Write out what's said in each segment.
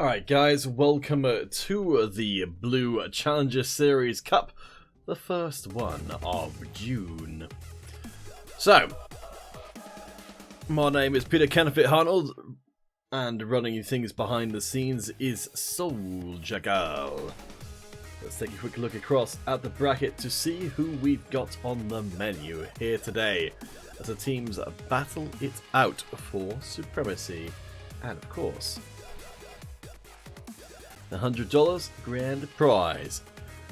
Alright guys, welcome to the Blue Challenger Series Cup, the first one of June. So, my name is Peter Counterfeit Arnold, and running things behind the scenes is Soldier Girl. Let's take a quick look across at the bracket to see who we've got on the menu here today, as the teams battle it out for supremacy, and of course, the $100 grand prize.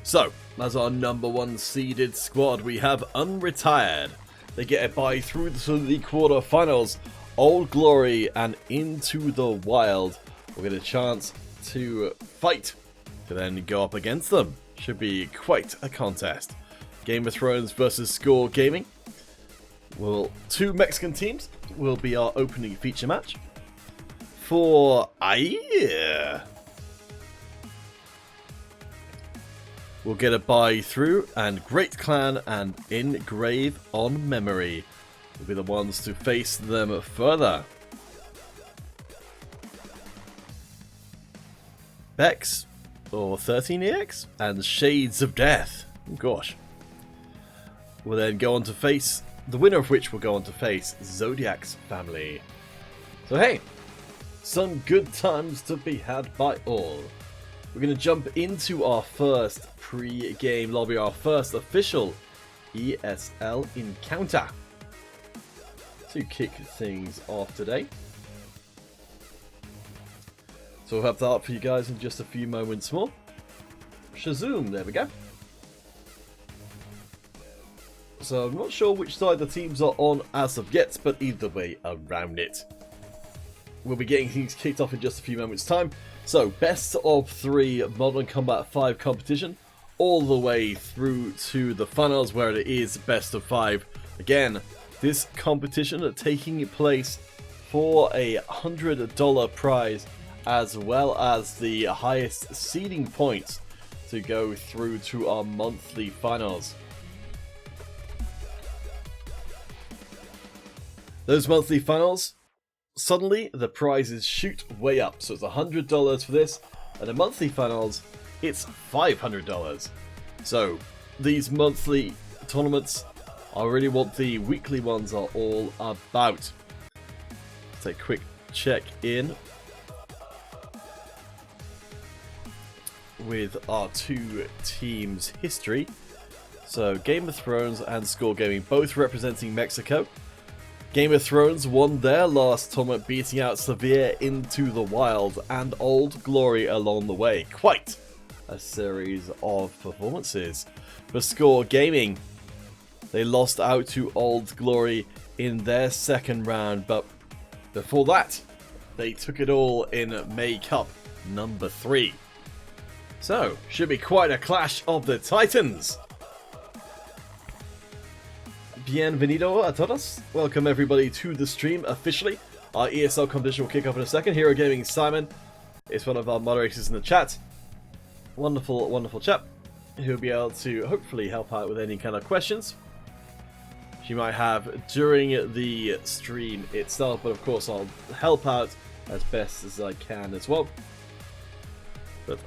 So, as our number one seeded squad, we have Unretired. They get a bye through to the quarterfinals. Old Glory and Into the Wild will get a chance to fight to then go up against them. Should be quite a contest. Game of Thrones versus Score Gaming. Well, two Mexican teams will be our opening feature match. For we'll get a bye through, and Great Clan and Engrave on Memory will be the ones to face them further. Bex, or 13EX, and Shades of Death. Oh, gosh. We'll then go on to face, the winner of which will go on to face Zodiac's family. So hey, some good times to be had by all. We're going to jump into our first pre-game lobby, our first official ESL encounter to kick things off today. So we'll have that up for you guys in just a few moments more. Shazoom, there we go. So I'm not sure which side the teams are on as of yet, but either way around it. We'll be getting things kicked off in just a few moments time. So, best of 3 Modern Combat 5 competition, all the way through to the finals where it is best of 5. Again, this competition taking place for a $100 prize, as well as the highest seeding points to go through to our monthly finals. Those monthly finals, suddenly the prizes shoot way up, so it's $100 for this, and the monthly finals, it's $500. So these monthly tournaments are really what the weekly ones are all about. Let's take a quick check in with our two teams' history. So Game of Thrones and Score Gaming, both representing Mexico. Game of Thrones won their last tournament, beating out Severe, Into the Wild, and Old Glory along the way. Quite a series of performances. For Score Gaming, they lost out to Old Glory in their second round, but before that, they took it all in May Cup number 3. So, should be quite a clash of the Titans. Bienvenido a todos. Welcome everybody to the stream officially. Our ESL competition will kick off in a second. Hero Gaming Simon is one of our moderators in the chat. Wonderful, wonderful chap. Who'll be able to hopefully help out with any kind of questions she might have during the stream itself. But of course I'll help out as best as I can as well. But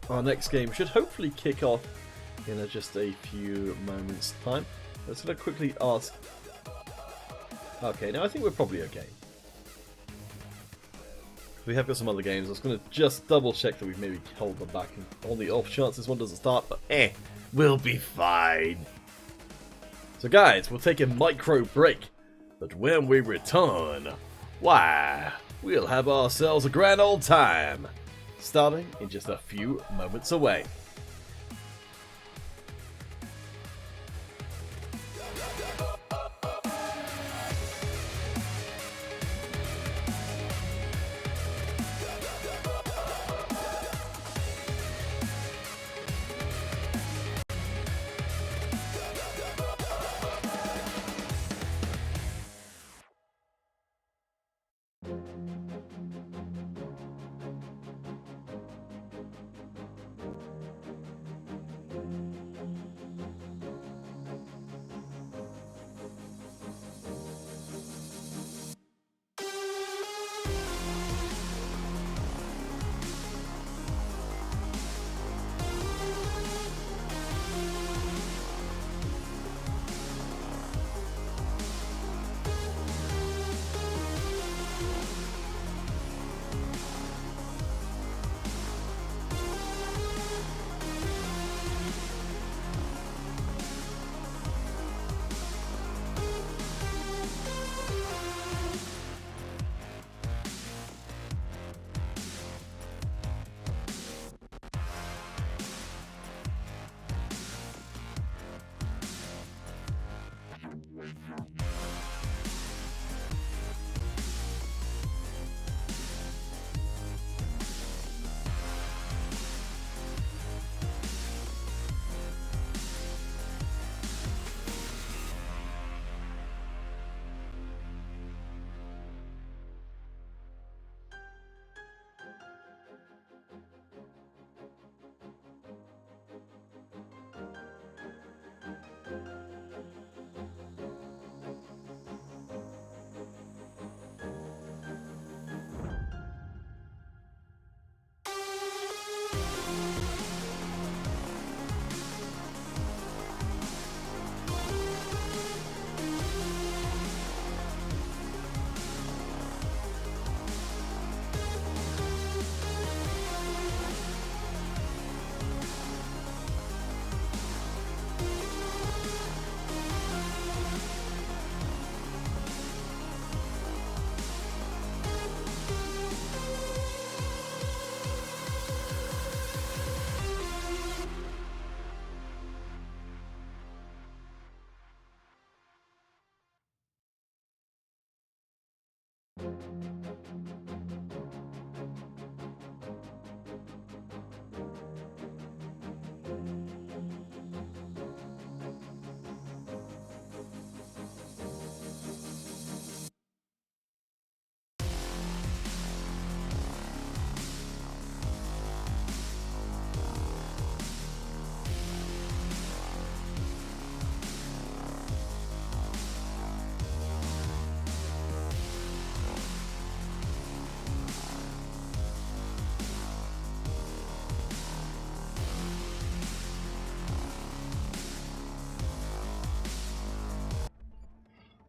our next game should hopefully kick off in just a few moments time. I was going to quickly ask. Okay, now I think we're probably okay. We have got some other games. I was going to just double check that we've maybe held them back on the off chance this one doesn't start, but we'll be fine. So guys, we'll take a micro break, but when we return, why, we'll have ourselves a grand old time, starting in just a few moments away.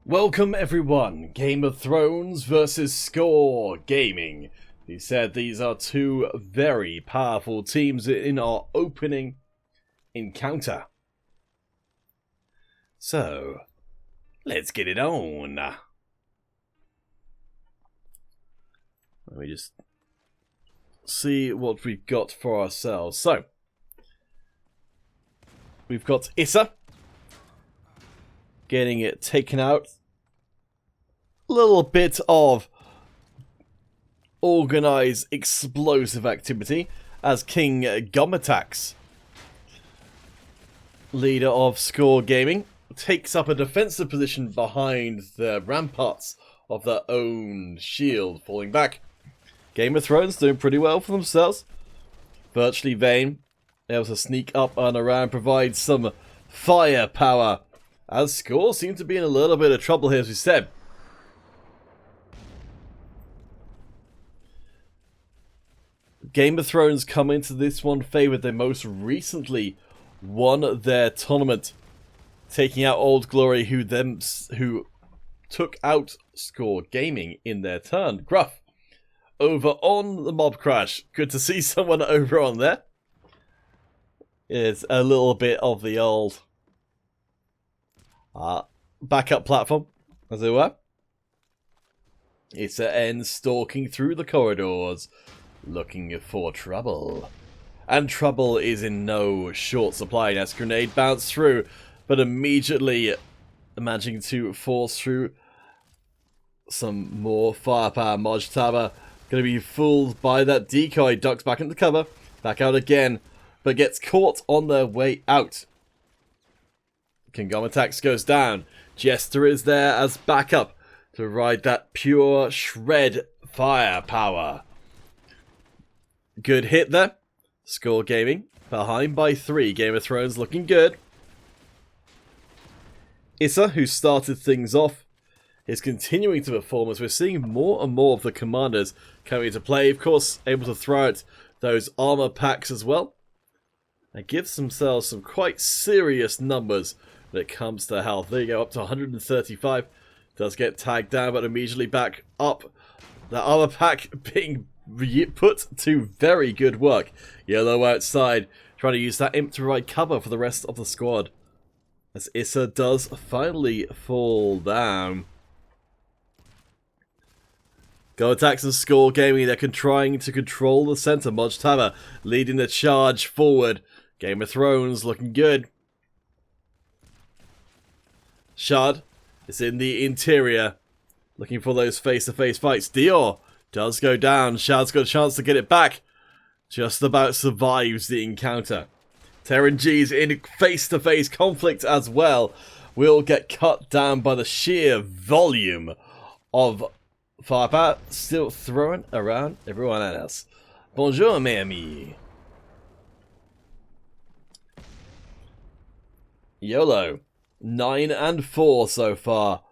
Welcome everyone, Game of Thrones versus Score Gaming. He said these are two very powerful teams in our opening encounter. So, let's get it on. Let me just see what we've got for ourselves. So, we've got Issa getting it taken out. A little bit of organized explosive activity as King Gomatax, leader of Score Gaming, takes up a defensive position behind the ramparts of their own shield, falling back. Game of Thrones doing pretty well for themselves. Virtually Vayne able to sneak up and around, provide some firepower, as Score seem to be in a little bit of trouble here, as we said. Game of Thrones come into this one favoured. They most recently won their tournament, taking out Old Glory, who took out Score Gaming in their turn. Gruff over on the Mob Crash. Good to see someone over on there. It's a little bit of the old backup platform, as it were. It's an end stalking through the corridors, looking for trouble. And trouble is in no short supply as grenade bounced through, but immediately managing to force through some more firepower. Mojtaba going to be fooled by that decoy, ducks back into cover, back out again, but gets caught on their way out. King Gomatax goes down. Jester is there as backup to ride that pure shred firepower. Good hit there. Score Gaming behind by 3. Game of Thrones looking good. Issa, who started things off, is continuing to perform as we're seeing more and more of the commanders coming into play. Of course, able to throw out those armor packs as well. And gives themselves some quite serious numbers when it comes to health. There you go, up to 135. Does get tagged down, but immediately back up. The armor pack being put to very good work. Yellow outside, trying to use that imp to provide cover for the rest of the squad. As Issa does finally fall down. Gomatax and Score Gaming, they're trying to control the center. Mojtaba leading the charge forward. Game of Thrones looking good. Shard is in the interior, looking for those face-to-face fights. Dior does go down. Shard's got a chance to get it back. Just about survives the encounter. Terran G's in face-to-face conflict as well. Will get cut down by the sheer volume of firepower still throwing around everyone else. Bonjour, mes amis. YOLO. 9 and 4 so far.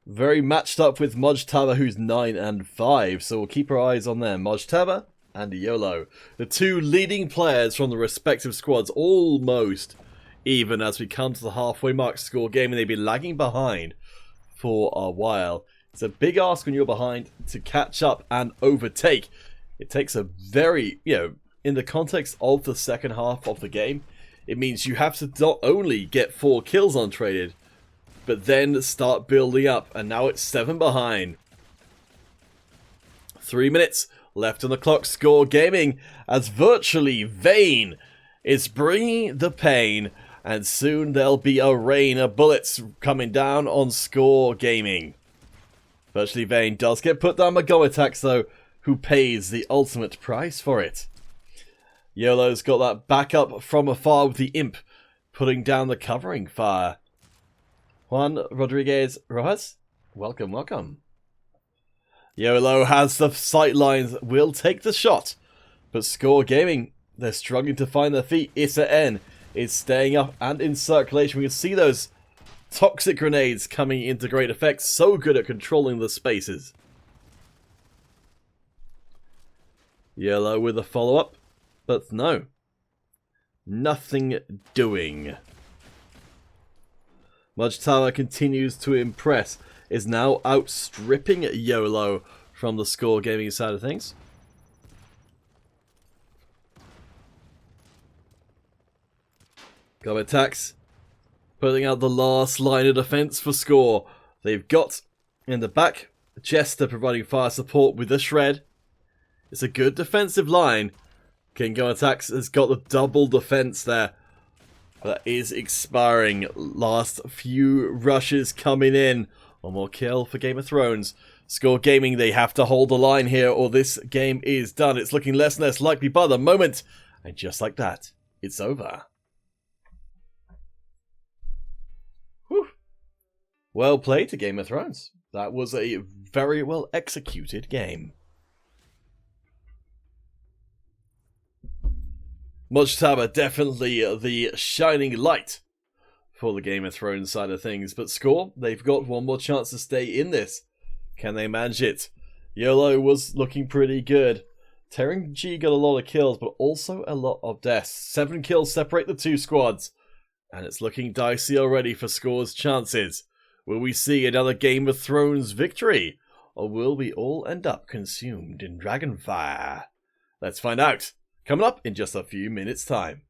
Very matched up with Mojtaba, who's 9 and 5. So we'll keep our eyes on them. Mojtaba and YOLO. The two leading players from the respective squads, almost even as we come to the halfway mark. Score Gaming, they've been lagging behind for a while. It's a big ask when you're behind to catch up and overtake. It takes a very, in the context of the second half of the game, it means you have to not only get 4 kills untraded, but then start building up. And now it's 7 behind. 3 minutes left on the clock. Score Gaming as virtually Vayne is bringing the pain. And soon there'll be a rain of bullets coming down on Score Gaming. Virtually Vayne does get put down by Gomatax though, who pays the ultimate price for it. YOLO's got that backup from afar with the imp, putting down the covering fire. Juan Rodriguez Rojas, welcome, welcome. YOLO has the sight lines, will take the shot, but Score Gaming, they're struggling to find their feet. Issa N is staying up and in circulation. We can see those toxic grenades coming into great effect, so good at controlling the spaces. YOLO with a follow-up. But no, nothing doing. Mojtaba continues to impress. is now outstripping YOLO from the Score Gaming side of things. Comet Attacks putting out the last line of defense for Score. They've got in the back Jester providing fire support with the Shred. It's a good defensive line. King Go Attacks has got the double defense there. That is expiring. Last few rushes coming in. One more kill for Game of Thrones. Score Gaming, they have to hold the line here or this game is done. It's looking less and less likely by the moment. And just like that, it's over. Whew. Well played to Game of Thrones. That was a very well executed game. Mojtaba definitely the shining light for the Game of Thrones side of things. But Score, they've got one more chance to stay in this. Can they manage it? YOLO was looking pretty good. Terran G got a lot of kills, but also a lot of deaths. 7 kills separate the two squads. And it's looking dicey already for Score's chances. Will we see another Game of Thrones victory? Or will we all end up consumed in Dragonfire? Let's find out. Coming up in just a few minutes' time.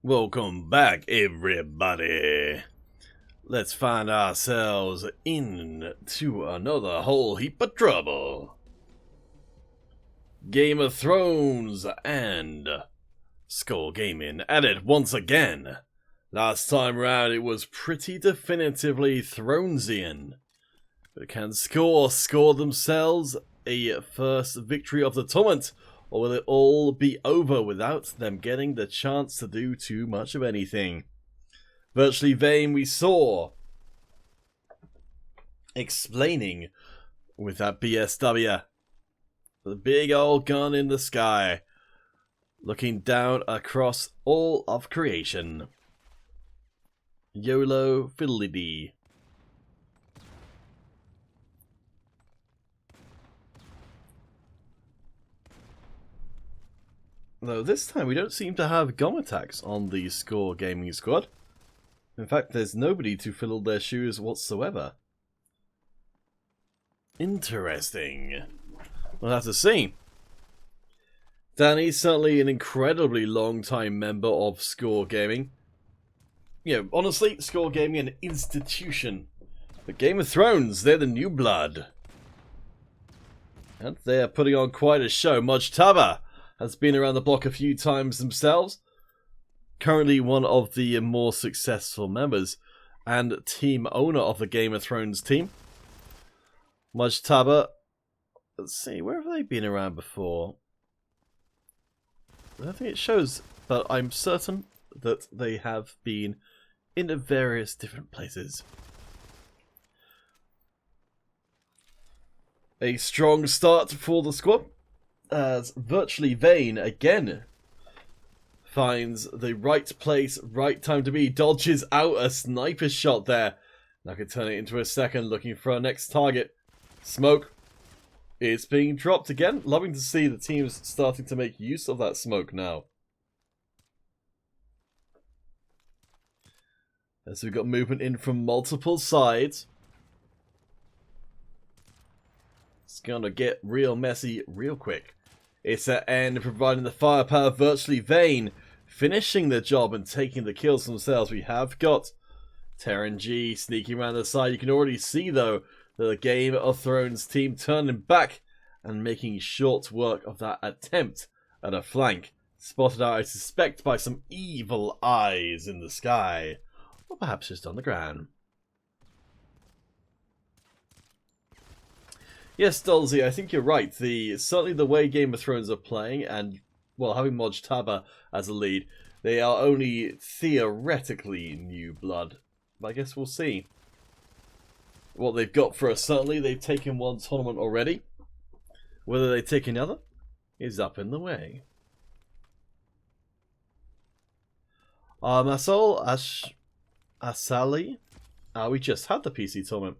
Welcome back, everybody. Let's find ourselves into another whole heap of trouble. Game of Thrones and Skull Gaming at it once again. Last time round it was pretty definitively Thronesian. But can score themselves a first victory of the tournament? Or will it all be over without them getting the chance to do too much of anything? Virtually Vain we saw explaining with that BSW. The big old gun in the sky. Looking down across all of creation. YOLO fiddly-dee. Though this time we don't seem to have gun attacks on the Score Gaming squad. In fact, there's nobody to fill their shoes whatsoever. Interesting. We'll have to see. Danny's certainly an incredibly long-time member of Score Gaming. You know, honestly, Score Gaming an institution. But Game of Thrones, they're the new blood. And they are putting on quite a show. Mojtaba has been around the block a few times themselves. Currently one of the more successful members and team owner of the Game of Thrones team. Mojtaba, let's see, where have they been around before? I don't think it shows, but I'm certain that they have been in various different places. A strong start for the squad, as Virtually Vain again finds the right place, right time to be, dodges out a sniper shot there. Now can turn it into a second, looking for our next target. Smoke is being dropped again. Loving to see the teams starting to make use of that smoke now. As we've got movement in from multiple sides. It's gonna get real messy real quick. It's at end providing the firepower. Virtually Vain finishing the job and taking the kills themselves. We have got Terran G sneaking around the side. You can already see though that the Game of Thrones team turning back and making short work of that attempt at a flank. Spotted out, I suspect, by some evil eyes in the sky. Or perhaps just on the ground. Yes, Dolzy, I think you're right. Certainly the way Game of Thrones are playing, and, well, having Mojtaba as a lead, they are only theoretically new blood. But I guess we'll see what they've got for us. Certainly they've taken one tournament already. Whether they take another is up in the way. Masol Asali? We just had the PC tournament.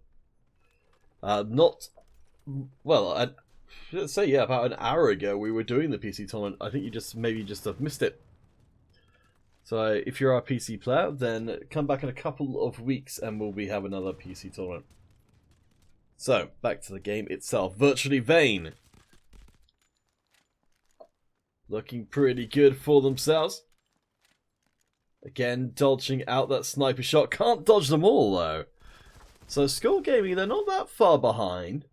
Well, let's say, yeah, about an hour ago we were doing the PC tournament. I think you maybe just have missed it. So if you're our PC player, then come back in a couple of weeks and we'll have another PC tournament. So, back to the game itself. Virtually Vain. Looking pretty good for themselves. Again, dodging out that sniper shot. Can't dodge them all, though. So, Skull Gaming, they're not that far behind.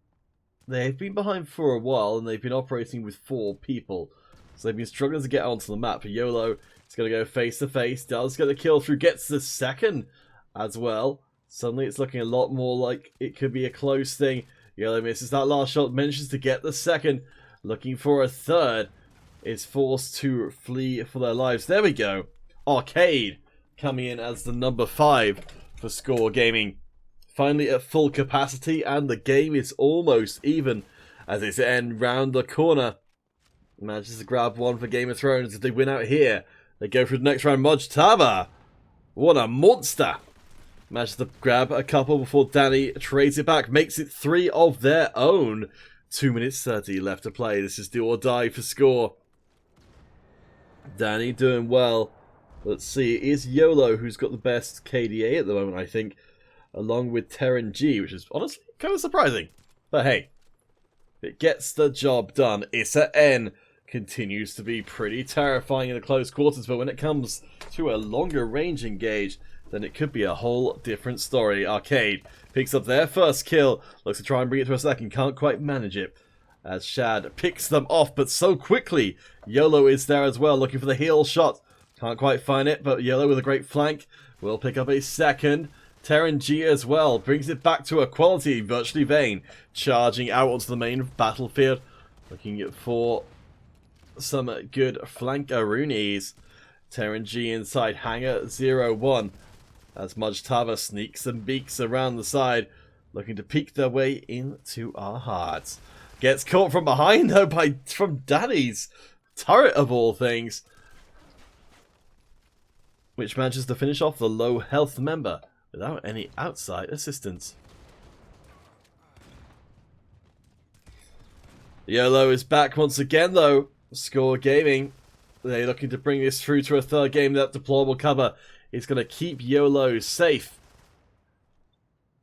They've been behind for a while, and they've been operating with 4 people. So they've been struggling to get onto the map. YOLO is going to go face-to-face. Does get the kill through. Gets the second as well. Suddenly it's looking a lot more like it could be a close thing. YOLO misses that last shot. Manages to get the second. Looking for a third. Is forced to flee for their lives. There we go. Arcade coming in as the number 5 for Score Gaming. Finally at full capacity, and the game is almost even as it's end round the corner. Manages to grab one for Game of Thrones. If they win out here, they go through the next round. Mojtaba, what a monster! Manages to grab a couple before Danny trades it back. Makes it 3 of their own. 2 minutes 30 left to play. This is do or die for Score. Danny doing well. Let's see, it is YOLO who's got the best KDA at the moment, I think. Along with Terran G, which is honestly kind of surprising. But hey, it gets the job done. It's at N. continues to be pretty terrifying in the close quarters, but when it comes to a longer range engage, then it could be a whole different story. Arcade picks up their first kill, looks to try and bring it to a second, can't quite manage it, as Shad picks them off, but so quickly. YOLO is there as well, looking for the heel shot, can't quite find it, but YOLO with a great flank will pick up a second. Terran G as well brings it back to equality. Virtually Vain charging out onto the main battlefield, looking for some good flankeroonies. Terran G inside hangar 0-1 as Mujtaba sneaks and beaks around the side, looking to peek their way into our hearts. Gets caught from behind though from Danny's turret of all things, which manages to finish off the low health member without any outside assistance. YOLO is back once again though. Score Gaming, they're looking to bring this through to a third game. That deployable cover is going to keep YOLO safe.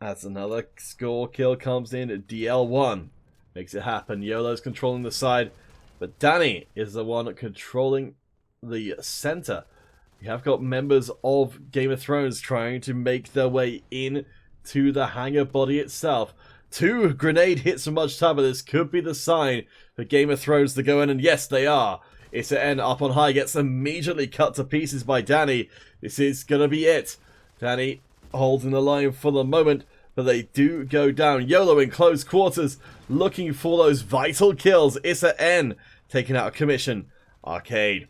As another score kill comes in at DL1. Makes it happen. YOLO's controlling the side, but Danny is the one controlling the center. We have got members of Game of Thrones trying to make their way in to the hangar body itself. 2 grenade hits from Mujtaba. This could be the sign for Game of Thrones to go in, and yes, they are. It's an end up on high, gets immediately cut to pieces by Danny. This is going to be it. Danny holding the line for the moment, but they do go down. YOLO in close quarters, looking for those vital kills. Issa N taken out of commission. Arcade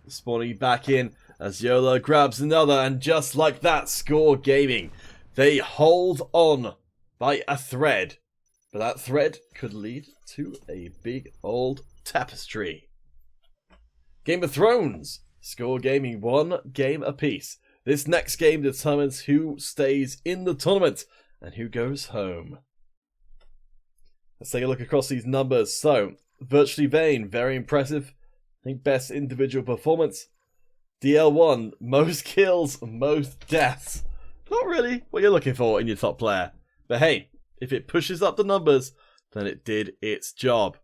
spawning back in as YOLO grabs another, and just like that, Score Gaming, they hold on by a thread. But that thread could lead to a big old tapestry. Game of Thrones, Score Gaming 1 game apiece. This next game determines who stays in the tournament and who goes home. Let's take a look across these numbers. So, Virtually Vain, very impressive. I think best individual performance. DL1, most kills, most deaths. Not really what you're looking for in your top player. But hey, if it pushes up the numbers, then it did its job.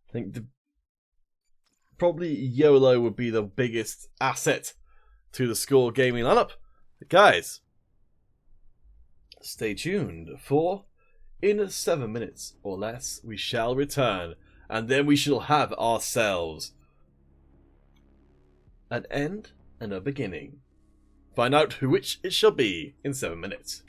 I think probably YOLO would be the biggest asset to the Score Gaming lineup. But guys, stay tuned for in 7 minutes or less we shall return, and then we shall have ourselves an end and a beginning. Find out which it shall be in 7 minutes.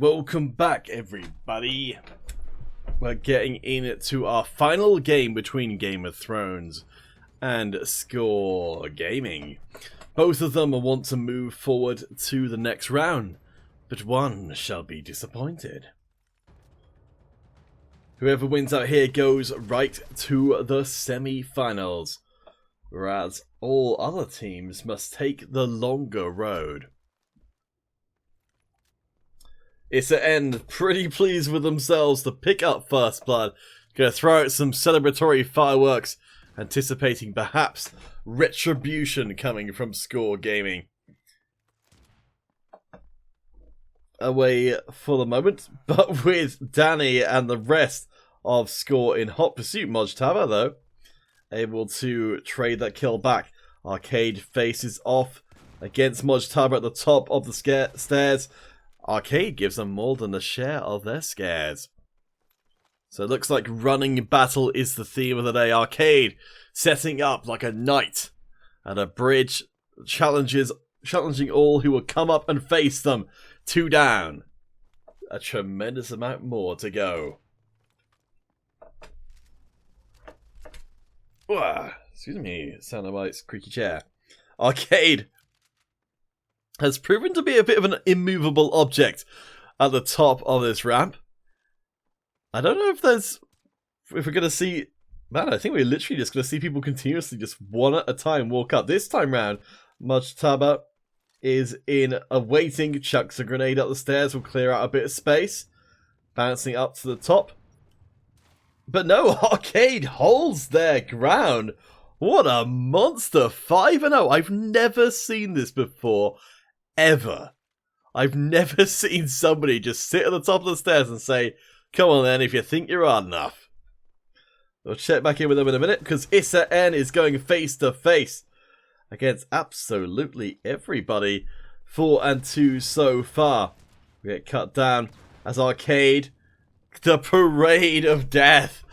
Welcome back, everybody. We're getting into our final game between Game of Thrones and Score Gaming. Both of them want to move forward to the next round, but one shall be disappointed. Whoever wins out here goes right to the semi-finals, whereas all other teams must take the longer road. It's an end, pretty pleased with themselves to pick up first blood. Gonna throw out some celebratory fireworks, anticipating perhaps retribution coming from Score Gaming. Away for the moment, but with Danny and the rest of Score in hot pursuit. Mojtaba, though, able to trade that kill back. Arcade faces off against Mojtaba at the top of the stairs. Arcade gives them more than a share of their scares. So it looks like running battle is the theme of the day. Arcade setting up like a knight at a bridge, challenging all who will come up and face them. 2 down. A tremendous amount more to go. Excuse me, sound of my creaky chair. Arcade has proven to be a bit of an immovable object at the top of this ramp. I don't know if we're going to see... Man, I think we're literally just going to see people continuously just one at a time walk up. This time round, Mojtaba is in a waiting, chucks a grenade up the stairs, will clear out a bit of space, bouncing up to the top. But no, Arcade holds their ground. What a monster, 5-0. I've never seen this before, ever. I've never seen somebody just sit at the top of the stairs and say, come on then, if you think you're hard enough. We'll check back in with them in a minute, because Issa N is going face to face against absolutely everybody. 4-2 so far. We get cut down as Arcade, the parade of death,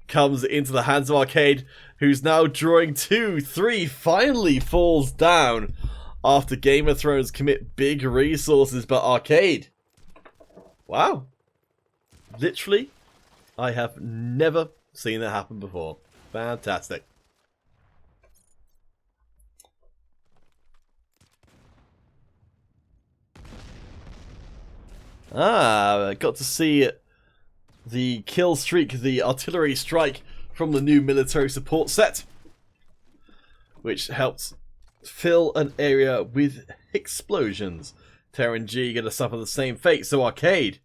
comes into the hands of Arcade, who's now drawing 2, 3, finally falls down after Game of Thrones commit big resources. But Arcade, wow, literally, I have never seen that happen before. Fantastic. I got to see the kill streak, the artillery strike from the new military support set, which helped fill an area with explosions. Terran G gonna suffer the same fate, so Arcade,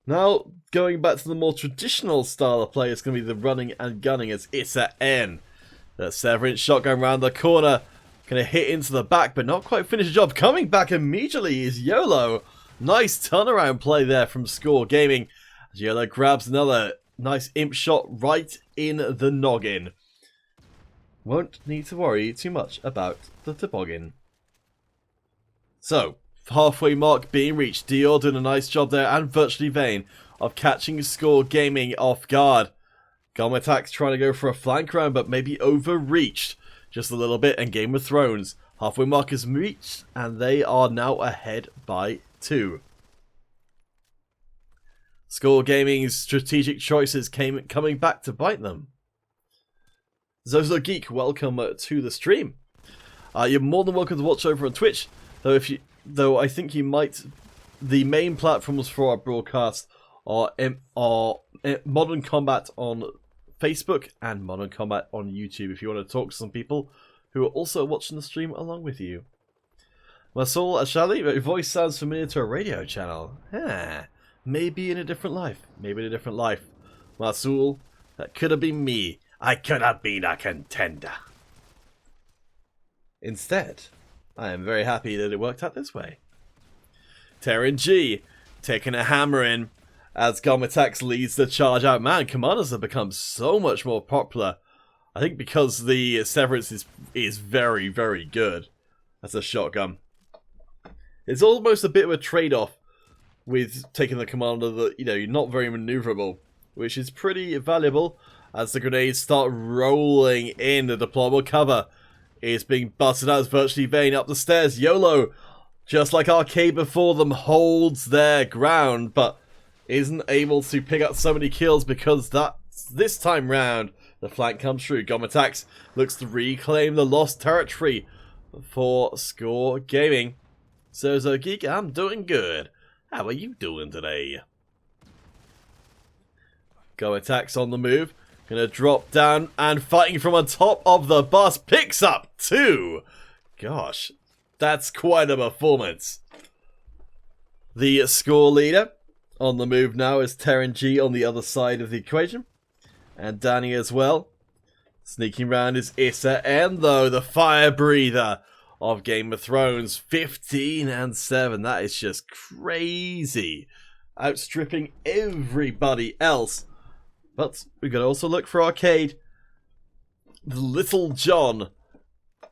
now going back to the more traditional style of play, it's gonna be the running and gunning as Issa N. That 7-inch shotgun round the corner, gonna hit into the back, but not quite finish the job. Coming back immediately is YOLO. Nice turnaround play there from Score Gaming. As YOLO grabs another nice imp shot right in the noggin. Won't need to worry too much about the toboggan. So, halfway mark being reached. Dior doing a nice job there, and virtually Vayne, of catching Score Gaming off guard. Gomatak's trying to go for a flank round, but maybe overreached just a little bit, and Game of Thrones. Halfway mark is reached, and they are now ahead by 2. Score Gaming's strategic choices coming back to bite them. Zozo Geek, welcome to the stream. You're more than welcome to watch over on Twitch, though I think you might. The main platforms for our broadcast are Modern Combat on Facebook and Modern Combat on YouTube. If you want to talk to some people who are also watching the stream along with you. Masul Ashali, your voice sounds familiar to a radio channel. Maybe in a different life. Maybe in a different life. Masul, that could have been me. I could have been a contender. Instead, I am very happy that it worked out this way. Terran G taking a hammer in as Gomatak leads the charge out. Man, commanders have become so much more popular. I think because the Severance is very, very good as a shotgun. It's almost a bit of a trade-off with taking the commander that, you're not very maneuverable, which is pretty valuable as the grenades start rolling in. The deployable cover is being busted out as virtually Vayne up the stairs. YOLO just like Arcade before them, holds their ground, but isn't able to pick up so many kills because this time round, the flank comes through. Gomatax looks to reclaim the lost territory for Score Gaming. So Geek, I'm doing good. How are you doing today? Gomatax on the move. Gonna drop down and fighting from on top of the bus. Picks up 2. Gosh, that's quite a performance. The score leader on the move now is Terran G on the other side of the equation. And Danny as well. Sneaking around is Issa, and though the fire breather of Game of Thrones, 15-7. That is just crazy. Outstripping everybody else. But we could also look for Arcade. The Little John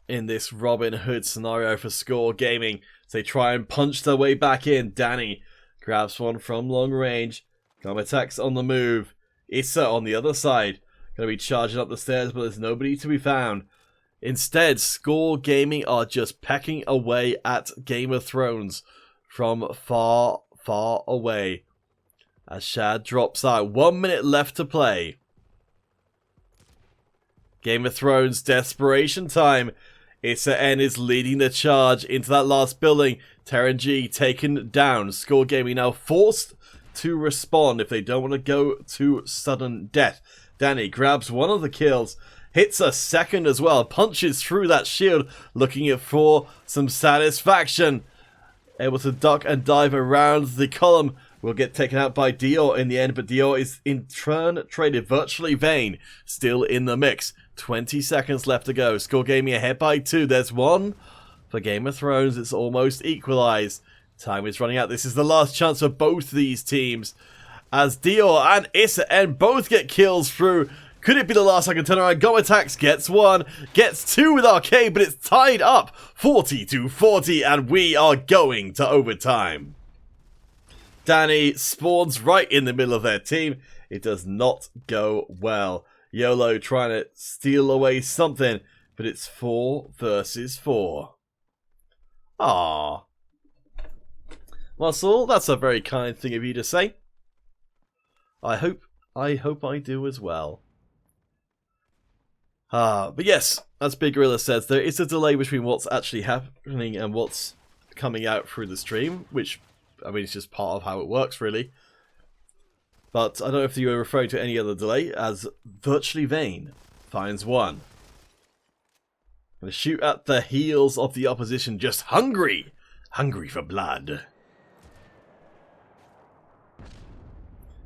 in this Robin Hood scenario for Score Gaming. As they try and punch their way back in. Danny grabs one from long range. Gomatax on the move. Issa on the other side. Going to be charging up the stairs, but there's nobody to be found. Instead, Score Gaming are just pecking away at Game of Thrones from far, far away. As Shad drops out. 1 minute left to play. Game of Thrones desperation time. Issa N is leading the charge into that last building. Terran G taken down. Score Gaming now forced to respond if they don't want to go to sudden death. Danny grabs one of the kills. Hits a second as well. Punches through that shield. Looking for some satisfaction. Able to duck and dive around the column. Will get taken out by Dior in the end, but Dior is in turn traded. Virtually Vain still in the mix. 20 seconds left to go. Score Gaming ahead by 2. There's 1 for Game of Thrones. It's almost equalized. Time is running out. This is the last chance for both these teams. As Dior and Issa N both get kills through. Could it be the last second turnaround? Gomatax gets 1, gets 2 with Arcade, but it's tied up 40-40, and we are going to overtime. Danny spawns right in the middle of their team. It does not go well. YOLO trying to steal away something, but it's 4 versus 4. Ah, Muscle, that's a very kind thing of you to say. I hope I do as well. But yes, as Big Gorilla says, there is a delay between what's actually happening and what's coming out through the stream, which, I mean, it's just part of how it works, really. But I don't know if you were referring to any other delay, as Virtually Vain finds 1. Gonna shoot at the heels of the opposition, just hungry for blood.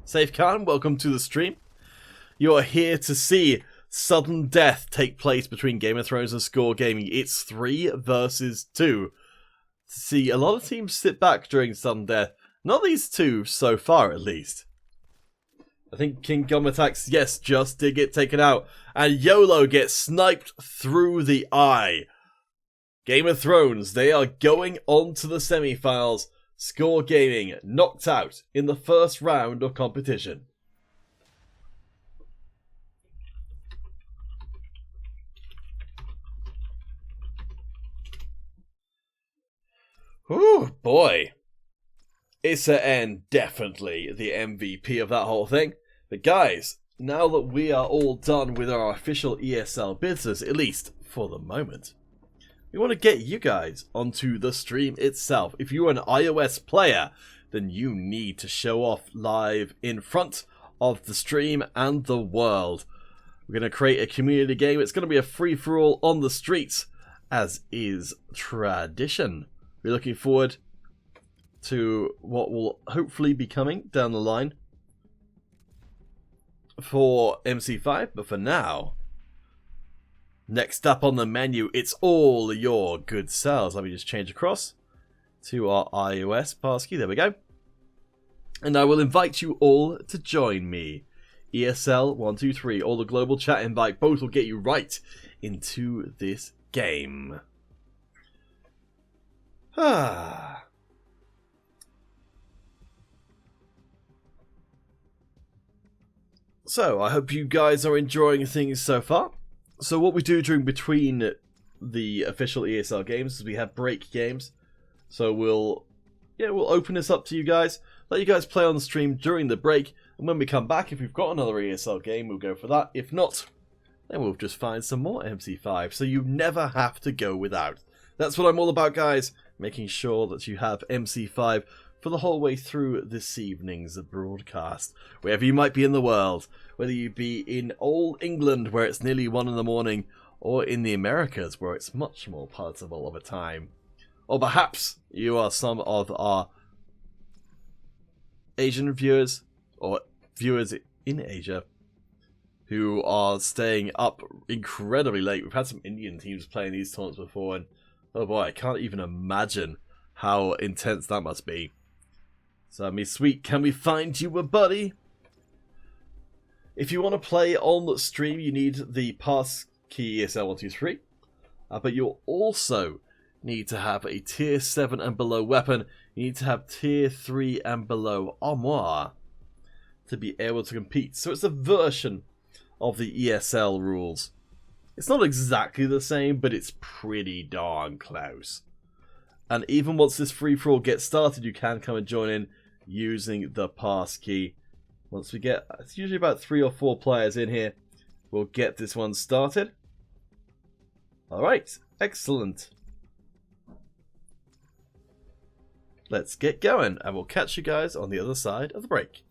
Safe Khan, welcome to the stream. You are here to see sudden death take place between Game of Thrones and Score Gaming. It's 3 versus 2. See, a lot of teams sit back during sudden death. Not these two so far, at least. I think King Gomatax, yes, just did get taken out. And YOLO gets sniped through the eye. Game of Thrones, they are going on to the semi-finals. Score Gaming knocked out in the first round of competition. Oh boy. Issa N definitely the MVP of that whole thing. But guys, now that we are all done with our official ESL business, at least for the moment, we want to get you guys onto the stream itself. If you're an iOS player, then you need to show off live in front of the stream and the world. We're going to create a community game. It's going to be a free-for-all on the streets, as is tradition. We're looking forward to what will hopefully be coming down the line for MC5, but for now, next up on the menu, it's all your good sales. Let me just change across to our iOS passkey. There we go. And I will invite you all to join me. ESL123, or the global chat invite, both will get you right into this game. So, I hope you guys are enjoying things so far. So what we do during between the official ESL games is we have break games. So we'll open this up to you guys, let you guys play on the stream during the break, and when we come back, if we've got another ESL game, we'll go for that. If not, then we'll just find some more MC5, so you never have to go without. That's what I'm all about, guys, making sure that you have MC5 for the whole way through this evening's broadcast, wherever you might be in the world, whether you be in old England where it's nearly 1 in the morning, or in the Americas where it's much more palatable of a time. Or perhaps you are some of our Asian viewers, or viewers in Asia, who are staying up incredibly late. We've had some Indian teams playing these tournaments before, and oh boy, I can't even imagine how intense that must be. So, me sweet, can we find you a buddy? If you want to play on the stream, you need the passkey ESL 123, but you'll also need to have a tier 7 and below weapon. You need to have tier 3 and below armoire to be able to compete. So it's a version of the ESL rules. It's not exactly the same, but it's pretty darn close. And even once this free-for-all gets started, you can come and join in using the passkey. Once we get, it's usually about 3 or 4 players in here, we'll get this one started. Alright, excellent. Let's get going, and we'll catch you guys on the other side of the break.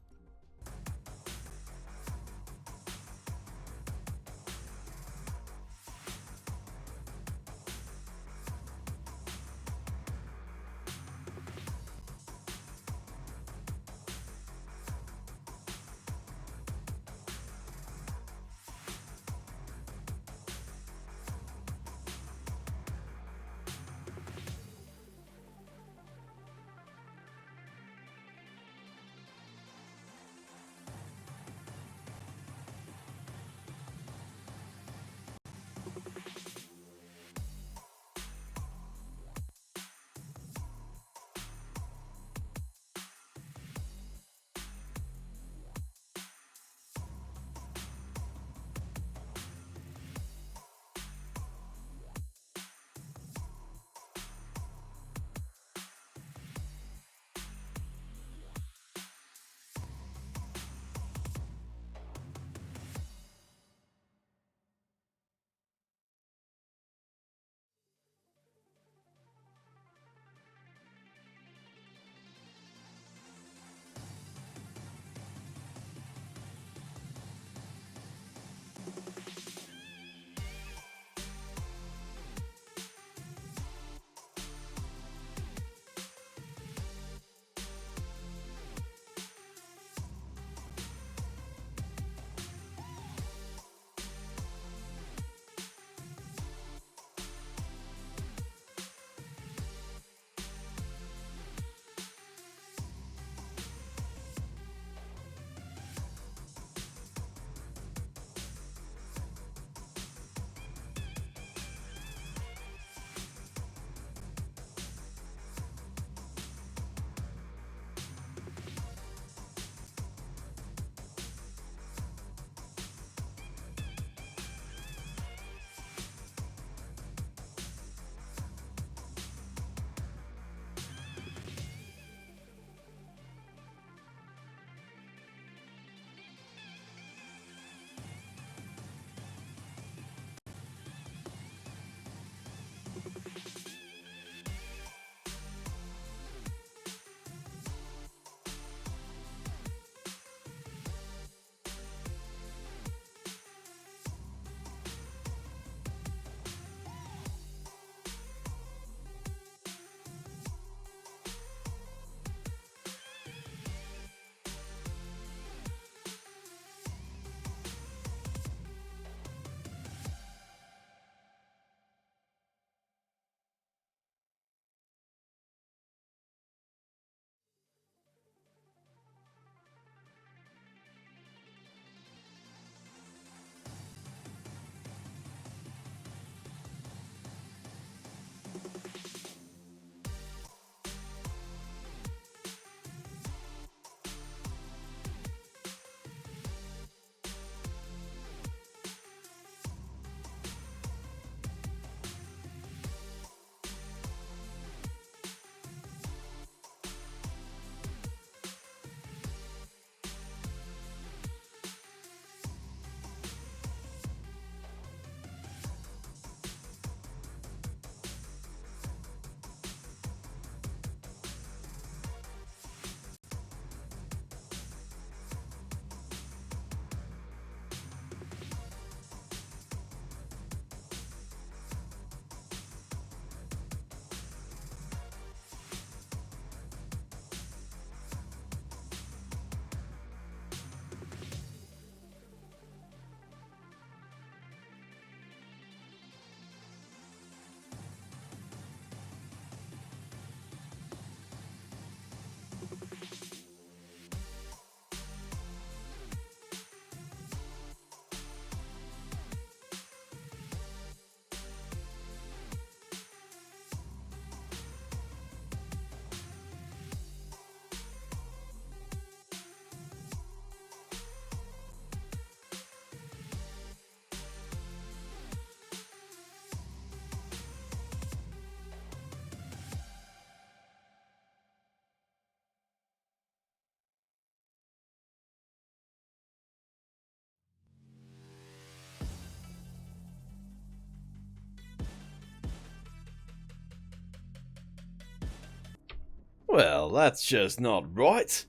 Well, that's just not right.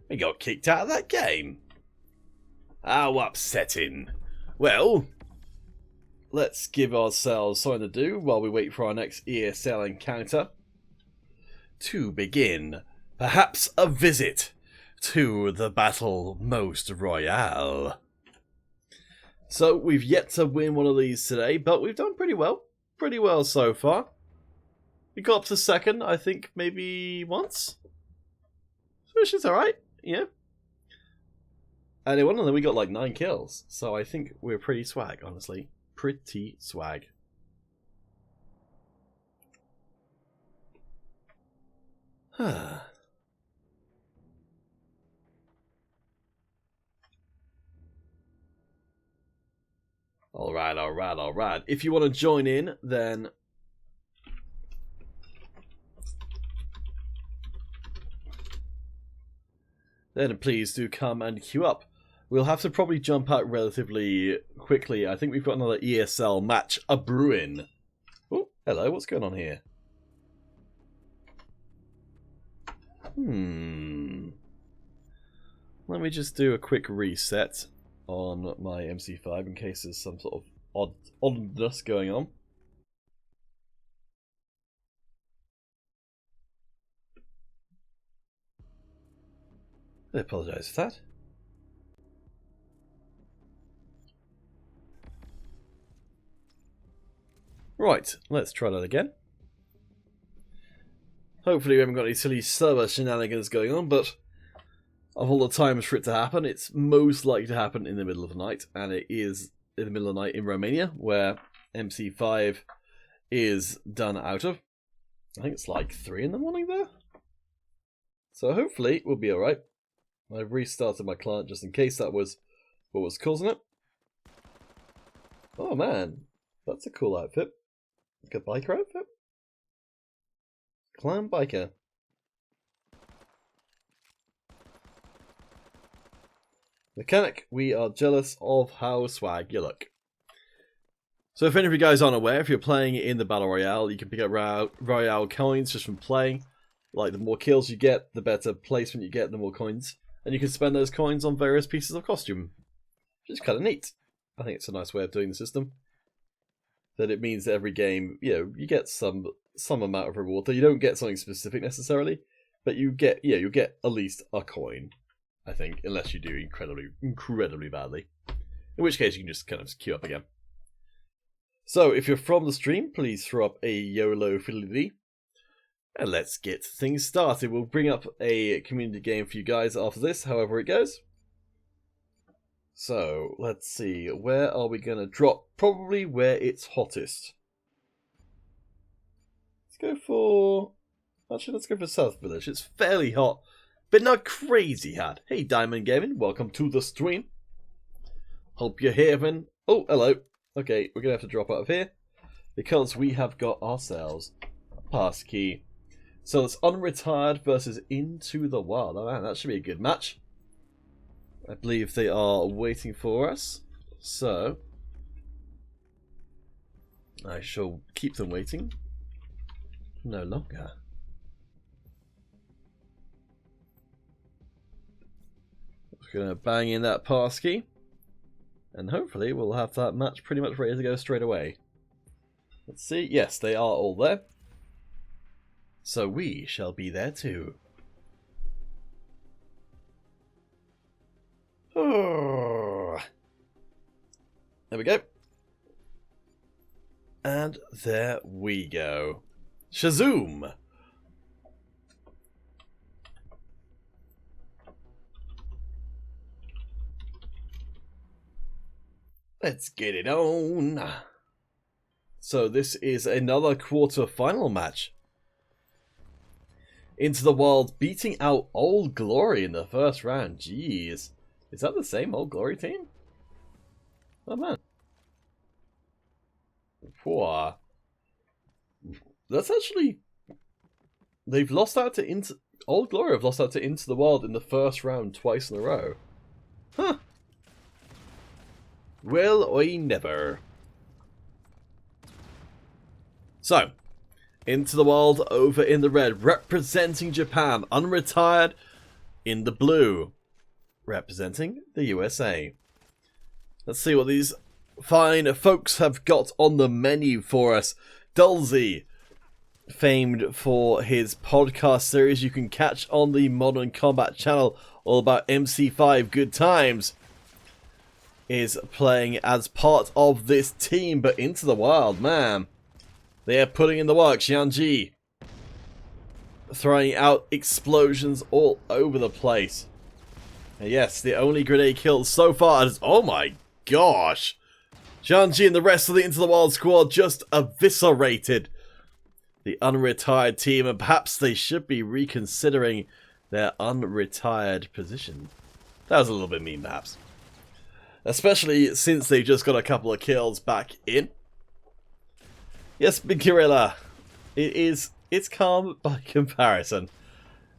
We got kicked out of that game. How upsetting. Well, let's give ourselves something to do while we wait for our next ESL encounter. To begin, perhaps a visit to the Battle Most Royale. So, we've yet to win one of these today, but we've done pretty well. Pretty well so far. We got up to second, I think, maybe once. Which is alright, yeah. And in one of them we got like 9 kills. So I think we're pretty swag, honestly. Pretty swag. Alright. If you want to join in, then please do come and queue up. We'll have to probably jump out relatively quickly. I think we've got another ESL match a-brewing. Oh, hello, what's going on here? Let me just do a quick reset on my MC5 in case there's some sort of oddness going on. I apologise for that. Right, let's try that again. Hopefully we haven't got any silly server shenanigans going on, but of all the times for it to happen, it's most likely to happen in the middle of the night, and it is in the middle of the night in Romania, where MC5 is done out of. I think it's like 3 in the morning there. So hopefully we'll be alright. I've restarted my client just in case that was what was causing it. Oh man, that's a cool outfit. Like a biker outfit? Clan biker. Mechanic, we are jealous of how swag you look. So if any of you guys aren't aware, if you're playing in the Battle Royale, you can pick up Royale coins just from playing. Like, the more kills you get, the better placement you get, the more coins. And you can spend those coins on various pieces of costume. Which is kind of neat. I think it's a nice way of doing the system. That it means that every game, you know, you get some amount of reward. Though you don't get something specific necessarily, but you get, yeah, you get at least a coin. I think, unless you do incredibly badly. In which case you can just kind of queue up again. So, if you're from the stream, please throw up a YOLO fiddly-dee. And let's get things started. We'll bring up a community game for you guys after this, however it goes. So, let's see. Where are we going to drop? Probably where it's hottest. Let's go for... Actually, let's go for South Village. It's fairly hot. But not crazy hot. Hey, Diamond Gaming, welcome to the stream. Hope you're having... Oh, hello. Okay, we're going to have to drop out of here. Because we have got ourselves a passkey. So it's Unretired versus Into the Wild. Oh man, that should be a good match. I believe they are waiting for us. So... I shall keep them waiting. No longer. Gonna bang in that passkey, and hopefully we'll have that match pretty much ready to go straight away. Let's see. Yes, they are all there. So we shall be there too. Oh. There we go. And there we go. Shazoom! Let's get it on. So this is another quarter-final match. Into the Wild beating out Old Glory in the first round. Jeez. Is that the same Old Glory team? Oh man. Whoa. That's actually... They've lost out to Old Glory have lost out to Into the Wild in the first round twice in a row. Huh. Well, I never. So, Into the Wild over in the red, representing Japan. Unretired in the blue, representing the USA. Let's see what these fine folks have got on the menu for us. Dulzy, famed for his podcast series you can catch on the Modern Combat channel, all about MC5 good times, is playing as part of this team. But Into the Wild, man, they are putting in the work. Xianji throwing out explosions all over the place. And yes, the only grenade kill so far is, oh my gosh, Xianji and the rest of the Into the Wild squad just eviscerated the unretired team, and perhaps they should be reconsidering their unretired position. That was a little bit mean, perhaps. Especially since they just got a couple of kills back in. Yes, Big Gorilla, it's calm by comparison.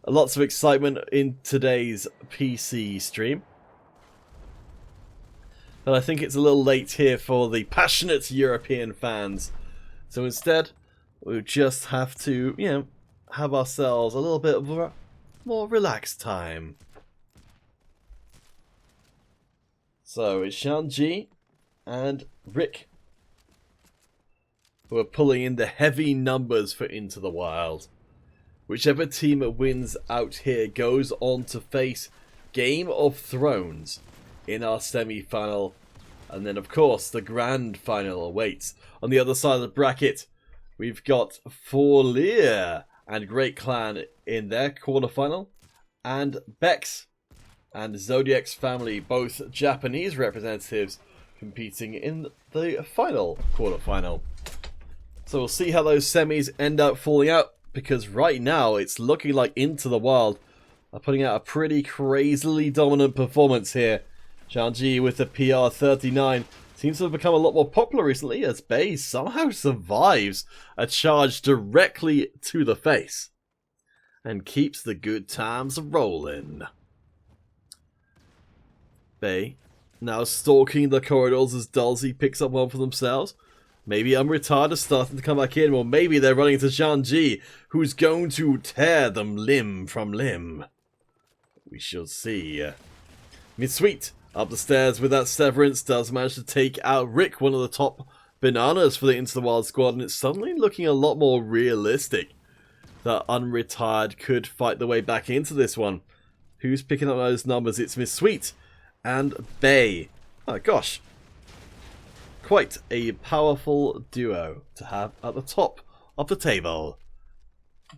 Lots of excitement in today's PC stream. But I think it's a little late here for the passionate European fans. So instead, we'll just have to, have ourselves a little bit of a more relaxed time. So it's Xianji and Rick who are pulling in the heavy numbers for Into the Wild. Whichever team wins out here goes on to face Game of Thrones in our semi-final. And then, of course, the grand final awaits. On the other side of the bracket, we've got Forleer and Great Clan in their quarterfinal. And Bex and Zodiac's family, both Japanese representatives, competing in the final quarterfinal. So we'll see how those semis end up falling out, because right now it's looking like Into the Wild are putting out a pretty crazily dominant performance here. Xianji with the PR39 seems to have become a lot more popular recently, as Bei somehow survives a charge directly to the face and keeps the good times rolling. Bei now stalking the corridors as Dulzy picks up one for themselves. Maybe Unretired is starting to come back in, or maybe they're running into Xianji, who's going to tear them limb from limb. We shall see. Mitsweet up the stairs with that severance does manage to take out Rick, one of the top bananas for the Into the Wild squad, and it's suddenly looking a lot more realistic that Unretired could fight the way back into this one. Who's picking up those numbers? It's Mitsweet and Bei. Oh gosh. Quite a powerful duo to have at the top of the table.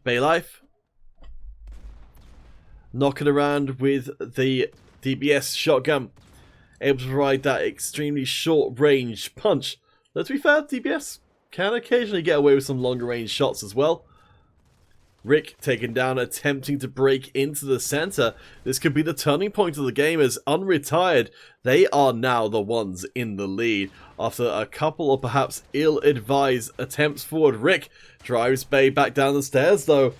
Baylife knocking around with the DBS shotgun, able to provide that extremely short range punch. Though to be fair, DBS can occasionally get away with some longer range shots as well. Rick taken down, attempting to break into the center. This could be the turning point of the game, as Unretired, they are now the ones in the lead. After a couple of perhaps ill-advised attempts forward, Rick drives Bei back down the stairs though.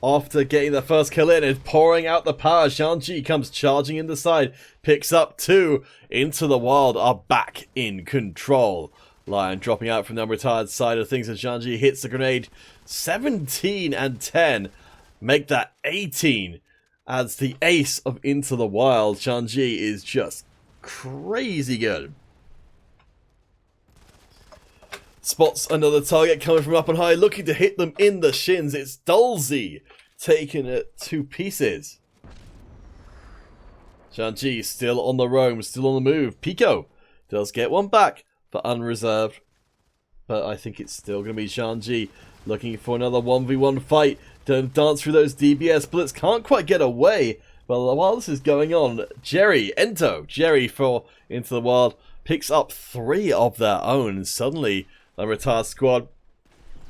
After getting the first kill in and pouring out the power, Xianji comes charging in the side, picks up two. Into the Wild are back in control. Lion dropping out from the Unretired side of things as Xianji hits the grenade. 17 and 10 make that 18 as the ace of Into the Wild. Xianji is just crazy good. Spots another target coming from up and high, looking to hit them in the shins. It's Dulzy taking it to pieces. Xianji still on the roam, still on the move. Pico does get one back for unreserved, but I think it's still going to be Xianji looking for another 1v1 fight. Don't dance through those DBS bullets, can't quite get away. Well, while this is going on, Jerry for Into the Wild picks up 3 of their own, and suddenly the retired squad,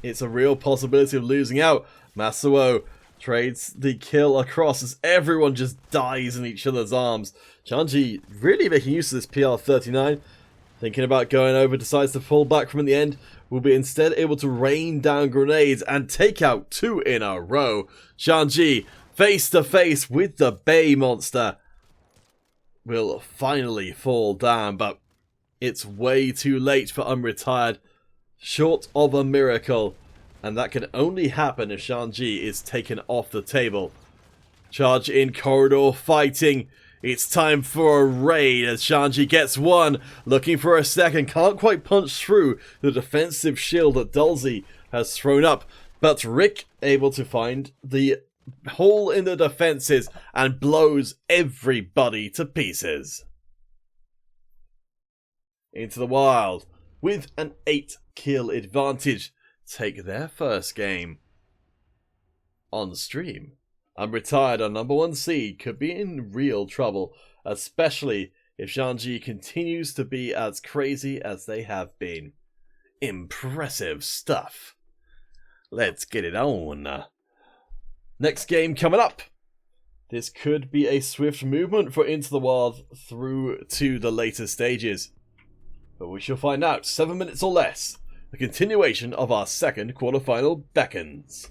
it's a real possibility of losing out. Masuo trades the kill across as everyone just dies in each other's arms. Xianji really making use of this PR39. Thinking about going over, decides to pull back from in the end. Will be instead able to rain down grenades and take out 2 in a row. Xianji, face to face with the Bei monster, will finally fall down, but it's way too late for Unretired. Short of a miracle, And that can only happen if Shanji is taken off the table. Charge in corridor fighting. It's time for a raid as Shanji gets one. Looking for a second. Can't quite punch through the defensive shield that Dulcie has thrown up. But Rick able to find the hole in the defenses and blows everybody to pieces. Into the Wild with an 8-kill advantage. Take their first game on stream. Unretired, our #1 seed, could be in real trouble, especially if Shanji continues to be as crazy as they have been. Impressive stuff. Let's get it on. Next game coming up. This could be a swift movement for Into the Wild through to the later stages. But we shall find out. 7 minutes or less. The continuation of our second quarterfinal beckons.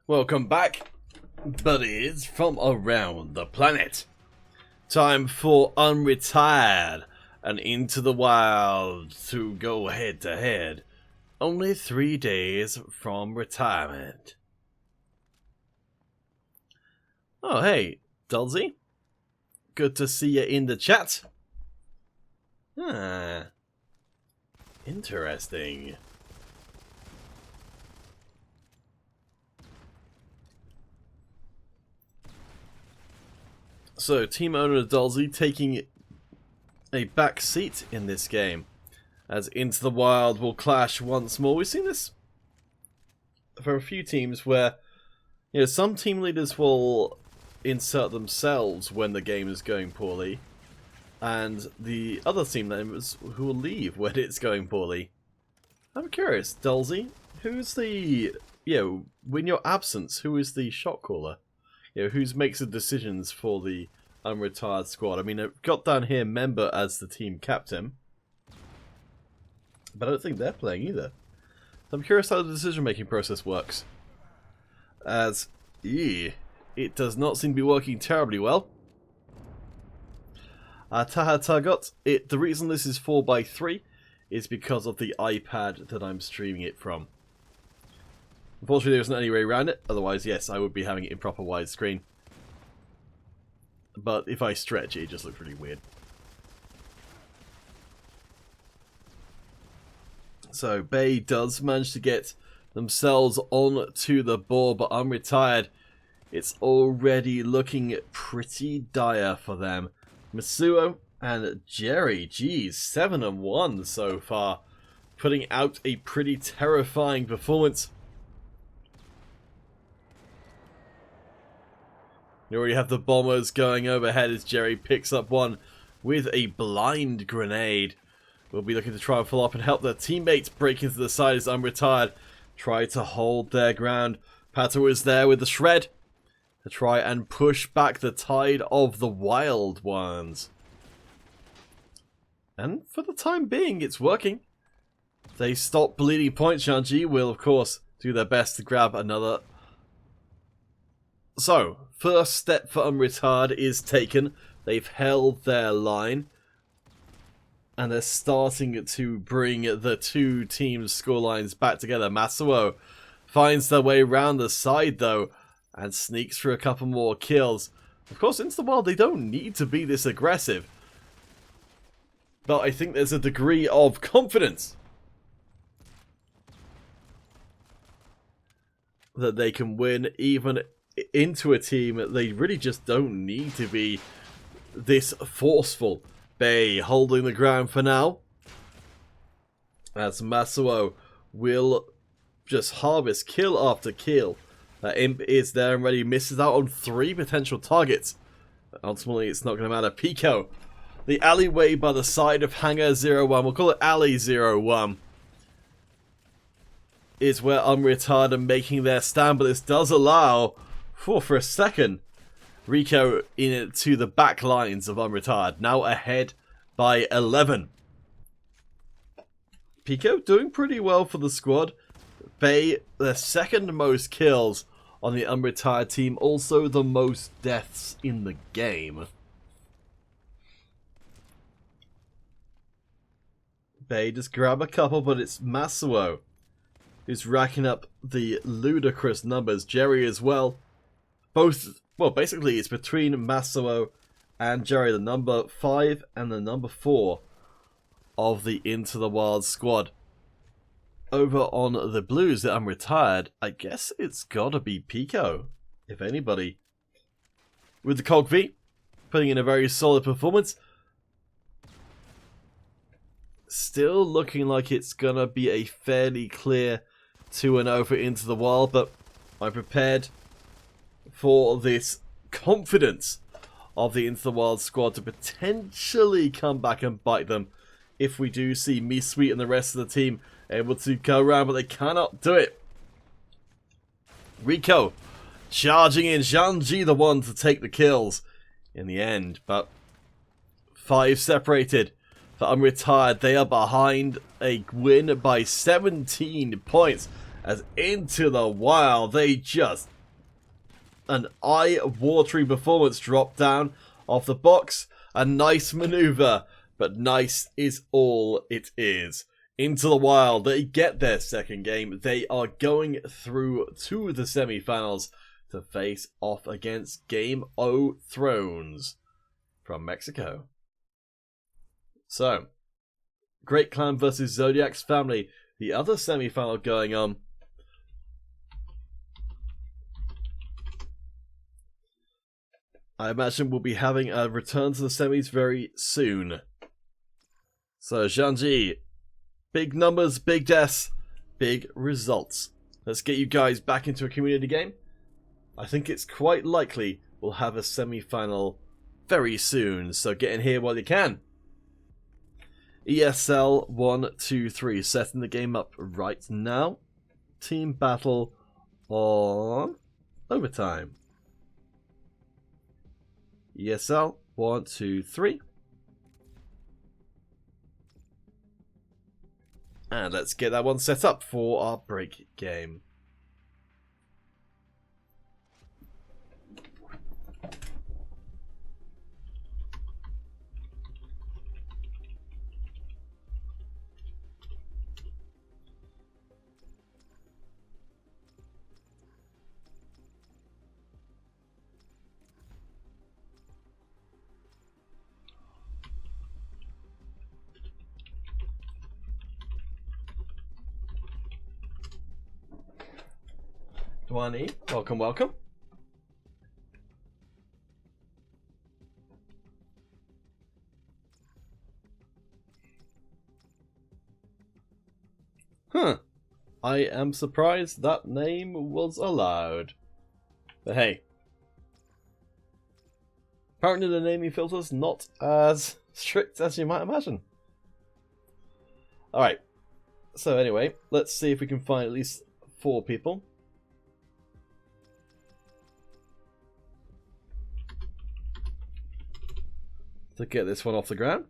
Welcome back, buddies from around the planet. Time for Unretired and Into the Wild to go head to head. Only 3 days from retirement. Oh hey, Dulzy. Good to see you in the chat. Interesting. So, team owner Dulzy taking a back seat in this game, as Into the Wild will clash once more. We've seen this for a few teams where, you know, some team leaders will insert themselves when the game is going poorly, and the other team members who will leave when it's going poorly. I'm curious, Dulzy, who's the, in your absence, who is the shot caller? Who makes the decisions for the unretired squad? I mean, I've got down here member as the team captain, but I don't think they're playing either. So I'm curious how the decision-making process works. As, it does not seem to be working terribly well. Taha the reason this is 4x3 is because of the iPad that I'm streaming it from. Unfortunately, there isn't any way around it. Otherwise, yes, I would be having it in proper widescreen. But if I stretch it, just looks really weird. So, Bay does manage to get themselves on to the board, but Unretired, it's already looking pretty dire for them. Masuo and Jerry, geez, 7-1 so far, putting out a pretty terrifying performance. You already have the bombers going overhead as Jerry picks up one with a blind grenade. We'll be looking to try and follow up and help their teammates break into the side as Unretired try to hold their ground. Pato is there with the shred to try and push back the tide of the wild ones. And for the time being, it's working. They stop bleeding points. Shanji will, of course, do their best to grab another. So, first step for Unretired is taken. They've held their line. And they're starting to bring the two teams' scorelines back together. Masuo finds their way around the side, though, and sneaks through a couple more kills. Of course, Into the Wild, they don't need to be this aggressive. But I think there's a degree of confidence that they can win even into a team. They really just don't need to be this forceful. Bay holding the ground for now, as Masuo will just harvest kill after kill. Imp is there and ready, misses out on 3 potential targets. Ultimately, it's not going to matter. Pico, the alleyway by the side of Hangar 01, we'll call it Alley 01, is where Unretired are making their stand, but this does allow, for a second, Rico into the back lines of Unretired, now ahead by 11. Pico doing pretty well for the squad. Bay, the second most kills on the Unretired team, also the most deaths in the game. Bay just grab a couple, but it's Masuo who's racking up the ludicrous numbers. Jerry as well. Both, well, basically it's between Masuo and Jerry, the number 5 and the number 4 of the Into the Wild squad. Over on the Blues that I'm retired, I guess it's gotta be Pico, if anybody. With the Cog V, putting in a very solid performance. Still looking like it's gonna be a fairly clear 2-0 for Into the Wild, but I'm prepared for this confidence of the Into the Wild squad to potentially come back and bite them if we do see Me Sweet and the rest of the team able to go around, but they cannot do it. Rico charging in, Zhangji the one to take the kills in the end, but 5 separated for Unretired. They are behind a win by 17 points as Into the Wild, they just An eye-watering performance drop down off the box. A nice maneuver, but nice is all it is. Into the Wild, they get their second game. They are going through to the semi-finals to face off against Game O Thrones from Mexico. So, Great Clan versus Zodiac's Family, the other semi-final going on. I imagine we'll be having a return to the semis very soon. So, Zhangji, big numbers, big deaths, big results. Let's get you guys back into a community game. I think it's quite likely we'll have a semi-final very soon, so get in here while you can. ESL 1, 2, 3, setting the game up right now. Team battle on overtime. ESL 1, 2, 3. And let's get that one set up for our break game. Dwani, welcome, welcome. Huh. I am surprised that name was allowed. But hey. Apparently the naming filter's not as strict as you might imagine. Alright. So anyway, let's see if we can find at least 4 people. To get this one off the ground.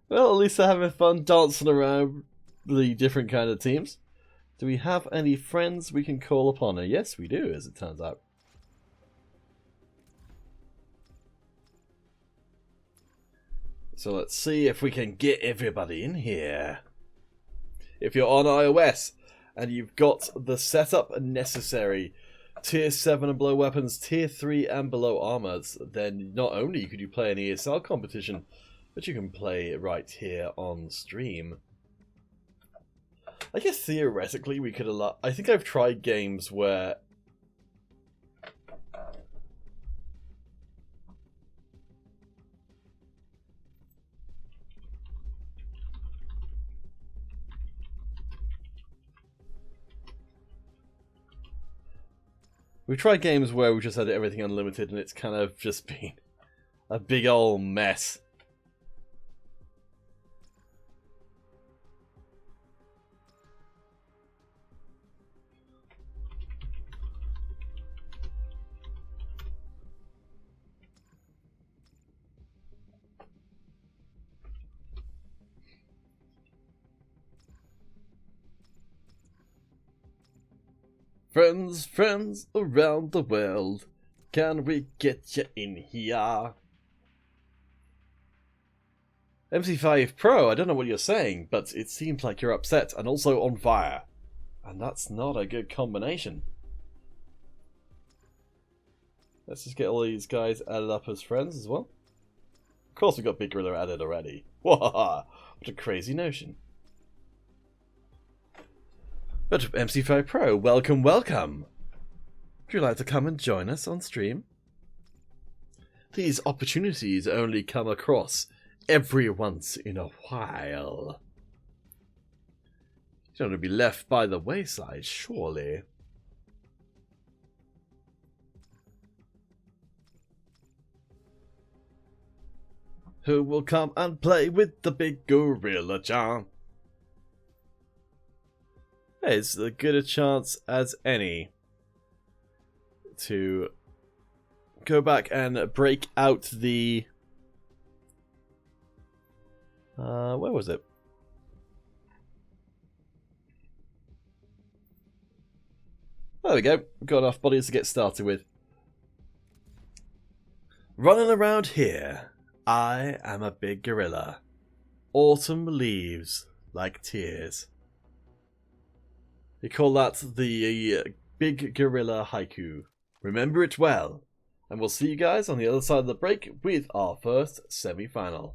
Well, at least they're having fun dancing around the different kind of teams. Do we have any friends we can call upon? Yes, we do, as it turns out. So let's see if we can get everybody in here. If you're on iOS and you've got the setup necessary, tier 7 and below weapons, tier 3 and below armors, then not only could you play an ESL competition, but you can play right here on stream. I guess theoretically we could allow... I think I've tried games where... We've tried games where we just had everything unlimited and it's kind of just been a big old mess. Friends, friends around the world, can we get you in here? MC5 Pro, I don't know what you're saying, but it seems like you're upset and also on fire. And that's not a good combination. Let's just get all these guys added up as friends as well. Of course we got Big Gorilla added already. What a crazy notion. But MC5 Pro, welcome, welcome. Would you like to come and join us on stream? These opportunities only come across every once in a while. You don't want to be left by the wayside, surely. Who will come and play with the big gorilla John? It's as good a chance as any to go back and break out the... where was it? There we go. We've got enough bodies to get started with. Running around here, I am a big gorilla. Autumn leaves like tears. You call that the big gorilla haiku. Remember it well. And we'll see you guys on the other side of the break with our first semi-final.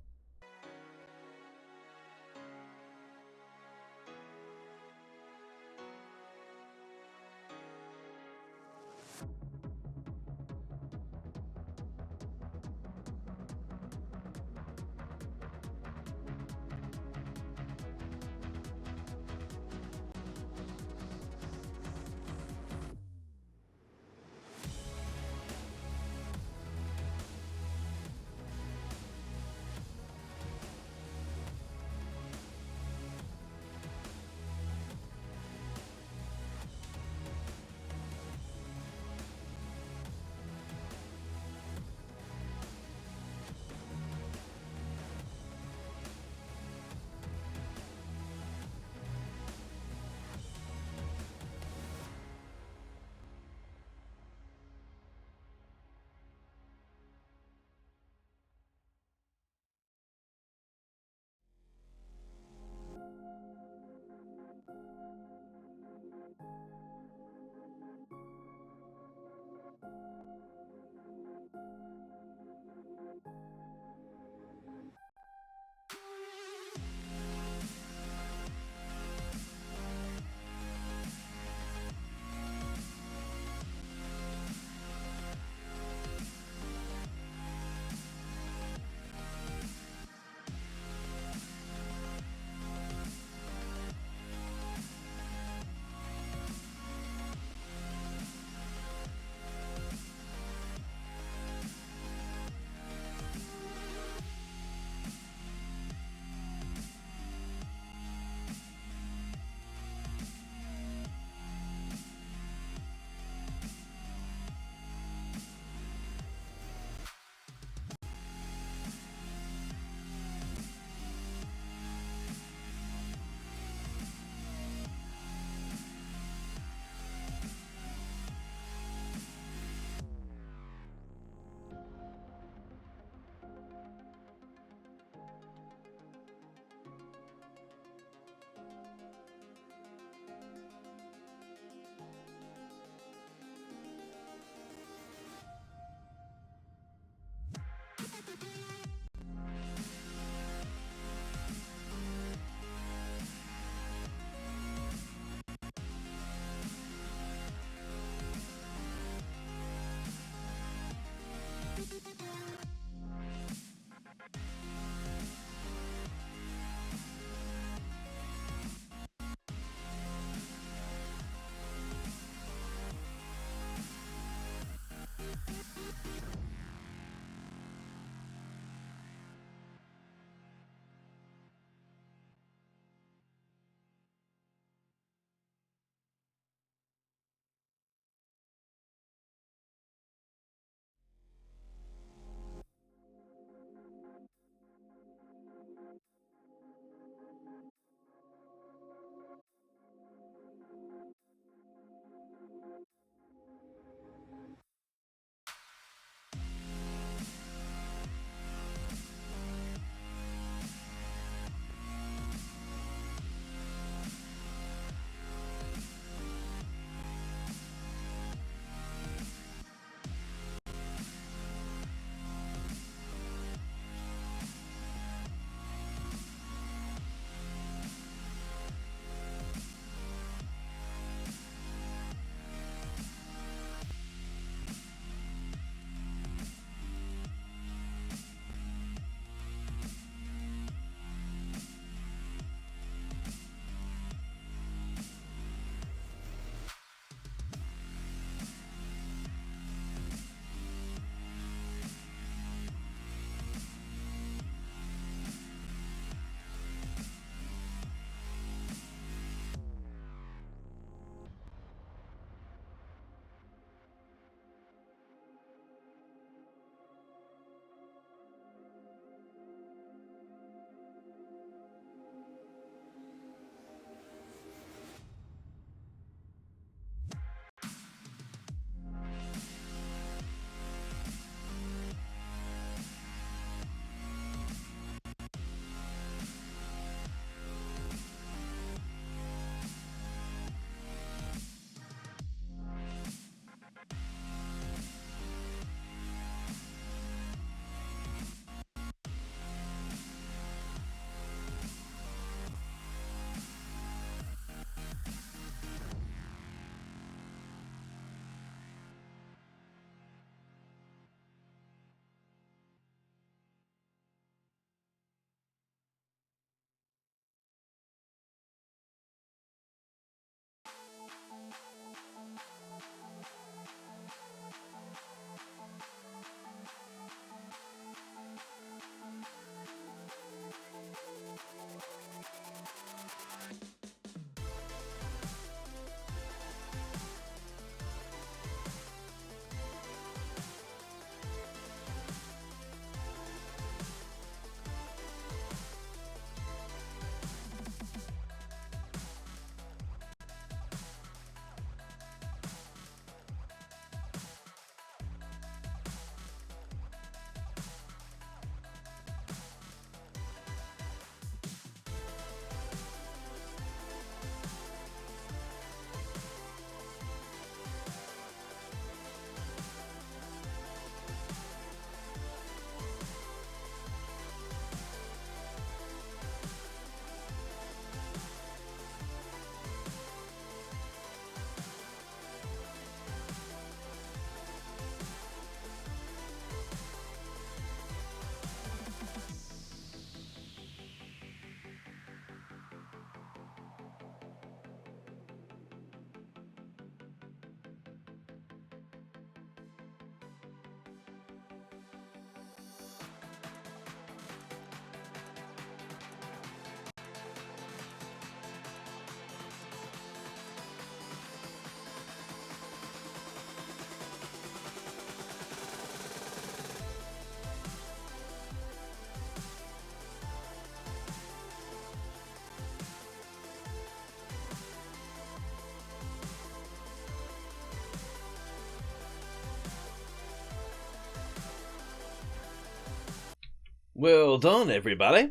Well done, everybody.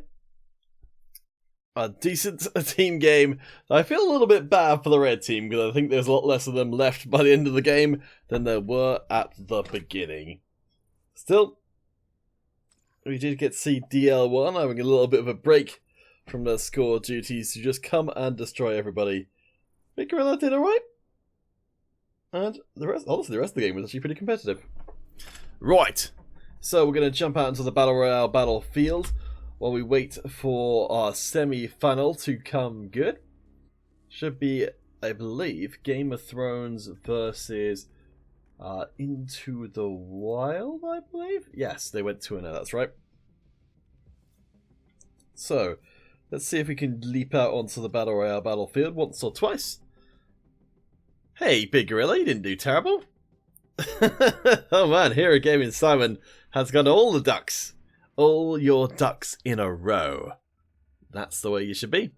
A decent team game. I feel a little bit bad for the red team because I think there's a lot less of them left by the end of the game than there were at the beginning. Still, we did get to see DL1 having a little bit of a break from their score duties to just come and destroy everybody. Big Gorilla did alright. And the rest, honestly, the rest of the game was actually pretty competitive. Right, so we're going to jump out into the Battle Royale battlefield while we wait for our semi-final to come good. Should be, I believe, Game of Thrones versus Into the Wild, I believe? Yes, they went 2-0, that's right. So, let's see if we can leap out onto the Battle Royale battlefield once or twice. Hey, Big Gorilla, you didn't do terrible. Oh man, Hero Gaming Simon has got all the ducks. All your ducks in a row. That's the way you should be.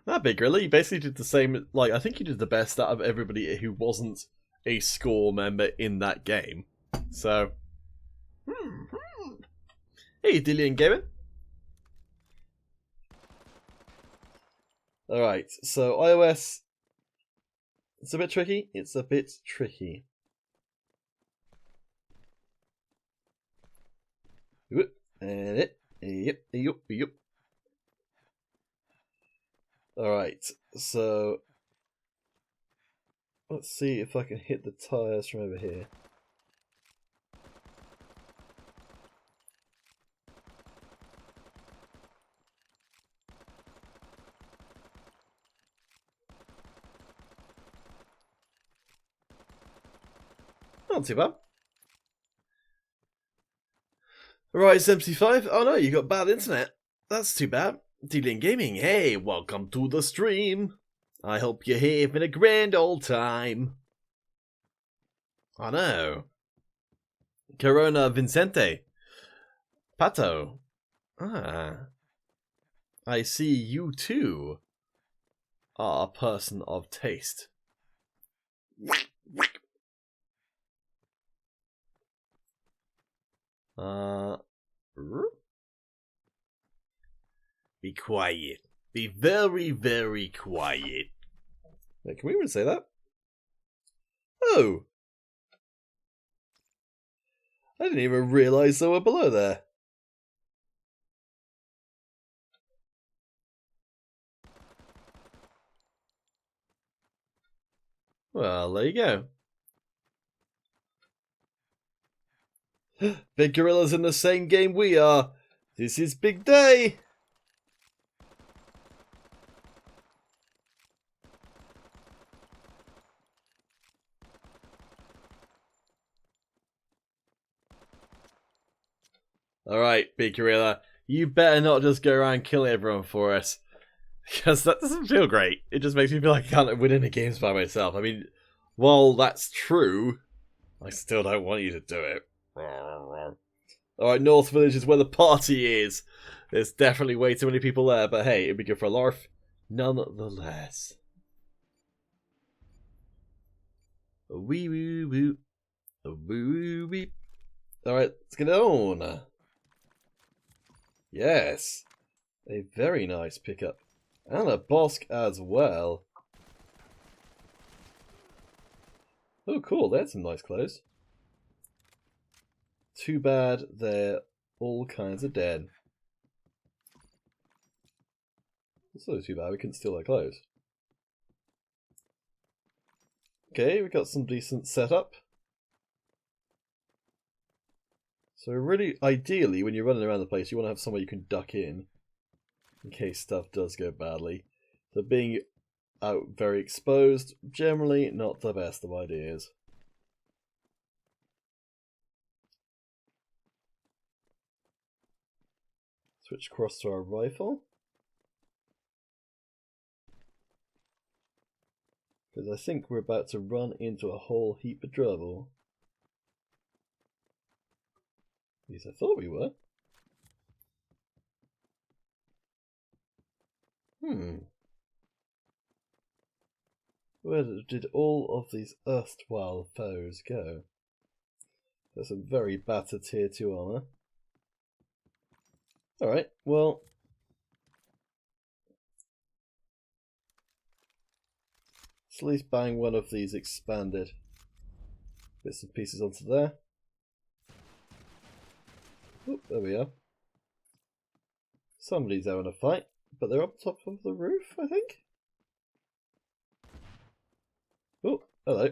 Now, Big Gorilla, you basically did the same, like, I think you did the best out of everybody who wasn't a score member in that game. So, Hey, Dillian Gaming. Alright, so iOS, it's a bit tricky. It's a bit tricky. And it, yep. Alright, so let's see if I can hit the tires from over here. Not too bad. Right, MC5. Oh no, you got bad internet. That's too bad. Dealing Gaming, hey, welcome to the stream. I hope you're having a grand old time. Oh no. Corona Vincente. Pato. Ah. I see you too are a person of taste. Be quiet. Be very, very quiet. Wait, can we even say that? Oh! I didn't even realise they were below there. Well, there you go. Big Gorilla's in the same game we are. This is big day. Alright, Big Gorilla, you better not just go around killing everyone for us. Because that doesn't feel great. It just makes me feel like I can't win any games by myself. I mean, while that's true, I still don't want you to do it. Alright, North Village is where the party is. There's definitely way too many people there, but hey, it'd be good for a larf nonetheless. Wee woo woo. Woo wee. Alright, let's get it on. Yes. A very nice pickup. And a Bosk as well. Oh, cool. They had some nice clothes. Too bad they're all kinds of dead. It's not too bad. We couldn't steal their clothes. Okay, we got some decent setup. So really, ideally, when you're running around the place, you want to have somewhere you can duck in case stuff does go badly. So being out very exposed, generally not the best of ideas. Switch across to our rifle. Because I think we're about to run into a whole heap of trouble. At least I thought we were. Where did all of these erstwhile foes go? There's some very battered tier 2 armor. Alright, well... let's at least bang one of these expanded bits and pieces onto there. Oop, there we are. Somebody's having a fight, but they're up top of the roof, I think? Oh, hello.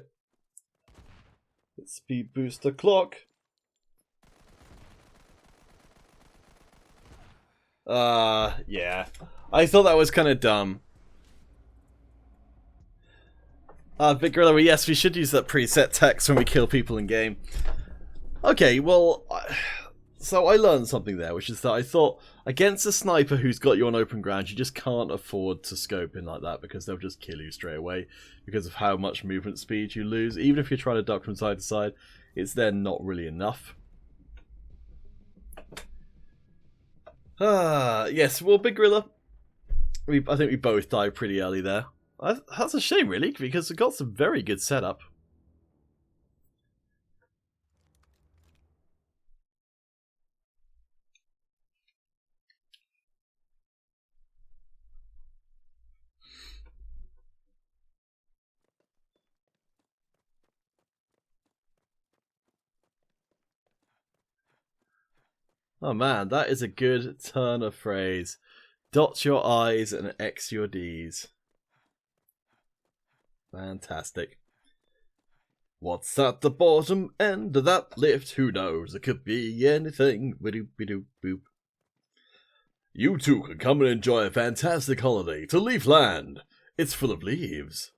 Let's speed boost the clock. Yeah. I thought that was kind of dumb. Big Gorilla, yes, we should use that preset text when we kill people in game. Okay, well, so I learned something there, which is that I thought against a sniper who's got you on open ground, you just can't afford to scope in like that because they'll just kill you straight away because of how much movement speed you lose. Even if you're trying to duck from side to side, it's then not really enough. Yes, well, Big Gorilla, I think we both died pretty early there. That's a shame, really, because we got some very good setup. Oh man, that is a good turn of phrase. Dot your I's and X your D's. Fantastic. What's at the bottom end of that lift? Who knows? It could be anything. Boop. You too can come and enjoy a fantastic holiday to Leafland. It's full of leaves.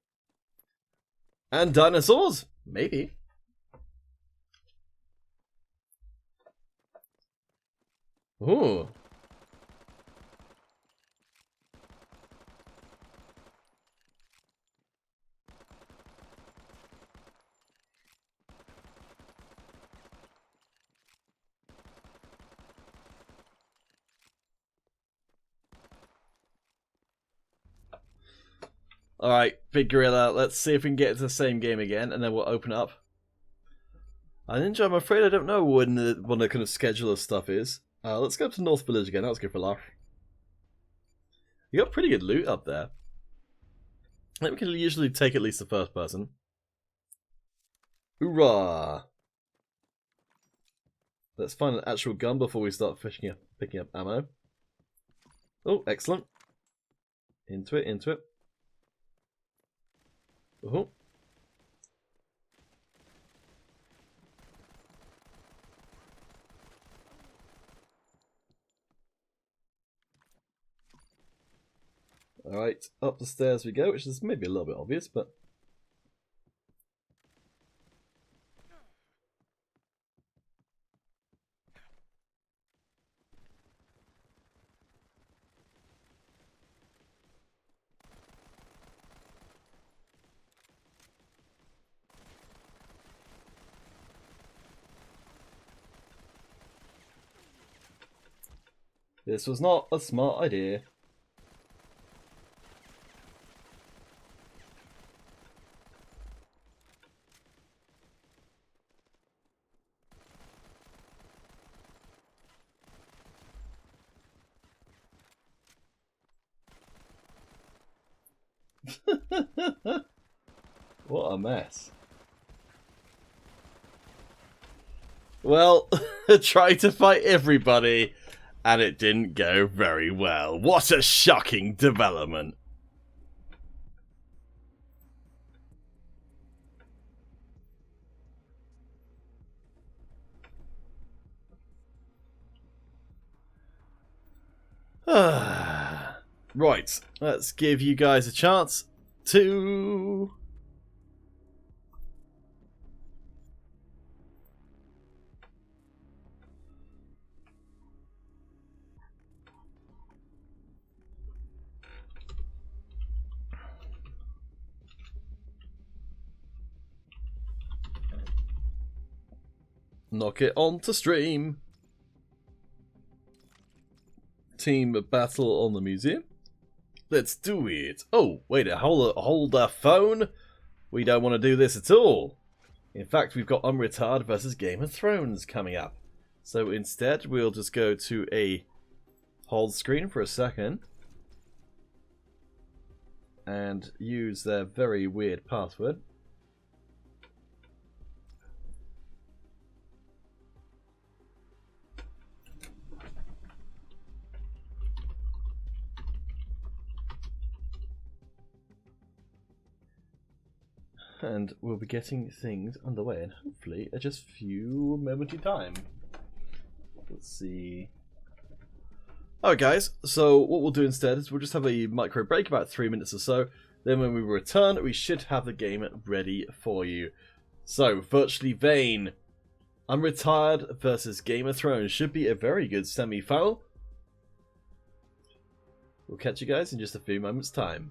And dinosaurs? Maybe. Ooh. Alright, Big Gorilla, let's see if we can get into the same game again, and then we'll open up. Ninja, I'm afraid I don't know when the kind of schedule of stuff is. Let's go to North Village again, that was good for a laugh. You got pretty good loot up there. I think we can usually take at least the first person. Hoorah! Let's find an actual gun before we start picking up ammo. Oh, excellent. Into it. Oh. Alright, up the stairs we go, which is maybe a little bit obvious, but... this was not a smart idea. What a mess. Well, tried to fight everybody, and it didn't go very well. What a shocking development. Right, let's give you guys a chance to... knock it onto stream. Team battle on the museum. Let's do it. Oh, wait, hold the phone. We don't want to do this at all. In fact, we've got Unretired versus Game of Thrones coming up. So instead, we'll just go to a hold screen for a second and use their very weird password. And we'll be getting things underway, and hopefully at just a few moments in time. Let's see. Alright guys, so what we'll do instead is we'll just have a micro break, about 3 minutes or so. Then when we return, we should have the game ready for you. So, Virtually Vain, Unretired versus Game of Thrones should be a very good semi-final. We'll catch you guys in just a few moments' time.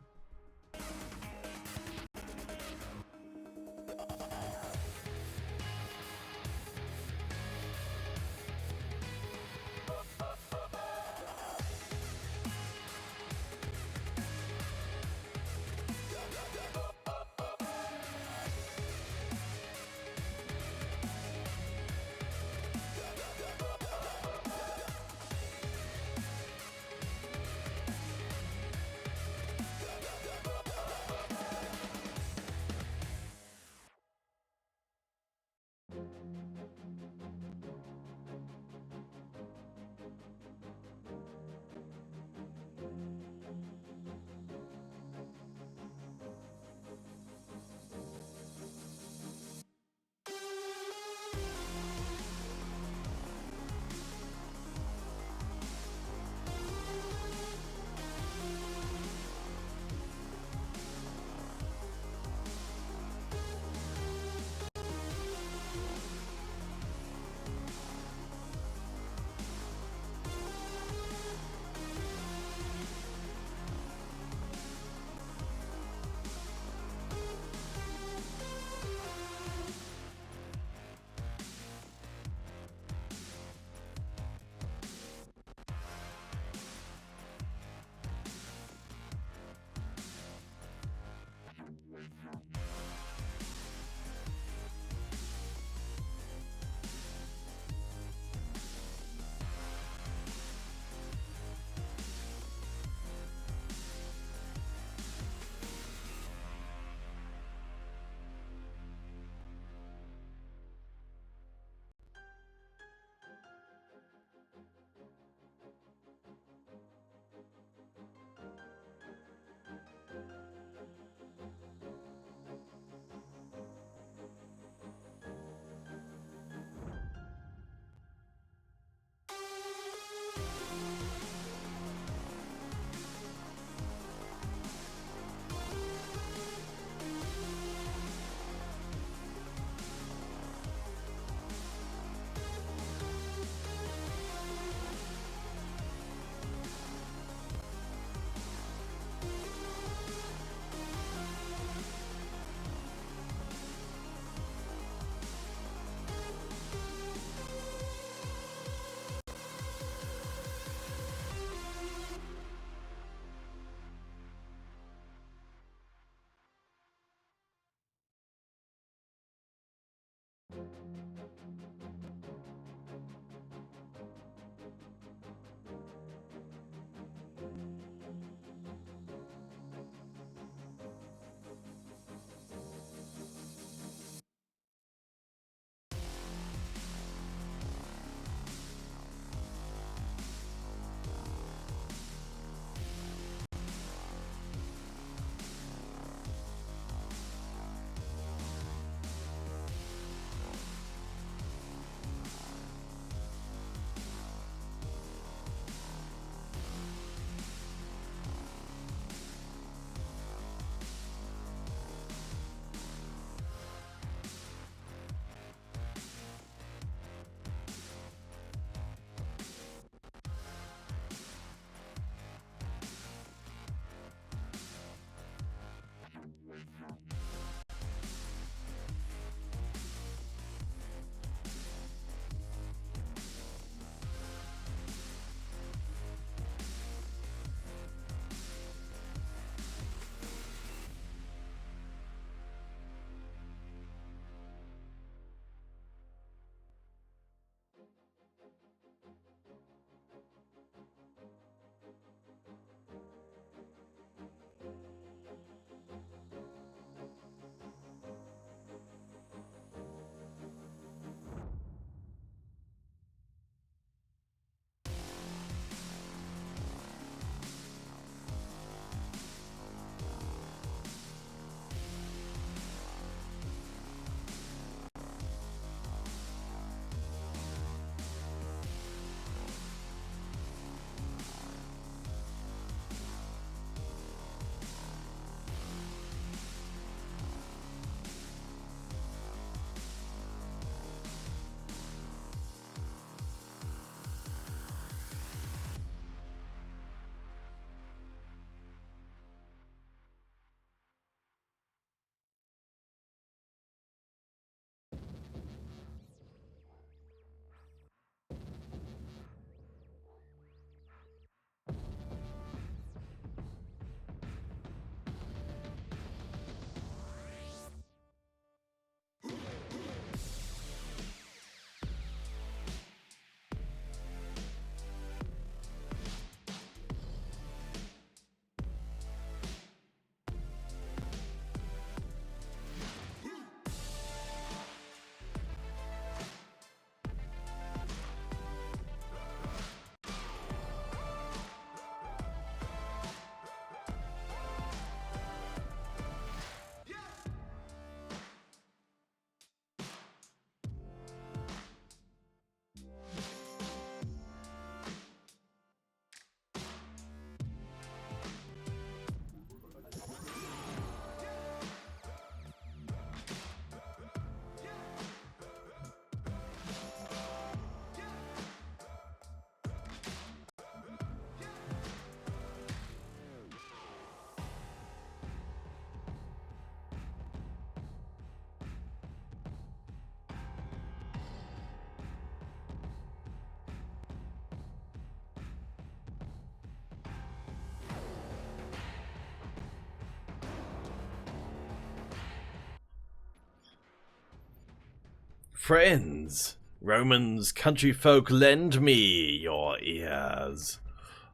Friends, Romans, country folk, lend me your ears,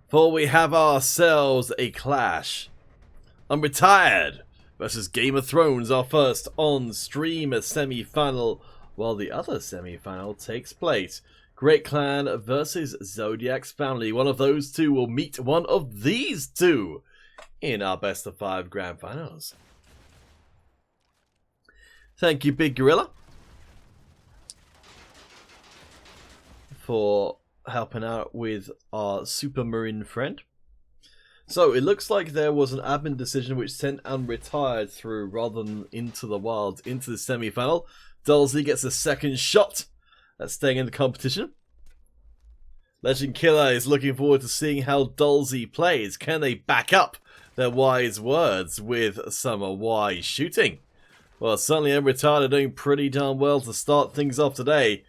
for we have ourselves a clash. Unretired versus Game of Thrones, our first on-stream semi-final, while the other semi-final takes place. Great Clan versus Zodiac's family. One of those two will meet one of these two in our best of 5 grand finals. Thank you, Big Gorilla, for helping out with our Supermarine friend. So it looks like there was an admin decision which sent Unretired through rather than into the wild, into the semi-final. Dulzy gets a second shot at staying in the competition. Legend Killer is looking forward to seeing how Dulzy plays. Can they back up their wise words with some wise shooting? Well, certainly Unretired are doing pretty darn well to start things off today.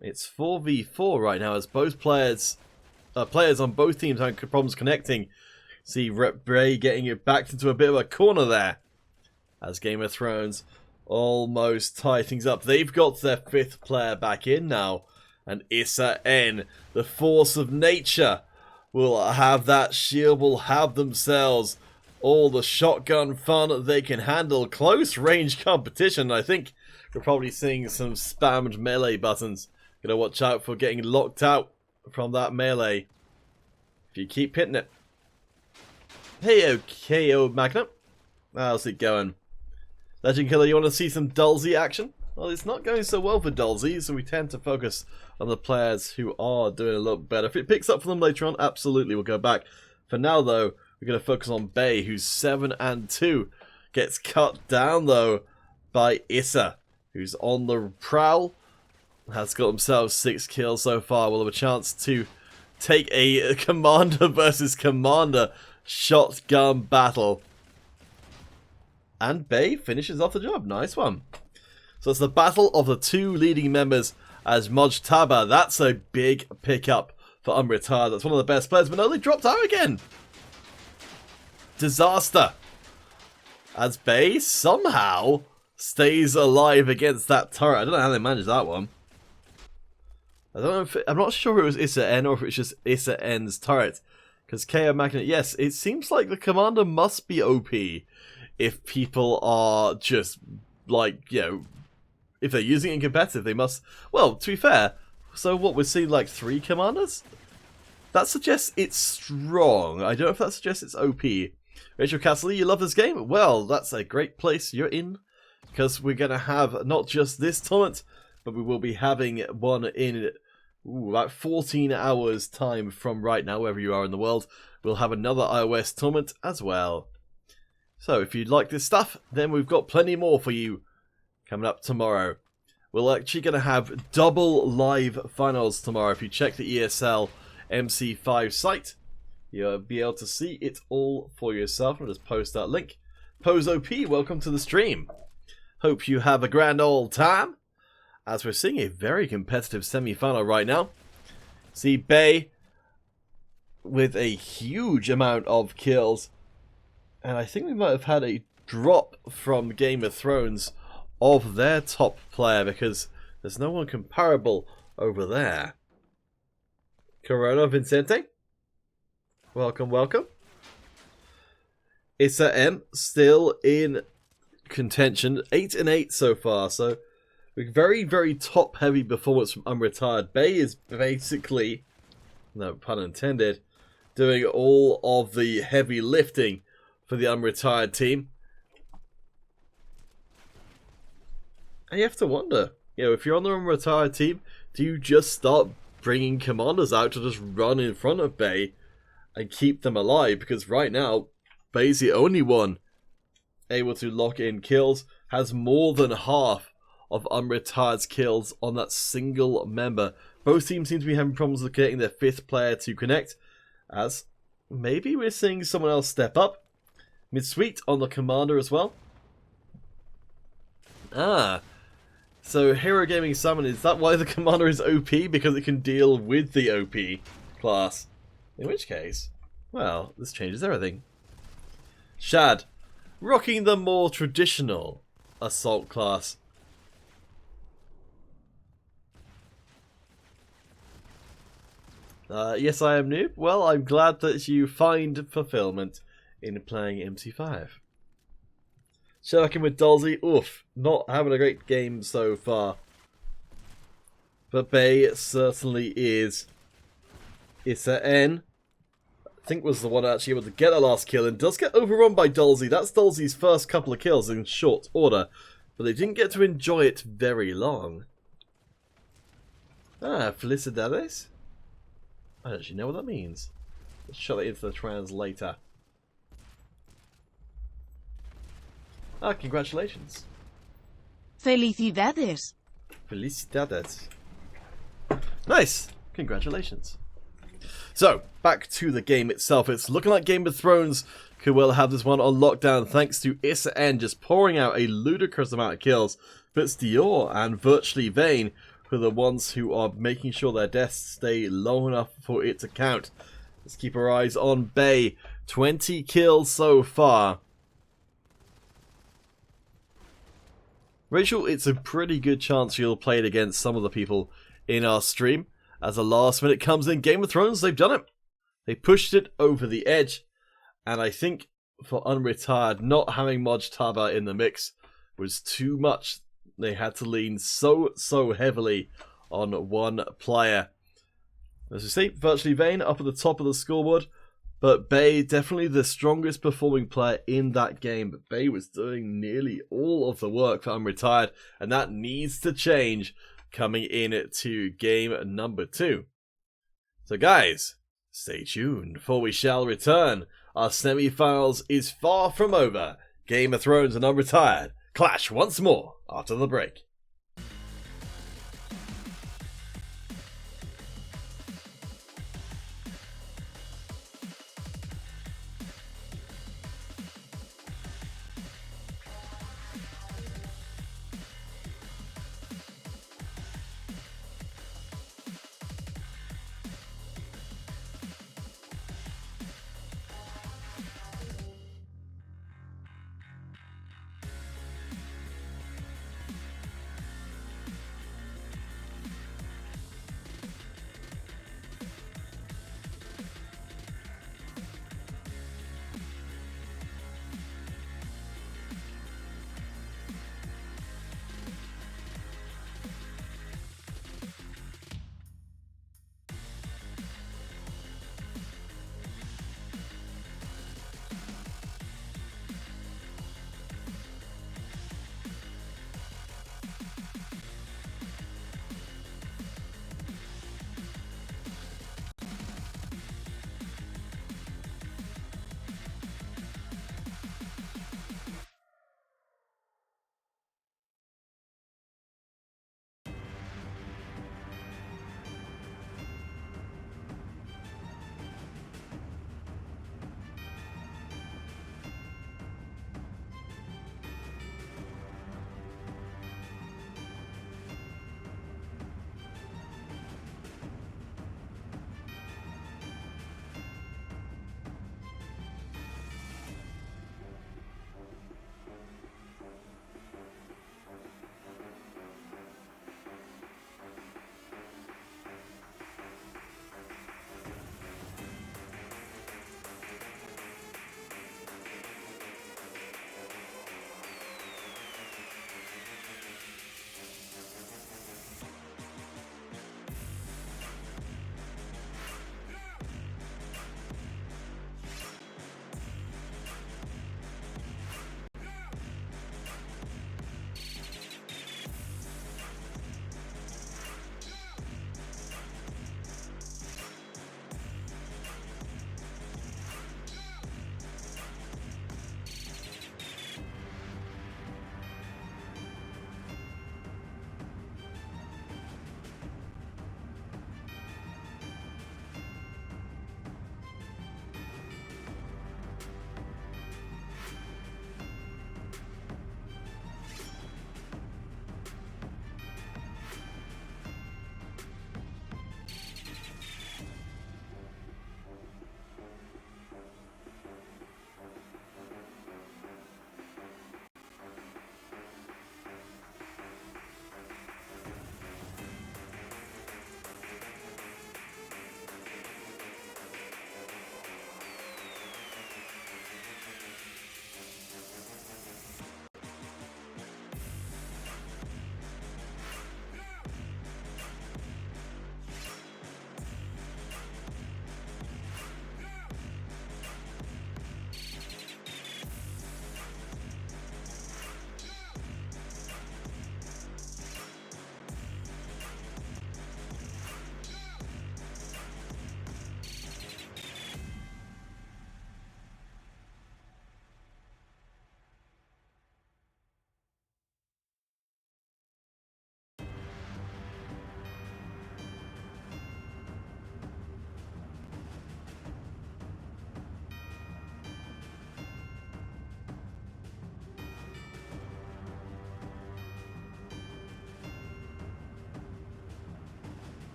It's 4v4 right now as both players on both teams having problems connecting. See Rep Bray getting it backed into a bit of a corner there as Game of Thrones almost tie things up. They've got their 5th player back in now, and Issa N, the force of nature, will have that shield, will have themselves all the shotgun fun they can handle. Close range competition. I think we're probably seeing some spammed melee buttons. Gotta watch out for getting locked out from that melee if you keep hitting it. Hey, KO Magnet. How's it going? Legend Killer, you want to see some Dulzy action? Well, it's not going so well for Dulzy, so we tend to focus on the players who are doing a little better. If it picks up for them later on, absolutely, we'll go back. For now, though, we're going to focus on Bay, who's 7-2. Gets cut down, though, by Issa, who's on the prowl. Has got himself 6 kills so far. We'll have a chance to take a commander versus commander shotgun battle. And Bay finishes off the job. Nice one. So it's the battle of the 2 leading members as Mojtaba. That's a big pickup for Unretired. That's one of the best players. But no, they dropped out again. Disaster. As Bay somehow stays alive against that turret. I don't know how they managed that one. I don't know if I'm not sure if it was Issa N or if it's just Issa N's turret. Because KO Magnet, yes, it seems like the commander must be OP if people are just, like, you know, if they're using it in competitive, they must. Well, to be fair, so what, we're seeing like 3 commanders? That suggests it's strong. I don't know if that suggests it's OP. Rachel Castle, you love this game? Well, that's a great place you're in. Because we're going to have not just this tournament, but we will be having one in about 14 hours time from right now, wherever you are in the world. We'll have another iOS tournament as well. So if you like this stuff, then we've got plenty more for you coming up tomorrow. We're actually going to have double live finals tomorrow. If you check the ESL MC5 site, you'll be able to see it all for yourself. I'll just post that link. Pose OP, welcome to the stream. Hope you have a grand old time, as we're seeing a very competitive semi-final right now. See Bay with a huge amount of kills. And I think we might have had a drop from Game of Thrones of their top player, because there's no one comparable over there. Corona Vincente, welcome, welcome. Issa M still in contention, 8-8 so far, so very, very top-heavy performance from Unretired. Bay is basically, no pun intended, doing all of the heavy lifting for the Unretired team. And you have to wonder, you know, if you're on the Unretired team, do you just start bringing commanders out to just run in front of Bay and keep them alive? Because right now, Bay's the only one able to lock in kills, has more than half of Unretired's kills on that single member. Both teams seem to be having problems with getting their 5th player to connect, as maybe we're seeing someone else step up. Mid-sweet on the commander as well. So Hero Gaming Salmon, is that why the commander is OP? Because it can deal with the OP class? In which case, well, this changes everything. Shad, rocking the more traditional assault class. Yes, I am noob. Well, I'm glad that you find fulfillment in playing MC5. Checking with Dolzy. Oof, not having a great game so far. But Bay certainly is. Issa N, I think, was the one actually able to get the last kill and does get overrun by Dolzy. That's Dolzy's first couple of kills in short order, but they didn't get to enjoy it very long. Felicidades? I don't actually know what that means. Let's shut it into the translator. Congratulations. Felicidades. Felicidades. Nice! Congratulations. So, back to the game itself. It's looking like Game of Thrones could well have this one on lockdown thanks to Issa N just pouring out a ludicrous amount of kills. But it's Dior and Virtually Vain who are the ones who are making sure their deaths stay low enough for it to count. Let's keep our eyes on Bay. 20 kills so far. Rachel, it's a pretty good chance you'll play it against some of the people in our stream. As a last minute comes in, Game of Thrones, they've done it. They pushed it over the edge. And I think for Unretired, not having Mojtaba in the mix was too much. They had to lean so heavily on one player. As you see, Virtually Vain up at the top of the scoreboard. But Bay, definitely the strongest performing player in that game. But Bay was doing nearly all of the work for Unretired. And that needs to change coming in to game number 2. So guys, stay tuned for we shall return. Our semi-finals is far from over. Game of Thrones and Unretired clash once more after the break.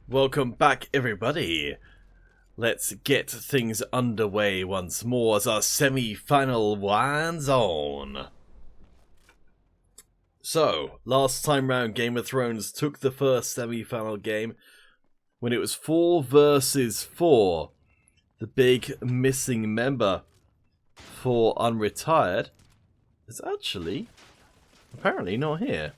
Welcome back, everybody. Let's get things underway once more as our semi-final winds on. So, last time round, Game of Thrones took the first semi-final game when it was 4 versus 4. The big missing member for Unretired is actually apparently not here.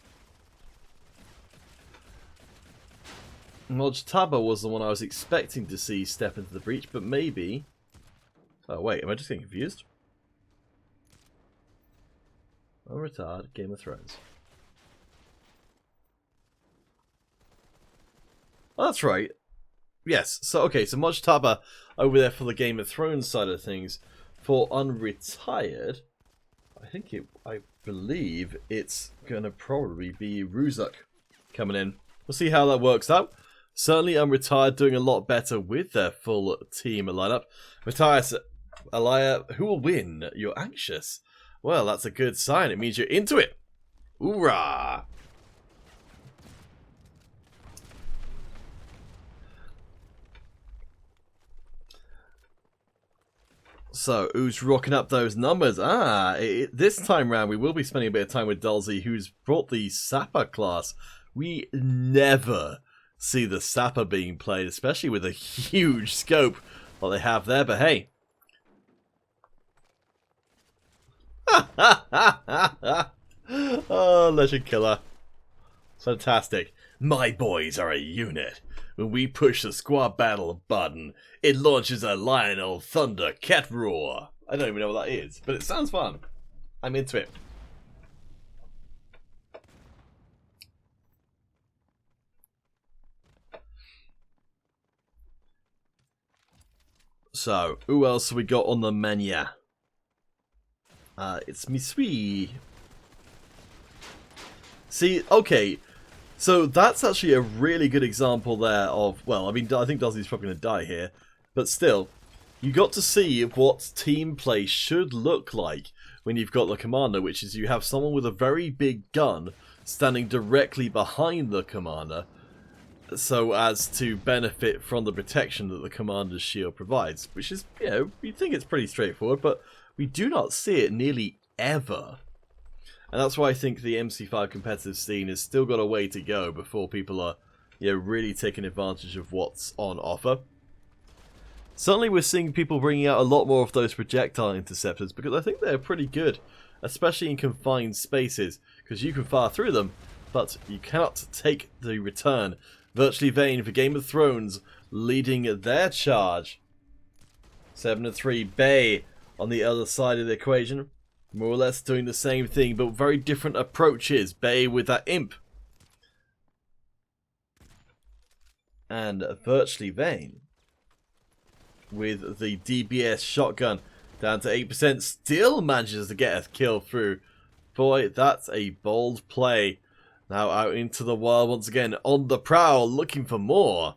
Mojtaba was the one I was expecting to see step into the breach, but maybe... Oh wait, am I just getting confused? Unretired, Game of Thrones. Oh, that's right. Yes, so okay, so Mojtaba over there for the Game of Thrones side of things. For Unretired, I believe it's gonna probably be Ruzuk coming in. We'll see how that works out. Certainly Unretired doing a lot better with their full team lineup. Matthias, Elia, who will win? You're anxious. Well, that's a good sign. It means you're into it. Hoorah! So, who's rocking up those numbers? This time round we will be spending a bit of time with Dulcie, who's brought the Sapper class. We never see the Sapper being played, especially with a huge scope that they have there, but hey. Oh, Legend Killer. Fantastic. My boys are a unit. When we push the squad battle button, it launches a Lionel Thunder Cat Roar. I don't even know what that is, but it sounds fun. I'm into it. So, who else have we got on the menu? It's Misui. See, okay, so that's actually a really good example there of, well, I mean, I think Dulcie's probably going to die here, but still, you got to see what team play should look like when you've got the commander, which is you have someone with a very big gun standing directly behind the commander, so as to benefit from the protection that the commander's shield provides, which is, you know, you think it's pretty straightforward, but we do not see it nearly ever. And that's why I think the MC5 competitive scene has still got a way to go before people are, you know, really taking advantage of what's on offer. Certainly we're seeing people bringing out a lot more of those projectile interceptors because I think they're pretty good, especially in confined spaces, because you can fire through them, but you cannot take the return. Virtually Vain for Game of Thrones leading their charge. 7-3 Bay on the other side of the equation. More or less doing the same thing, but very different approaches. Bay with that imp. And Virtually Vain with the DBS shotgun down to 8%. Still manages to get a kill through. Boy, that's a bold play. Now out into the wild once again. On the prowl, looking for more.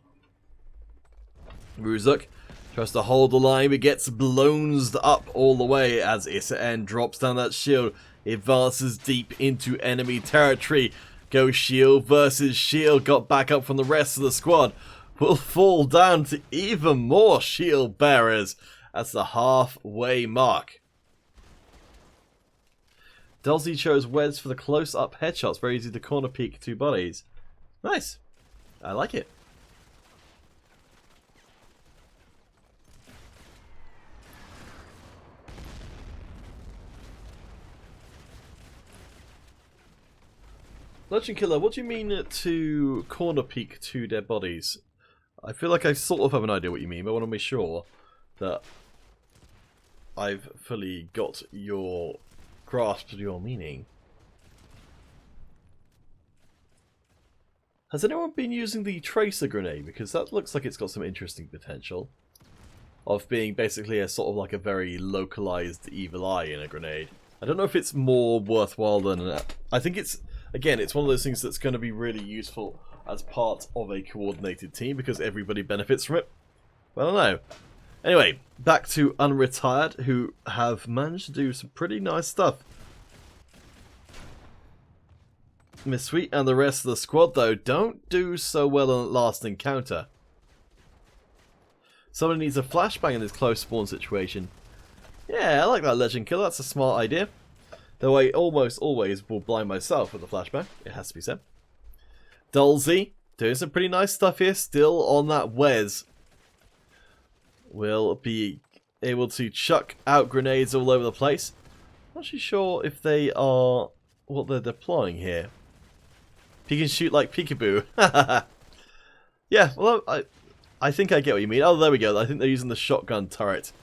Ruzuk tries to hold the line, but gets blown up all the way as Issa drops down that shield. Advances deep into enemy territory. Go shield versus shield. Got back up from the rest of the squad. Will fall down to even more shield bearers. That's the halfway mark. Dulcie chose Weds for the close-up headshots. Very easy to corner peek 2 bodies. Nice. I like it. Legend Killer, what do you mean to corner peek 2 dead bodies? I feel like I sort of have an idea what you mean, but I want to make sure that I've fully got your grasp of your meaning. Has anyone been using the tracer grenade? Because that looks like it's got some interesting potential. Of being basically a sort of like a very localized evil eye in a grenade. I don't know if it's more worthwhile than... I think it's... Again, it's one of those things that's going to be really useful as part of a coordinated team because everybody benefits from it. Well, I don't know. Anyway, back to Unretired, who have managed to do some pretty nice stuff. Miss Sweet and the rest of the squad, though, don't do so well on that last encounter. Someone needs a flashbang in this close spawn situation. Yeah, I like that legend killer. That's a smart idea. Though I almost always will blind myself with a flashbang. It has to be said. Dulzy doing some pretty nice stuff here. Still on that Wes. Will be able to chuck out grenades all over the place. Not actually sure if they are what they're deploying here. He can shoot like peekaboo. Yeah, well, I think I get what you mean. Oh, there we go. I think they're using the shotgun turret.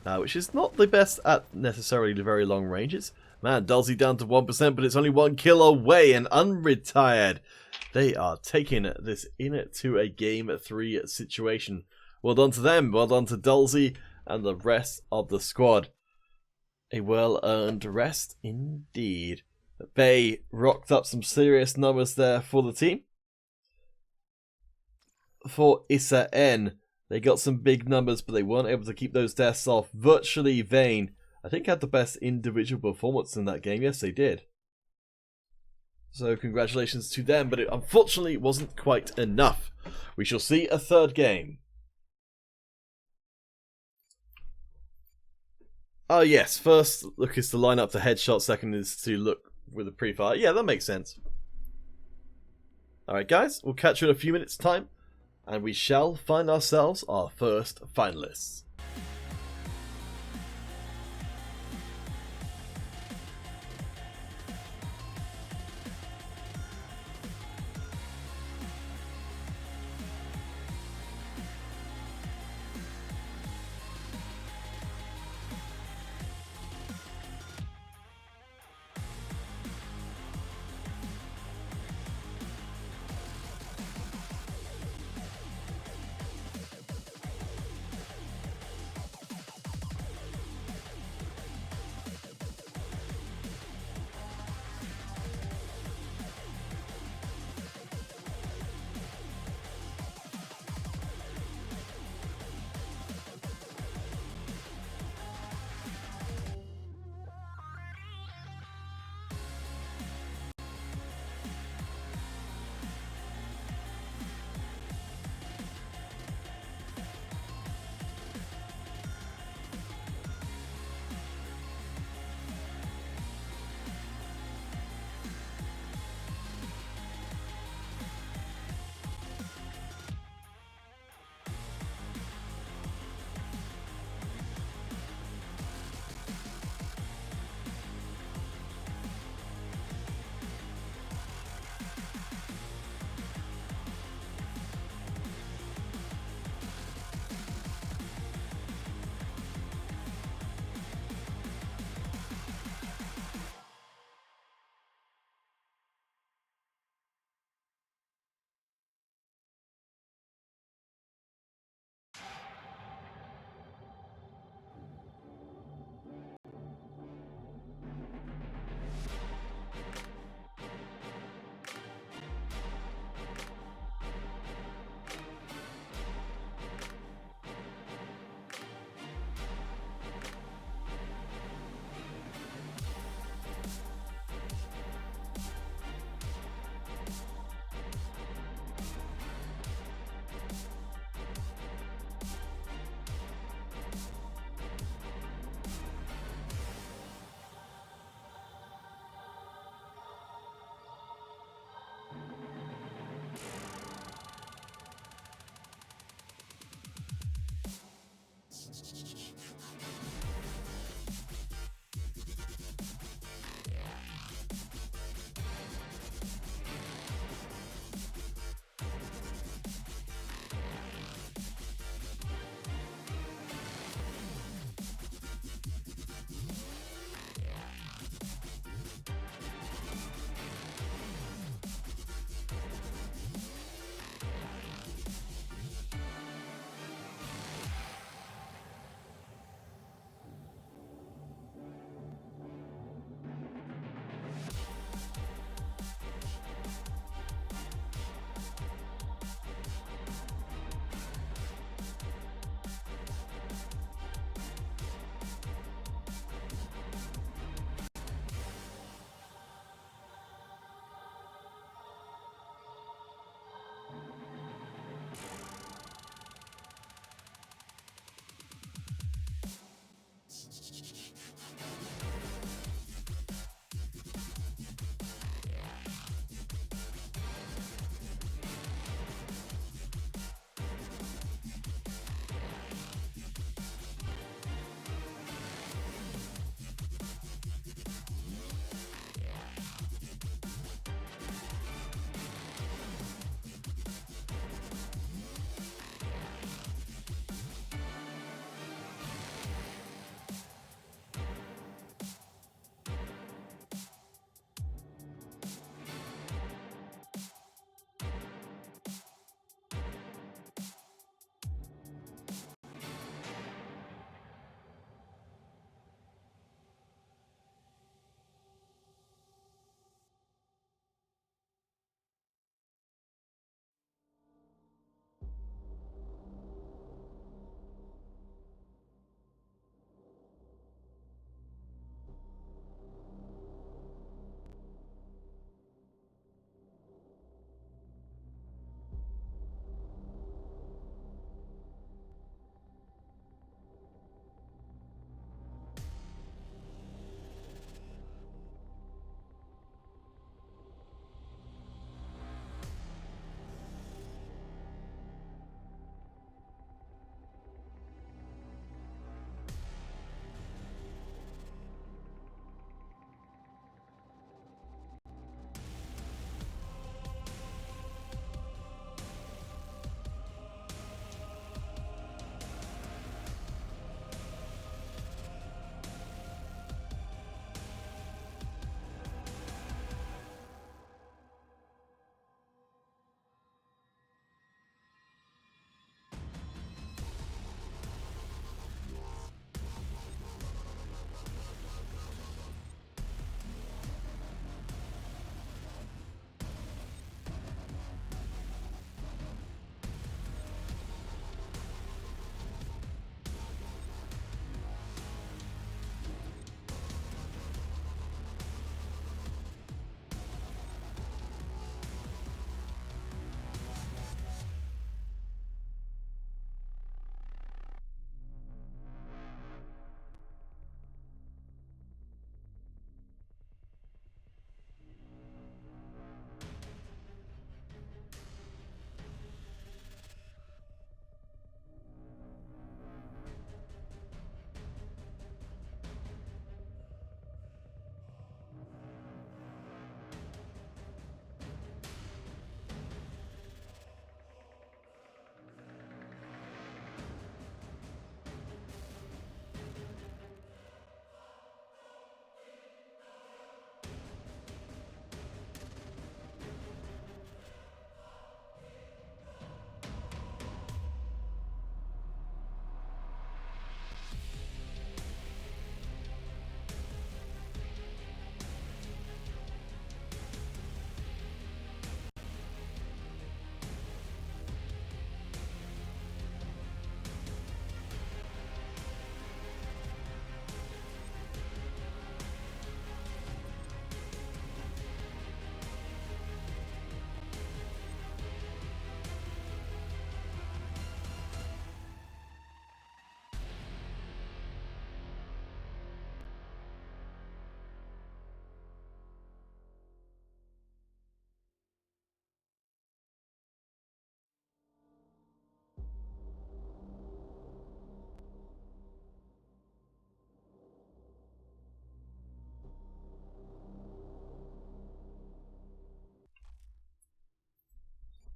Which is not the best at necessarily the very long ranges. Man, Dulzy down to 1%, but it's only 1 kill away and unretired. They are taking this into a Game 3 situation. Well done to them. Well done to Dulzy and the rest of the squad. A well-earned rest indeed. Bay rocked up some serious numbers there for the team. For Issa N, they got some big numbers, but they weren't able to keep those deaths off. Virtually Vayne, I think, had the best individual performance in that game. Yes, they did. So congratulations to them, but it unfortunately wasn't quite enough. We shall see a third game. Oh yes, first look is to line up the headshot, second is to look with a pre-fire. Yeah, that makes sense. Alright guys, we'll catch you in a few minutes time, and we shall find ourselves our first finalists.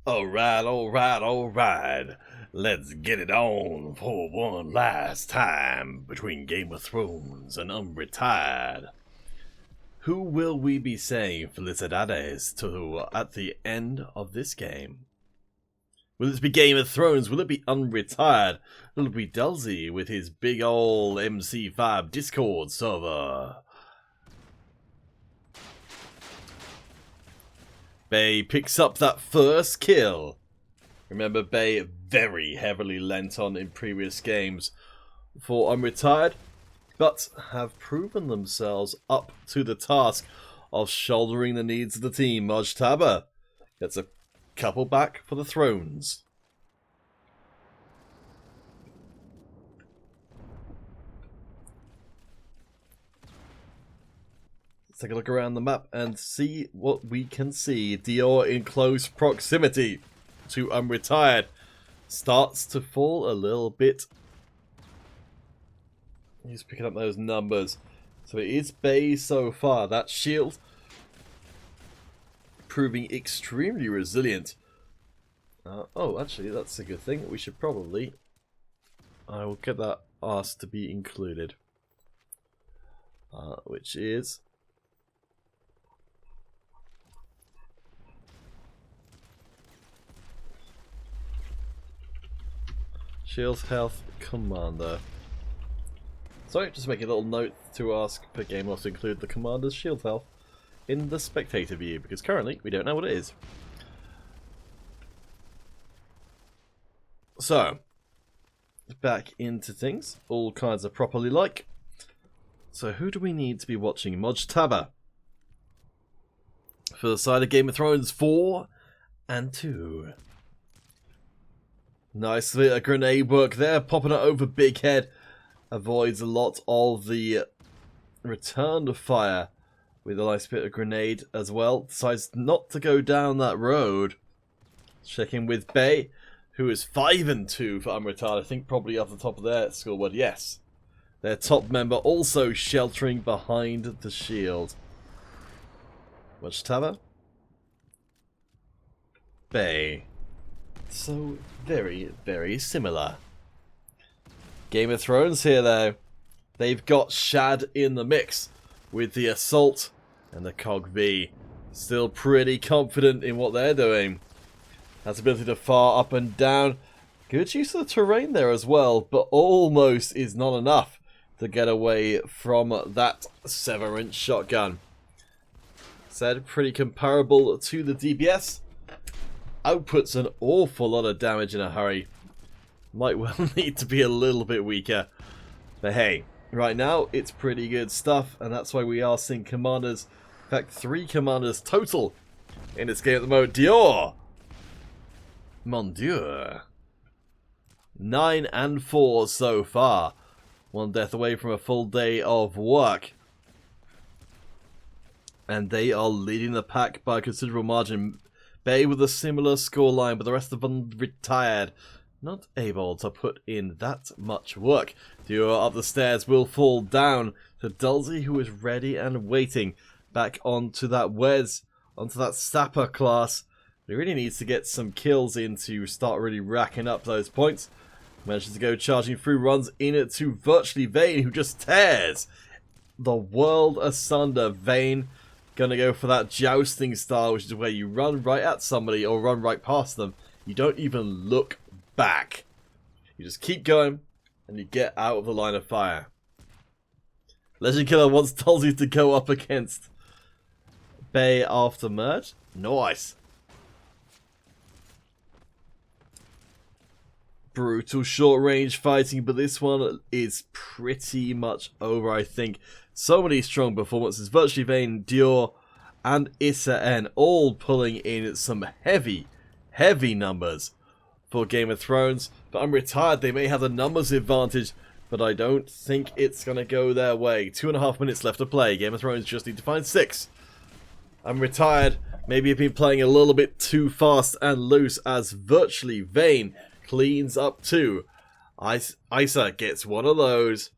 Alright, alright, alright. Let's get it on for one last time between Game of Thrones and Unretired. Who will we be saying felicidades to at the end of this game? Will it be Game of Thrones? Will it be Unretired? Will it be Dulzy with his big ol' MC5 Discord server? Bay picks up that first kill. Remember, Bay very heavily lent on in previous games for Unretired, but have proven themselves up to the task of shouldering the needs of the team. Mojtaba gets a couple back for the Thrones. Let's take a look around the map and see what we can see. Dior in close proximity to Unretired starts to fall a little bit. He's picking up those numbers. So it is Bay so far. That shield proving extremely resilient. Oh, actually, that's a good thing. We should probably... I will get that asked to be included. Which is... Shield Health Commander. Sorry, just make a little note to ask per game to include the Commander's shield health in the spectator view, because currently we don't know what it is. So, back into things, all kinds of properly like. So who do we need to be watching? Mojtaba. For the side of Game of Thrones 4 and 2. Nice bit of grenade work there, popping it over Big Head. Avoids a lot of the return to fire with a nice bit of grenade as well. Decides not to go down that road. Checking with Bay, who is 5 and 2 for Unretired. I think probably off the top of their scoreboard, yes. Their top member also sheltering behind the shield. Mojtaba. Bay. So very, very similar. Game of Thrones here though. They've got Shad in the mix with the Assault and the Cog V. Still pretty confident in what they're doing. Has ability to fire up and down. Good use of the terrain there as well, but almost is not enough to get away from that 7-inch shotgun. Said pretty comparable to the DPS. Outputs an awful lot of damage in a hurry. Might well need to be a little bit weaker. But hey, right now it's pretty good stuff, and that's why we are seeing commanders. In fact, 3 commanders total in this game at the moment. Dior! Mon Dieu. 9 and 4 so far. 1 death away from a full day of work. And they are leading the pack by a considerable margin. Bay with a similar scoreline, but the rest of them retired. Not able to put in that much work. Dior up the stairs will fall down to Dulzy, who is ready and waiting. Back onto that Wes, onto that Sapper class. He really needs to get some kills in to start really racking up those points. Manages to go charging through, runs in it to virtually Vayne, who just tears the world asunder. Vayne gonna go for that jousting style, which is where you run right at somebody or run right past them. You don't even look back. You just keep going and you get out of the line of fire. Legend Killer wants Dulzy to go up against Bay after merge. Nice. Brutal short range fighting, but this one is pretty much over, I think. So many strong performances. Virtually Vayne, Dior, and Issa N all pulling in some heavy, heavy numbers for Game of Thrones. But Unretired, they may have the numbers advantage, but I don't think it's going to go their way. 2.5 minutes left to play. Game of Thrones just need to find 6. Unretired maybe have been playing a little bit too fast and loose as virtually Vayne cleans up 2. Issa gets one of those.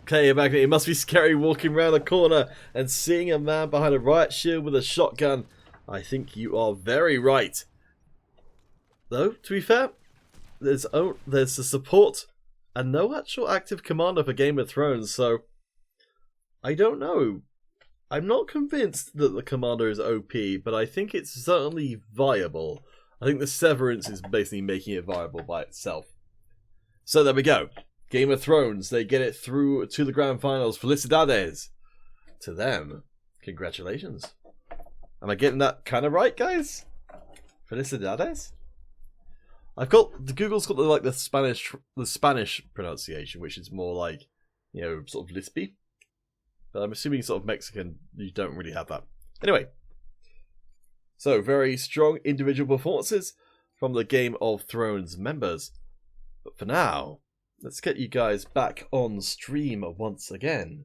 Okay, back. It must be scary walking around a corner and seeing a man behind a riot shield with a shotgun. I think you are very right Though, to be fair, there's the support and no actual active commander for Game of Thrones, so I don't know. I'm not convinced that the commander is OP, but I think it's certainly viable. I think the Severance is basically making it viable by itself. So there we go. Game of Thrones, they get it through to the grand finals. Felicidades to them. Congratulations. Am I getting that kind of right, guys? Felicidades? Google's got the Spanish pronunciation, which is more like, you know, sort of lispy. But I'm assuming sort of Mexican, you don't really have that. Anyway. So, very strong individual performances from the Game of Thrones members. But for now, let's get you guys back on stream once again.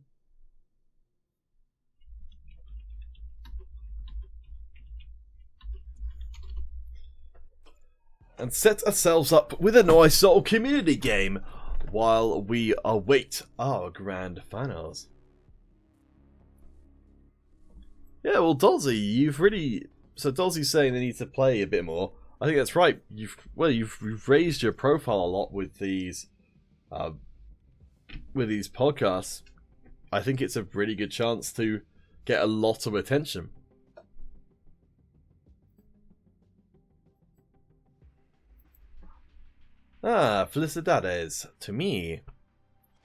And set ourselves up with a nice little community game while we await our grand finals. Yeah, well, Dolzy, you've really... So Dolzy's saying they need to play a bit more. I think that's right. You've raised your profile a lot with these podcasts. I think it's a really good chance to get a lot of attention. Ah, felicidades to me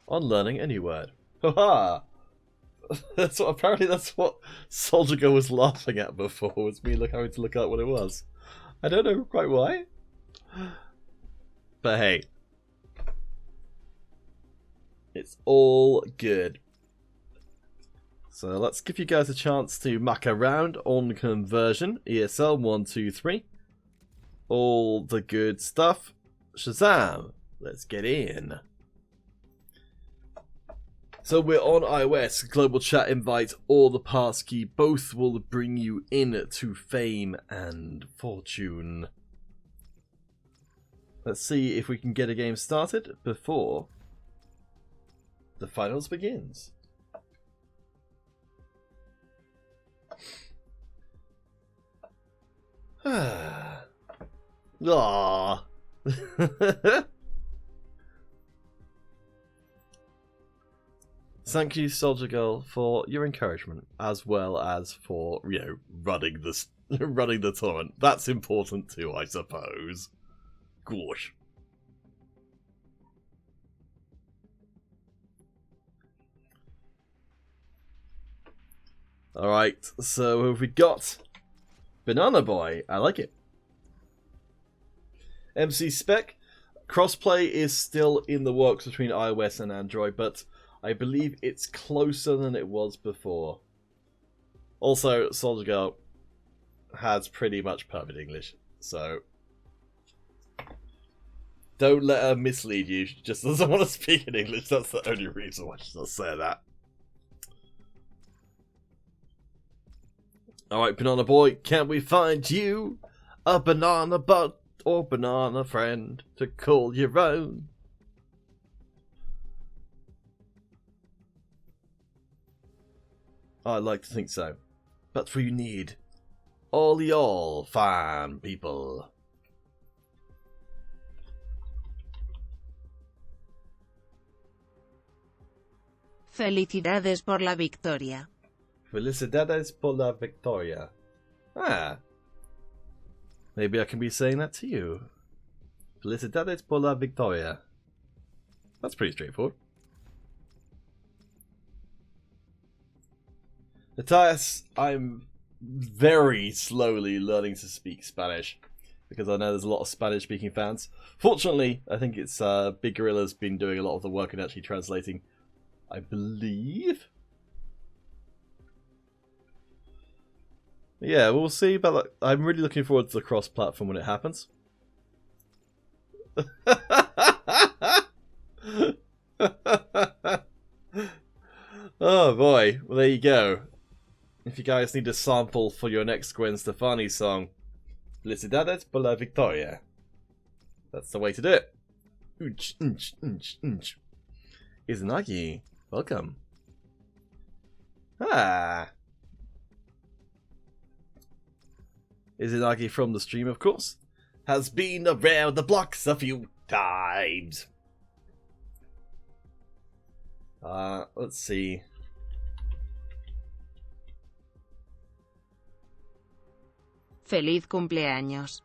on learning a new word. Haha! That's what Soldier Girl was laughing at before, was me having to look up what it was. I don't know quite why. But hey. It's all good. So let's give you guys a chance to muck around on conversion. ESL 1, 2, 3. All the good stuff. Shazam! Let's get in. So we're on iOS, global chat invite or the passkey. Both will bring you in to fame and fortune. Let's see if we can get a game started before the finals begins. Aww. Thank you, Soldier Girl, for your encouragement, as well as for, you know, running the tournament. That's important too, I suppose. Gosh. Alright, so who have we got? Banana Boy, I like it. MC Spec, crossplay is still in the works between iOS and Android, but I believe it's closer than it was before. Also, Soldier Girl has pretty much perfect English, so don't let her mislead you. She just doesn't want to speak in English. That's the only reason why she'll say that. Alright, Banana Boy, can we find you a banana butt or banana friend to call your own? I'd like to think so. But we need all y'all fine people. Felicidades por la victoria. Felicidades por la victoria. Ah. Maybe I can be saying that to you. Felicidades por la victoria. That's pretty straightforward. Matthias, I'm very slowly learning to speak Spanish because I know there's a lot of Spanish speaking fans. Fortunately, I think it's Big Gorilla's been doing a lot of the work in actually translating, I believe. Yeah, we'll see about that. I'm really looking forward to the cross-platform when it happens. Oh boy, well there you go. If you guys need a sample for your next Gwen Stefani song, Felicidades por la victoria. That's the way to do it. Izanagi, welcome. Ah. Izanagi from the stream, of course. has been around the blocks a few times. Let's see. Feliz cumpleaños.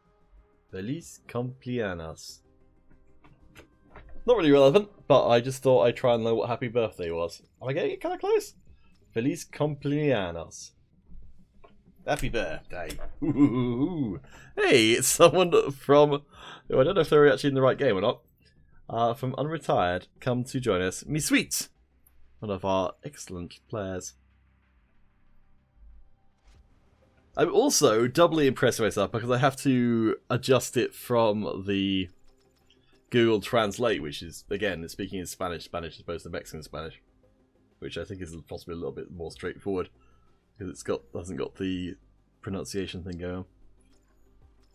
Feliz cumpleaños. Not really relevant, but I just thought I'd try and know what happy birthday was. Am I getting it kind of close? Feliz cumpleaños. Happy birthday. Ooh. Hey, it's someone from... I don't know if they're actually in the right game or not. From Unretired, come to join us. Me Sweet, one of our excellent players. I'm also doubly impressed with myself because I have to adjust it from the Google Translate, which is, again, speaking in Spanish as opposed to Mexican Spanish, which I think is possibly a little bit more straightforward because it's hasn't got the pronunciation thing going on,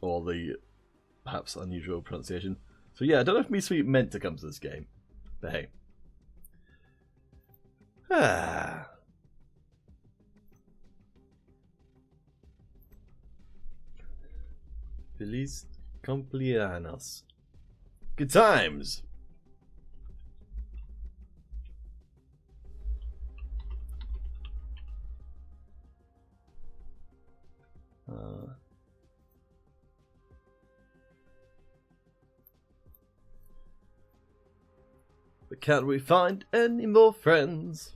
or the perhaps unusual pronunciation. So yeah, I don't know if Me Sweet meant to come to this game, but hey. Feliz cumpleaños. Good times. But can't we find any more friends?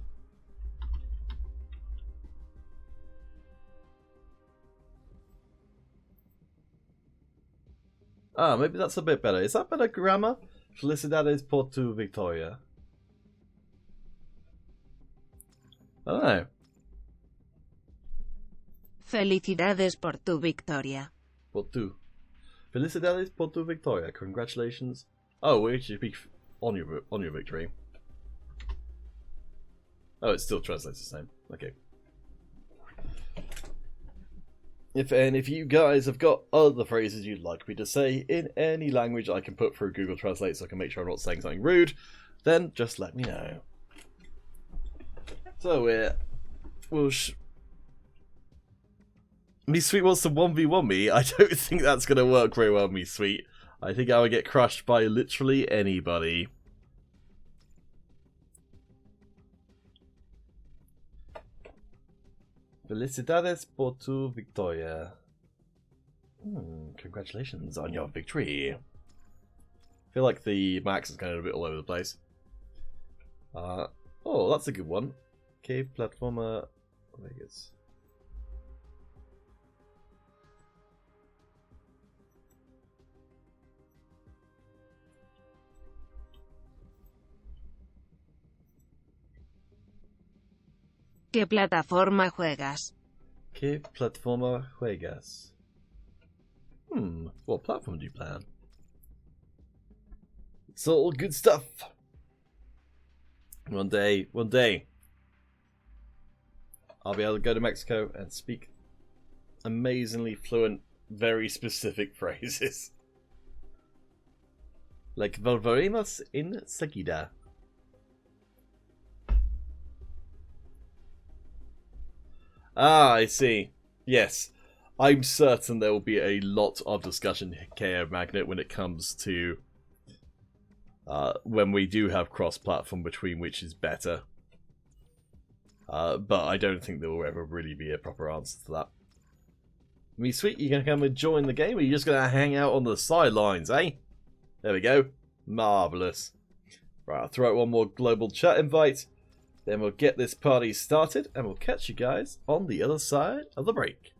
Maybe that's a bit better. Is that better grammar? Felicidades por tu victoria. I don't know. Felicidades por tu victoria. Por tu. Felicidades por tu victoria. Congratulations. Oh, we should be on your victory. Oh, it still translates the same. Okay. If you guys have got other phrases you'd like me to say in any language I can put through Google Translate so I can make sure I'm not saying something rude, then just let me know. So Me Sweet wants to 1v1 me. I don't think that's going to work very well, Me Sweet. I think I would get crushed by literally anybody. Felicidades por tu victoria. Congratulations on your victory. I feel like the max is kind of a bit all over the place. Oh, that's a good one. Cave platformer. Vegas. ¿Qué plataforma juegas? ¿Qué plataforma juegas? What platform do you play on? It's all good stuff. One day, I'll be able to go to Mexico and speak amazingly fluent, very specific phrases. Like, volveremos enseguida. Ah, I see. Yes. I'm certain there will be a lot of discussion here, Magnet, when it comes to when we do have cross-platform between which is better. But I don't think there will ever really be a proper answer to that. Me Sweet, you gonna come and join the game, or are you just gonna hang out on the sidelines, eh? There we go. Marvellous. Right, I'll throw out one more global chat invite. Then we'll get this party started, and we'll catch you guys on the other side of the break.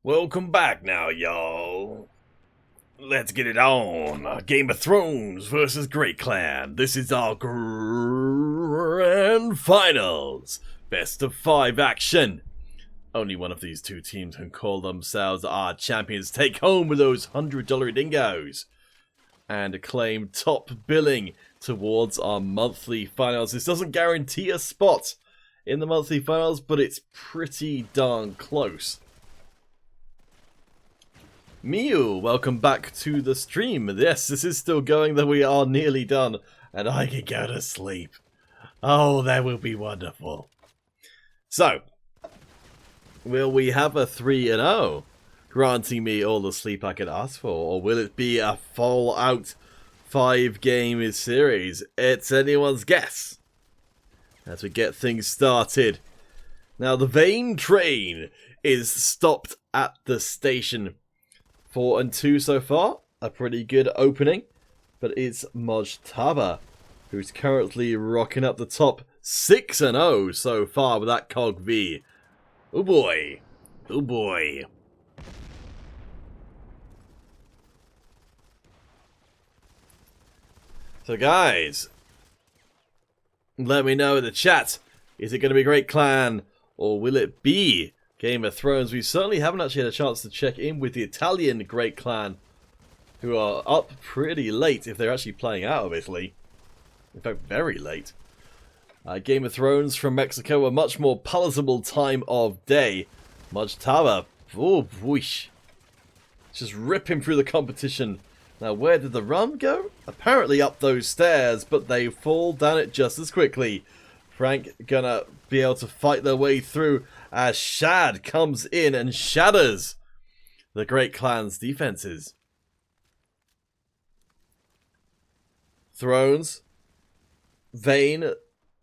Welcome back now, y'all. Let's get it on. Game of Thrones versus Great Clan. This is our grand finals. Best of 5 action. Only one of these two teams can call themselves our champions. Take home with those $100 dingoes. And claim top billing towards our monthly finals. This doesn't guarantee a spot in the monthly finals, but it's pretty darn close. Miu, welcome back to the stream. Yes, this is still going, though we are nearly done, and I can go to sleep. Oh, that will be wonderful. So, will we have a 3-0, granting me all the sleep I could ask for, or will it be a full-out 5-game series? It's anyone's guess as we get things started. Now, the Vane train is stopped at the station. 4-2 so far, a pretty good opening, but it's Mojtaba who's currently rocking up the top. 6-0 so far with that Cog V. Oh boy, oh boy. So guys, let me know in the chat, is it going to be Great Clan or will it be Game of Thrones? We certainly haven't actually had a chance to check in with the Italian Great Clan, who are up pretty late if they're actually playing out of Italy. In fact, very late. Game of Thrones from Mexico, a much more palatable time of day. Mojtaba, oh whoosh. Just ripping through the competition. Now, where did the run go? Apparently up those stairs, but they fall down it just as quickly. Frank gonna be able to fight their way through as Shad comes in and shatters the Great Clan's defenses. Thrones. Vane,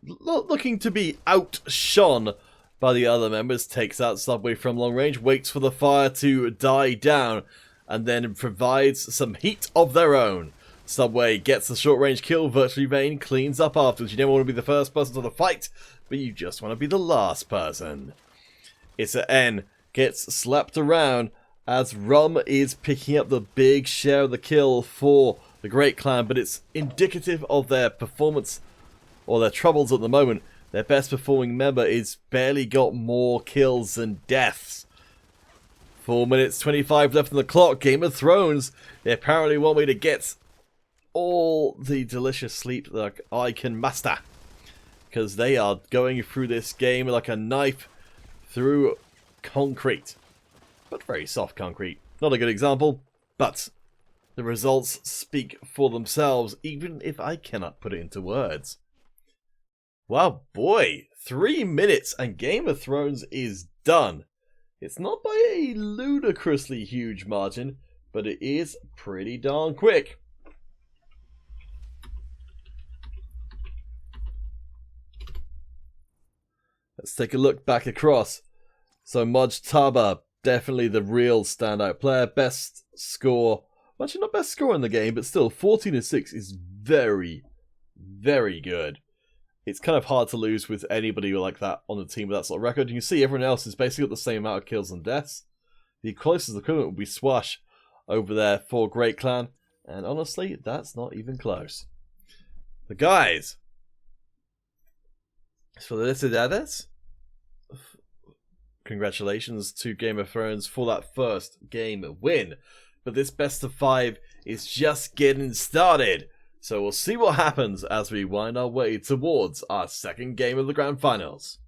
looking to be outshone by the other members, takes out Subway from long range, waits for the fire to die down, and then provides some heat of their own. Subway gets the short range kill, virtually Vane cleans up afterwards. You never want to be the first person to the fight, but you just want to be the last person. Issa N gets slapped around as Rum is picking up the big share of the kill for the Great Clan, but it's indicative of their performance or their troubles at the moment. Their best performing member is barely got more kills than deaths. 4 minutes 25 left on the clock. Game of Thrones, they apparently want me to get all the delicious sleep that I can master, because they are going through this game like a knife through concrete, but very soft concrete. Not a good example, but the results speak for themselves, even if I cannot put it into words. Wow, boy, 3 minutes and Game of Thrones is done. It's not by a ludicrously huge margin, but it is pretty darn quick. Let's take a look back across. So Mojtaba, definitely the real standout player. Best score, well, actually not best score in the game, but still 14-6 is very, very good. It's kind of hard to lose with anybody like that on the team with that sort of record. You can see everyone else is basically got the same amount of kills and deaths. The closest equivalent would be Swash over there for Great Clan, and honestly, that's not even close. The guys, Felicidades. Congratulations to Game of Thrones for that first game win. But this best of 5 is just getting started. So we'll see what happens as we wind our way towards our second game of the Grand Finals.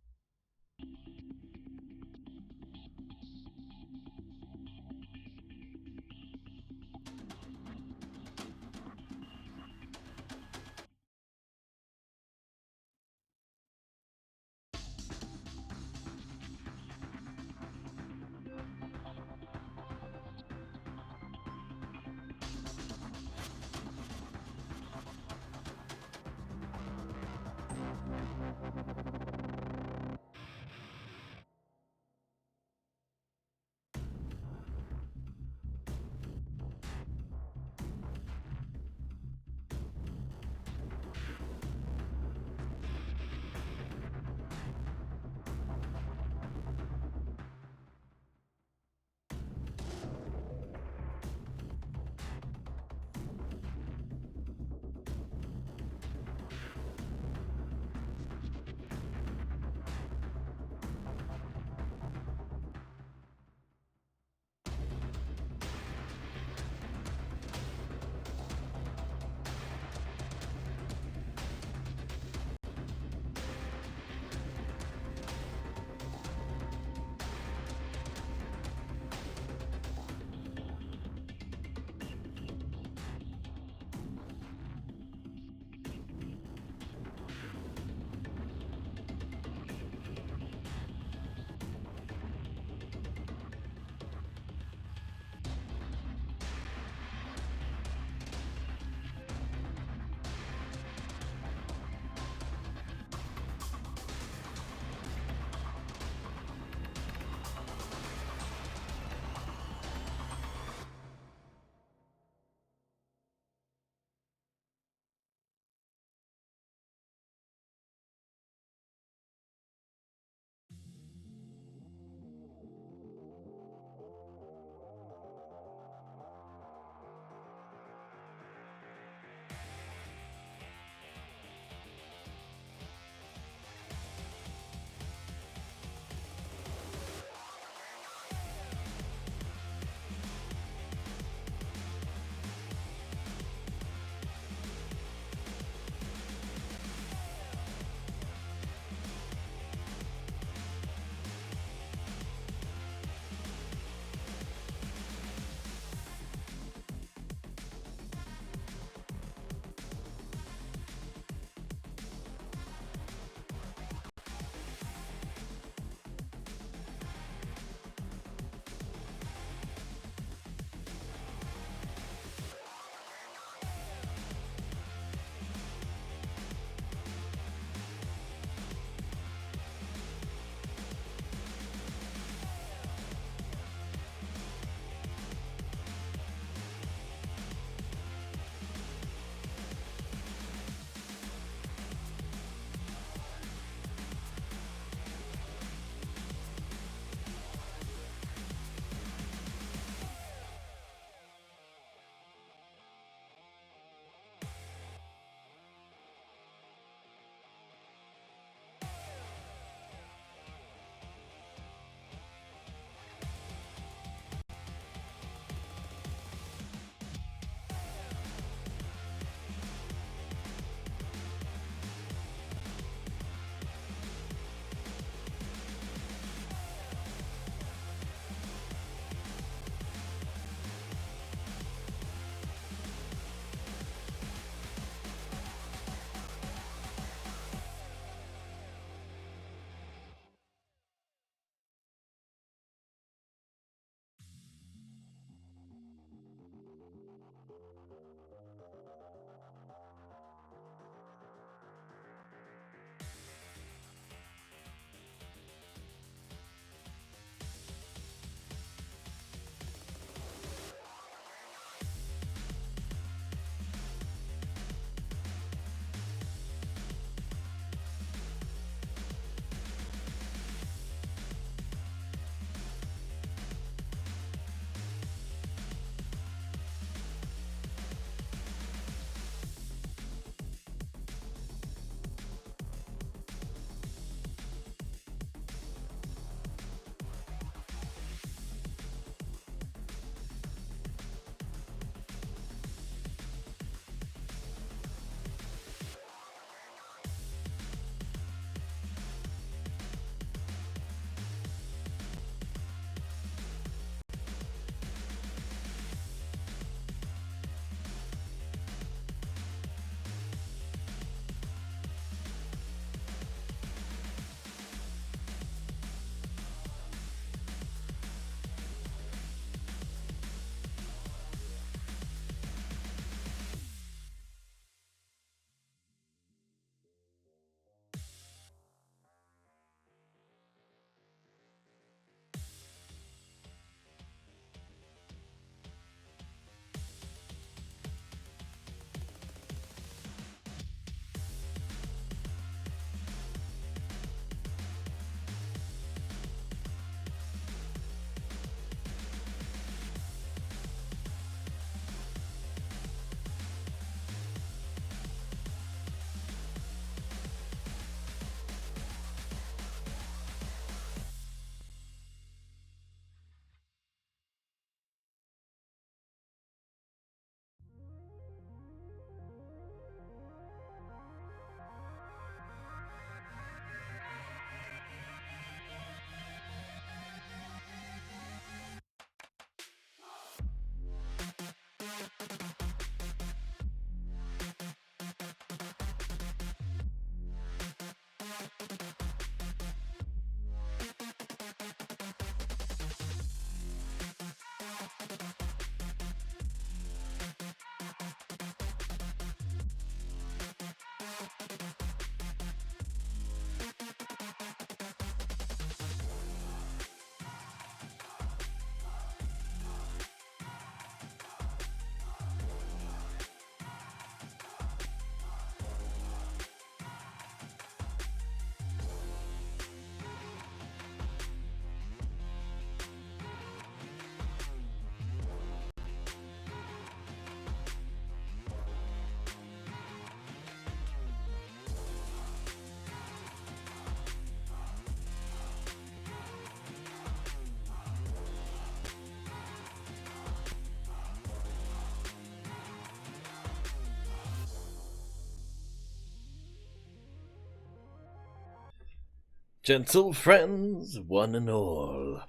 Gentle friends, one and all,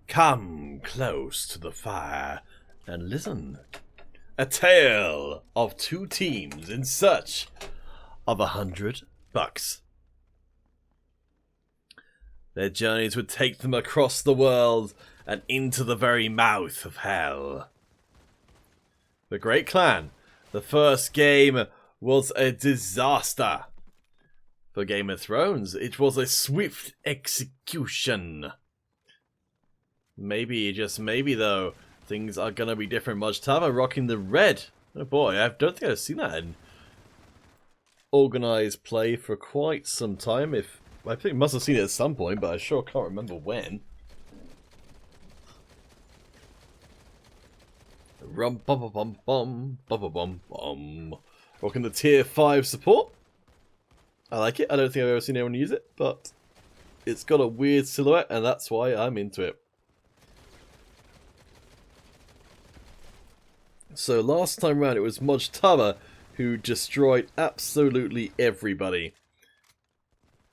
come close to the fire and listen. A tale of two teams in search of $100. Their journeys would take them across the world and into the very mouth of hell. The Great Clan. The first game was a disaster. For Game of Thrones, it was a swift execution. Maybe, just maybe though, things are gonna be different. Mujtaba rocking the red. Oh boy, I don't think I've seen that in organized play for quite some time. I think I must have seen it at some point, but I sure can't remember when. Rum bum bum bum bum bum bum bum. Rocking the tier 5 support. I like it. I don't think I've ever seen anyone use it, but it's got a weird silhouette, and that's why I'm into it. So last time around, it was Mujtaba who destroyed absolutely everybody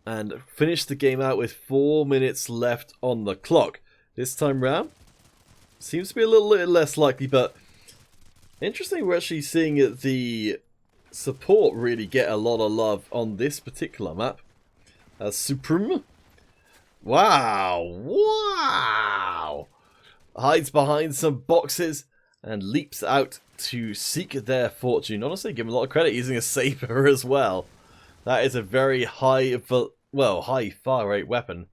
and finished the game out with 4 minutes left on the clock. This time round, seems to be a little less likely, but interesting, we're actually seeing the support really get a lot of love on this particular map. Supreme. Wow. Wow. Hides behind some boxes and leaps out to seek their fortune. Honestly, give him a lot of credit using a saber as well. That is a very high fire rate weapon,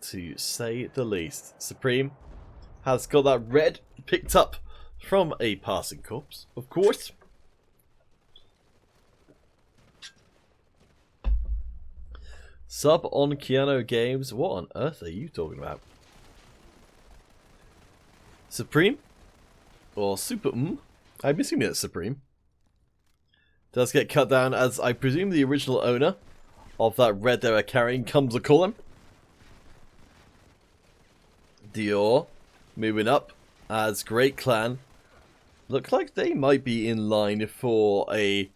to say the least. Supreme has got that red picked up from a passing corpse, of course. Sub on Keanu Games. What on earth are you talking about? Supreme? Or Super I'm assuming it's Supreme. Does get cut down, as I presume the original owner of that red they were carrying comes to call him. Dior moving up as Great Clan look like they might be in line for a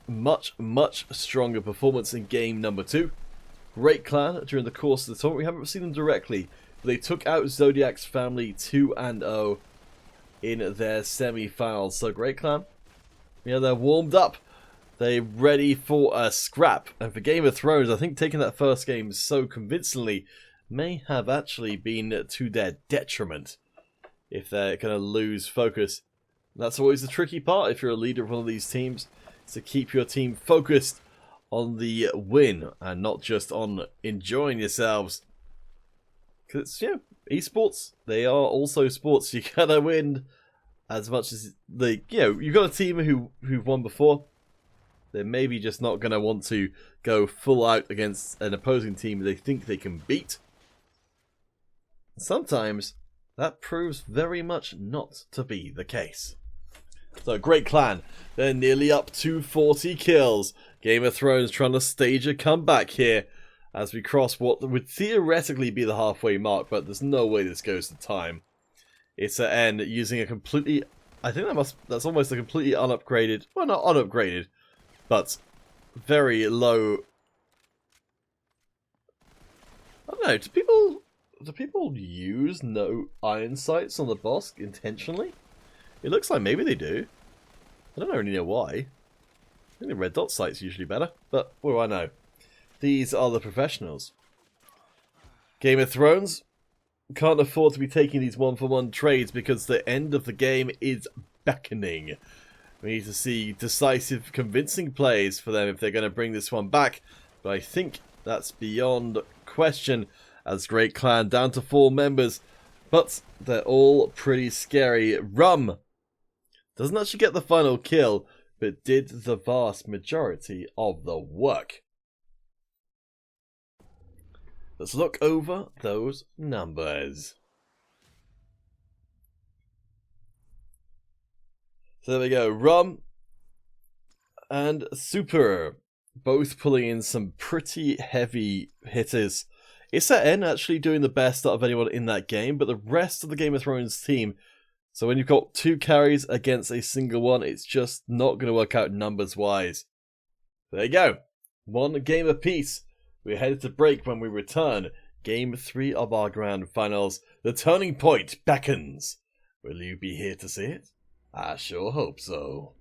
much stronger performance in game number 2. Great Clan, during the course of the tournament, we haven't seen them directly, but they took out Zodiac's family 2-0 in their semi-finals. So Great Clan, yeah, they're warmed up. They're ready for a scrap. And for Game of Thrones, I think taking that first game so convincingly may have actually been to their detriment if they're going to lose focus. That's always the tricky part if you're a leader of one of these teams, is to keep your team focused on the win and not just on enjoying yourselves. Because, you know, esports, they are also sports. You gotta win as much as you've got a team who've won before. They're maybe just not going to want to go full out against an opposing team they think they can beat. Sometimes that proves very much not to be the case. So Great Clan, they're nearly up to 40 kills. Game of Thrones trying to stage a comeback here as we cross what would theoretically be the halfway mark, but there's no way this goes to time. It's an end using a completely, I think that's almost a completely unupgraded, well, not unupgraded, but very low. I don't know, do people use no iron sights on the boss intentionally? It looks like maybe they do. I don't really know why. I think the red dot sight's usually better, but what do I know? These are the professionals. Game of Thrones can't afford to be taking these one-for-one trades because the end of the game is beckoning. We need to see decisive, convincing plays for them if they're going to bring this one back. But I think that's beyond question, as Great Clan down to 4 members. But they're all pretty scary. Rum doesn't actually get the final kill, but did the vast majority of the work. Let's look over those numbers. So there we go. Rum and Super both pulling in some pretty heavy hitters. Issa N actually doing the best out of anyone in that game, but the rest of the Game of Thrones team, so when you've got 2 carries against a single one, it's just not going to work out numbers wise. There you go. One game apiece. We're headed to break. When we return, Game 3 of our Grand Finals. The turning point beckons. Will you be here to see it? I sure hope so.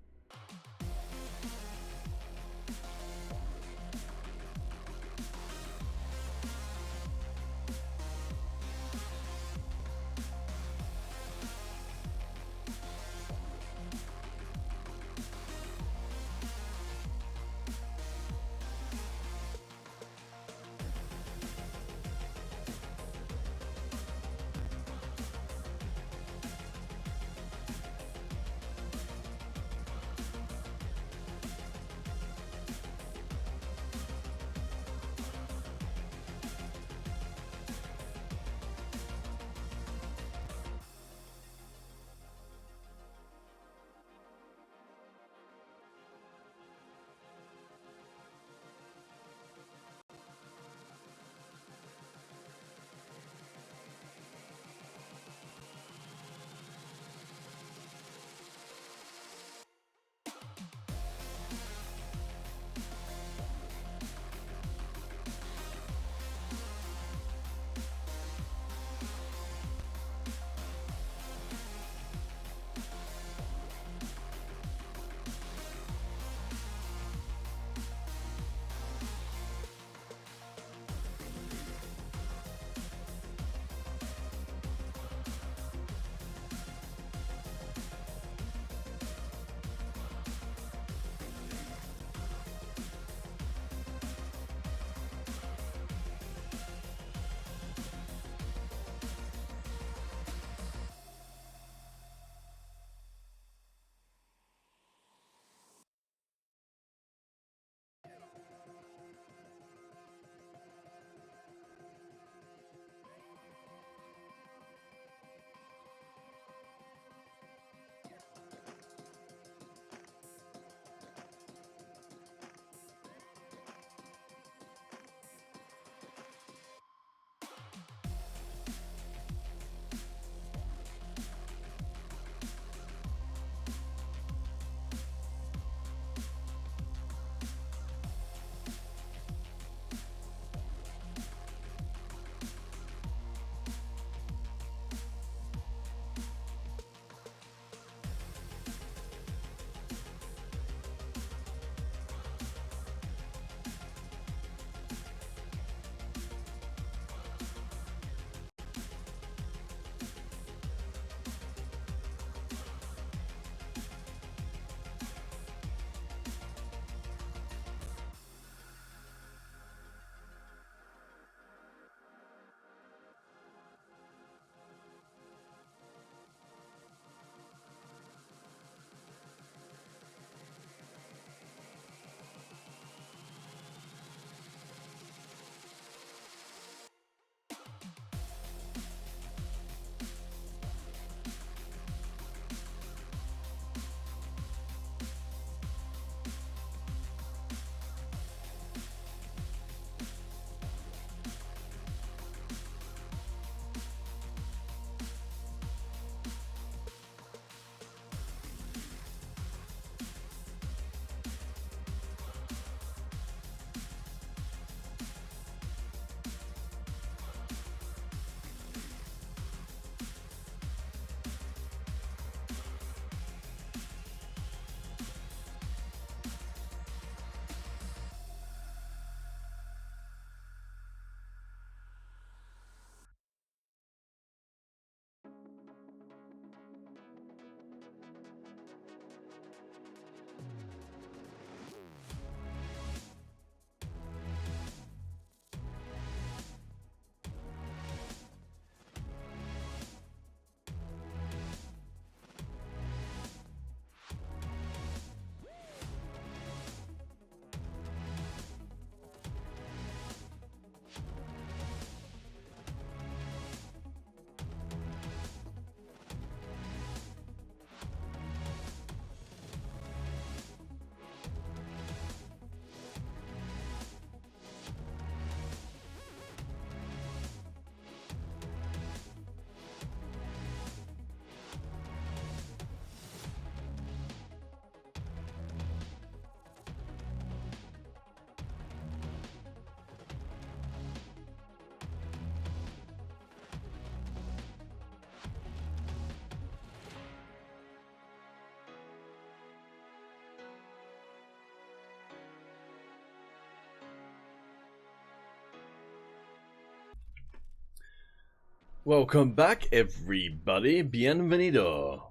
Welcome back, everybody. Bienvenido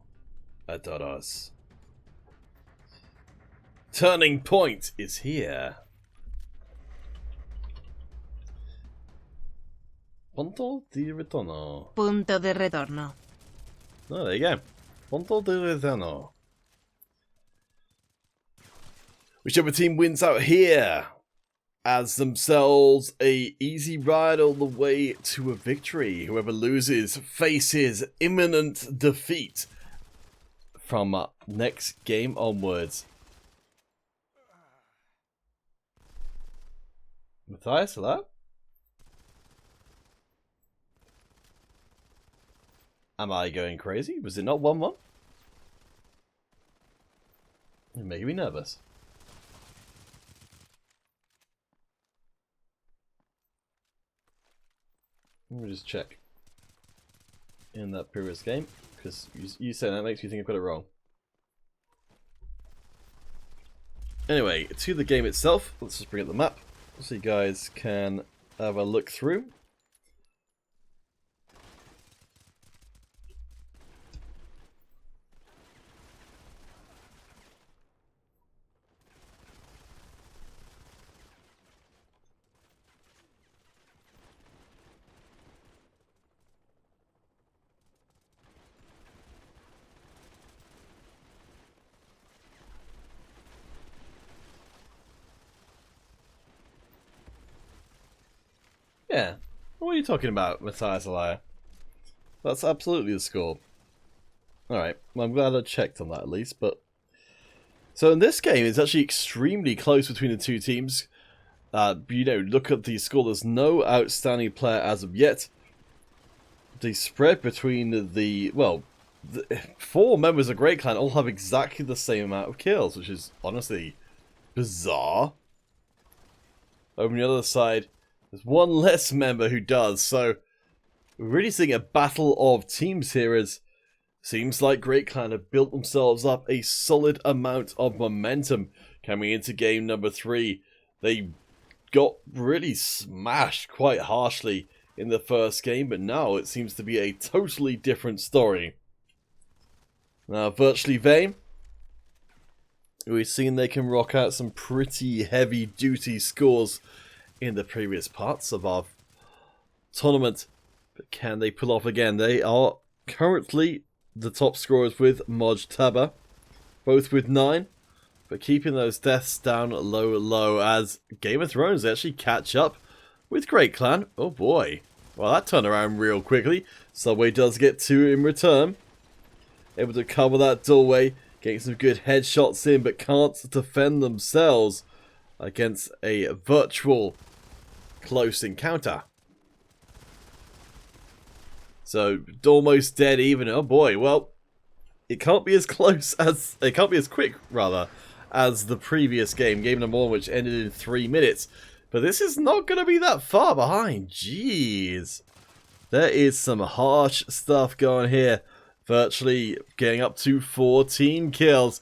a todos. Turning point is here. Punto di ritorno. Punto de retorno. Oh, there you go. Punto di ritorno. Whichever team wins out here adds themselves a easy ride all the way to a victory. Whoever loses faces imminent defeat from next game onwards. Matthias, hello? Am I going crazy? Was it not 1-1? You're making me nervous. Let me just check in that previous game, because you saying that makes me think I've got it wrong. Anyway, to the game itself, let's just bring up the map so you guys can have a look through. Yeah. What are you talking about, Matthias Alaya? That's absolutely the score. Alright, well, I'm glad I checked on that at least, but... So in this game, it's actually extremely close between the two teams. You know, look at the score, there's no outstanding player as of yet. The spread between the 4 members of Great Clan all have exactly the same amount of kills, which is honestly bizarre. Over on the other side, there's one less member who does, so we're really seeing a battle of teams here as seems like Great Clan have built themselves up a solid amount of momentum coming into game number 3. They got really smashed quite harshly in the first game, but now it seems to be a totally different story. Now, Virtually Vain, we've seen they can rock out some pretty heavy-duty scores in the previous parts of our tournament, but can they pull off again? They are currently the top scorers with Moj Taba, both with 9, but keeping those deaths down low as Game of Thrones actually catch up with Great Clan. Oh boy, well that turned around real quickly. Subway does get 2 in return, able to cover that doorway, getting some good headshots in, but can't defend themselves against a virtual close encounter. So almost dead even. Oh boy, well, it can't be as close as quick rather as the previous game number 1, which ended in 3 minutes. But this is not going to be that far behind. Jeez, there is some harsh stuff going here. Virtually getting up to 14 kills.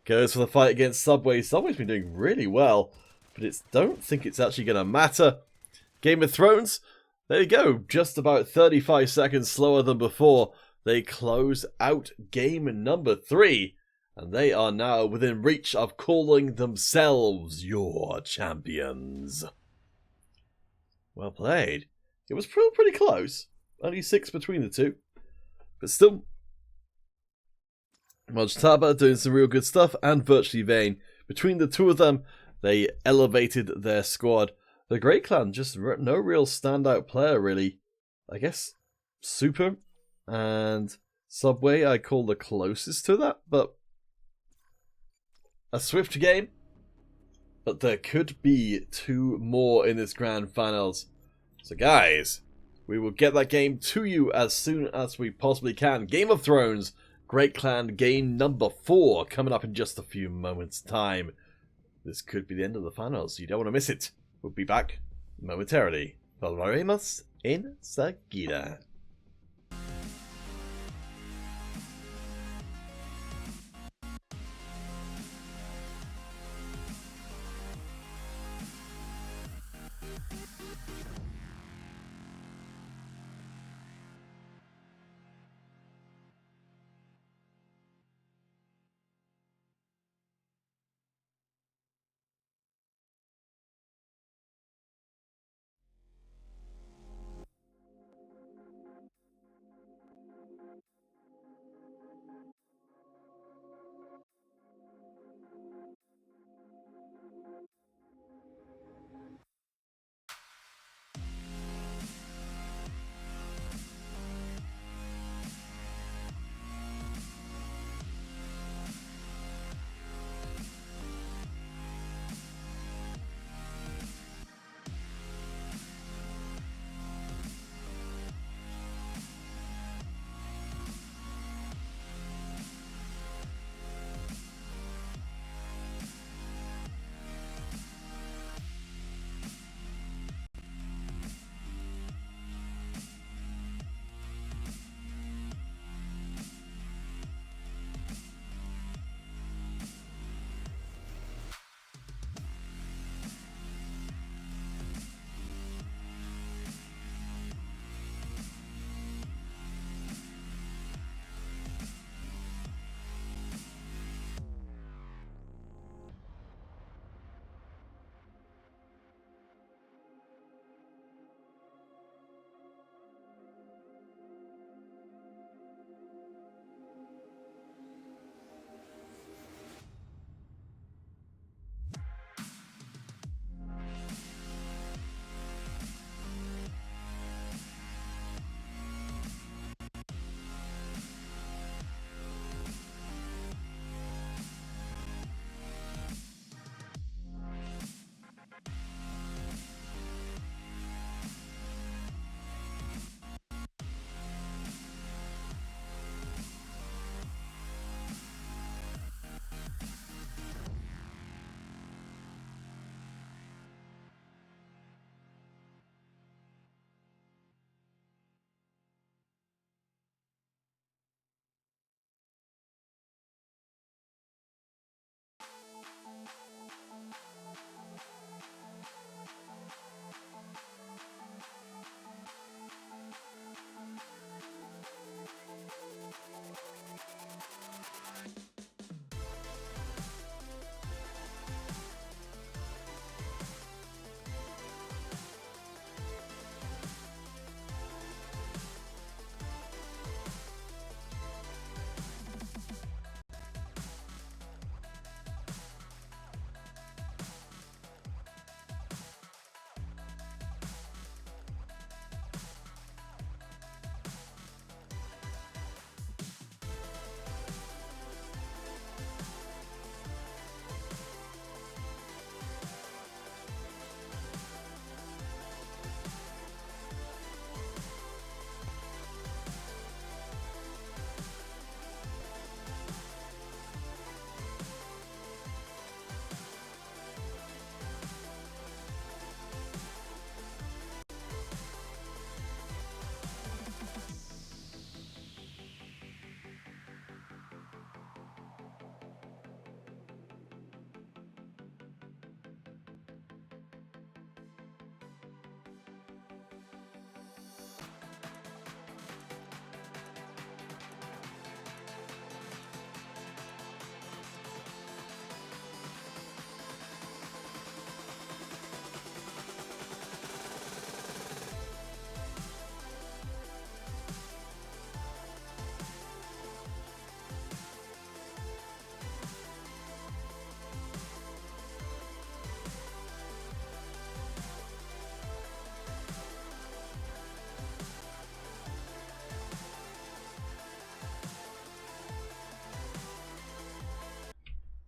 Goes for the fight against Subway. Subway's been doing really well, but don't think it's actually going to matter. Game of Thrones, there you go, just about 35 seconds slower than before. They close out game number 3, and they are now within reach of calling themselves your champions. Well played. It was pretty close, only 6 between the two, but still, Mojtaba doing some real good stuff, and Virtually Vain. Between the two of them, they elevated their squad. The Great Clan, just no real standout player, really. I guess Super and Subway I call the closest to that, but a swift game. But there could be 2 more in this grand finals. So guys, we will get that game to you as soon as we possibly can. Game of Thrones, Great Clan game number 4 coming up in just a few moments' time. This could be the end of the finals, so you don't want to miss it. We'll be back momentarily. Volveremos enseguida.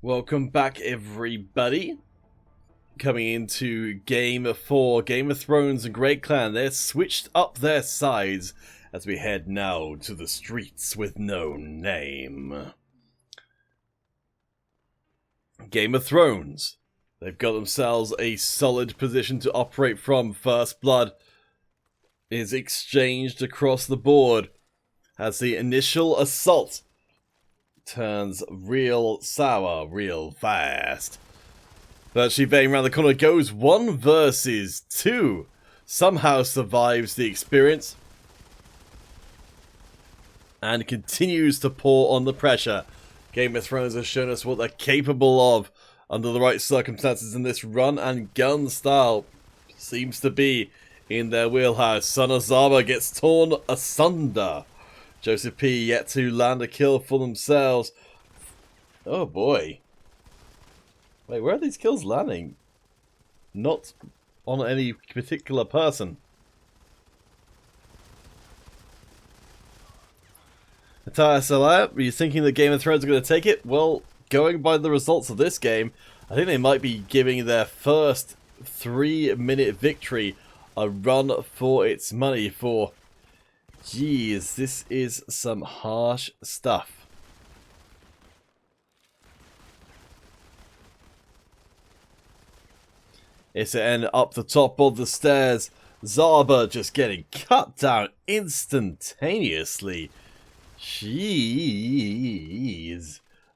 Welcome back, everybody. Coming into Game 4, Game of Thrones and Great Clan. They're switched up their sides as we head now to the streets with no name. Game of Thrones. They've got themselves a solid position to operate from. First Blood is exchanged across the board as the initial assault turns real sour real fast. Virtually Vane around the corner goes 1 versus 2. Somehow survives the experience and continues to pour on the pressure. Game of Thrones has shown us what they're capable of under the right circumstances, in this run and gun style seems to be in their wheelhouse. Son of Zaba gets torn asunder. Joseph P yet to land a kill for themselves. Oh boy. Wait, where are these kills landing? Not on any particular person. Entire Salah, are you thinking that Game of Thrones are going to take it? Well, going by the results of this game, I think they might be giving their first 3-minute victory a run for its money. For, geez, this is some harsh stuff. It's an end up the top of the stairs. Zaba just getting cut down instantaneously. Jeez.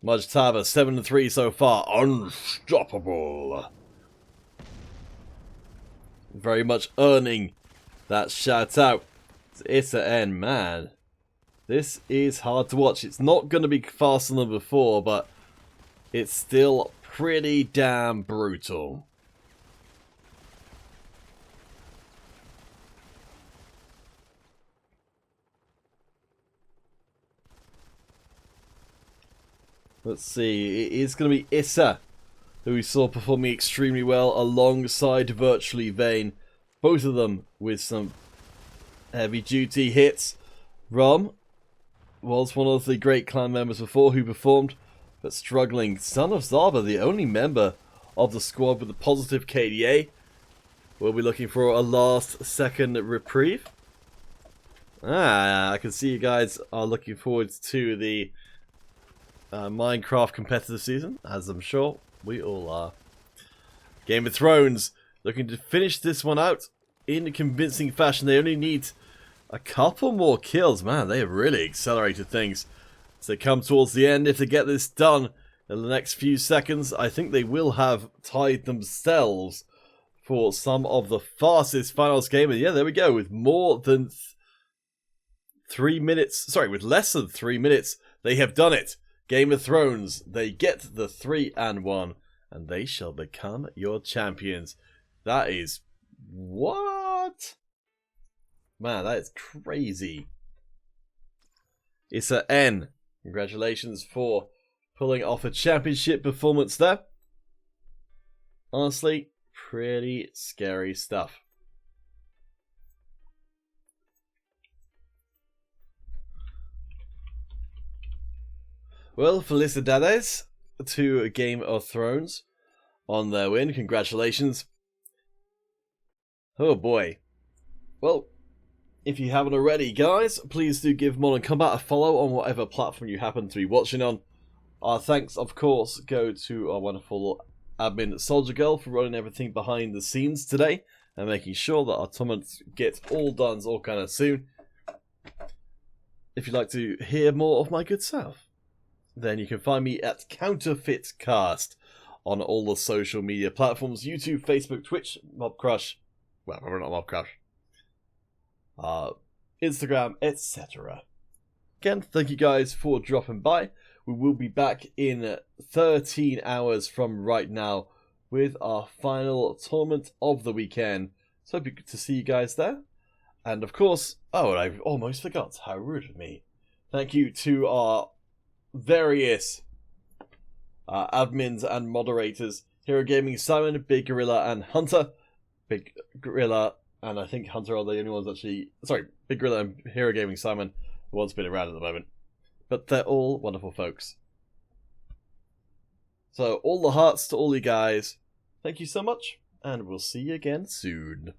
Mujtaba 7-3 so far. Unstoppable. Very much earning that shout out. It's an end, man. This is hard to watch. It's not going to be faster than before, but it's still pretty damn brutal. Let's see, it is going to be Issa, who we saw performing extremely well alongside Virtually Vane. Both of them with some heavy duty hits. Rom was one of the Great Clan members before who performed, but struggling. Son of Zaba, the only member of the squad with a positive KDA. We'll be looking for a last second reprieve. I can see you guys are looking forward to the Minecraft competitive season, as I'm sure we all are. Game of Thrones looking to finish this one out in a convincing fashion. They only need a couple more kills. Man, they have really accelerated things as they come towards the end. If they get this done in the next few seconds, I think they will have tied themselves for some of the fastest finals game. And yeah, there we go, with more than 3 minutes, sorry, with less than 3 minutes, they have done it. Game of Thrones, they get the 3-1, and they shall become your champions. That is... what? Man, that is crazy. It's an N. Congratulations for pulling off a championship performance there. Honestly, pretty scary stuff. Well, felicidades to Game of Thrones on their win. Congratulations. Oh boy. Well, if you haven't already, guys, please do give Modern Combat a follow on whatever platform you happen to be watching on. Our thanks, of course, go to our wonderful admin Soldier Girl for running everything behind the scenes today and making sure that our tournaments get all done all kind of soon. If you'd like to hear more of my good self, then you can find me at Counterfeit Cast on all the social media platforms: YouTube, Facebook, Twitch, Mobcrush, well, we're not Mobcrush, Instagram, etc. Again, thank you guys for dropping by. We will be back in 13 hours from right now with our final tournament of the weekend. So hope to see you guys there. And of course, oh, I almost forgot. How rude of me. Thank you to our various admins and moderators: Hero Gaming Simon, Big Gorilla, and Hunter. Big Gorilla and I think Hunter are the only ones actually... sorry, Big Gorilla and Hero Gaming Simon, the ones spinning around at the moment. But they're all wonderful folks. So all the hearts to all you guys. Thank you so much, and we'll see you again soon.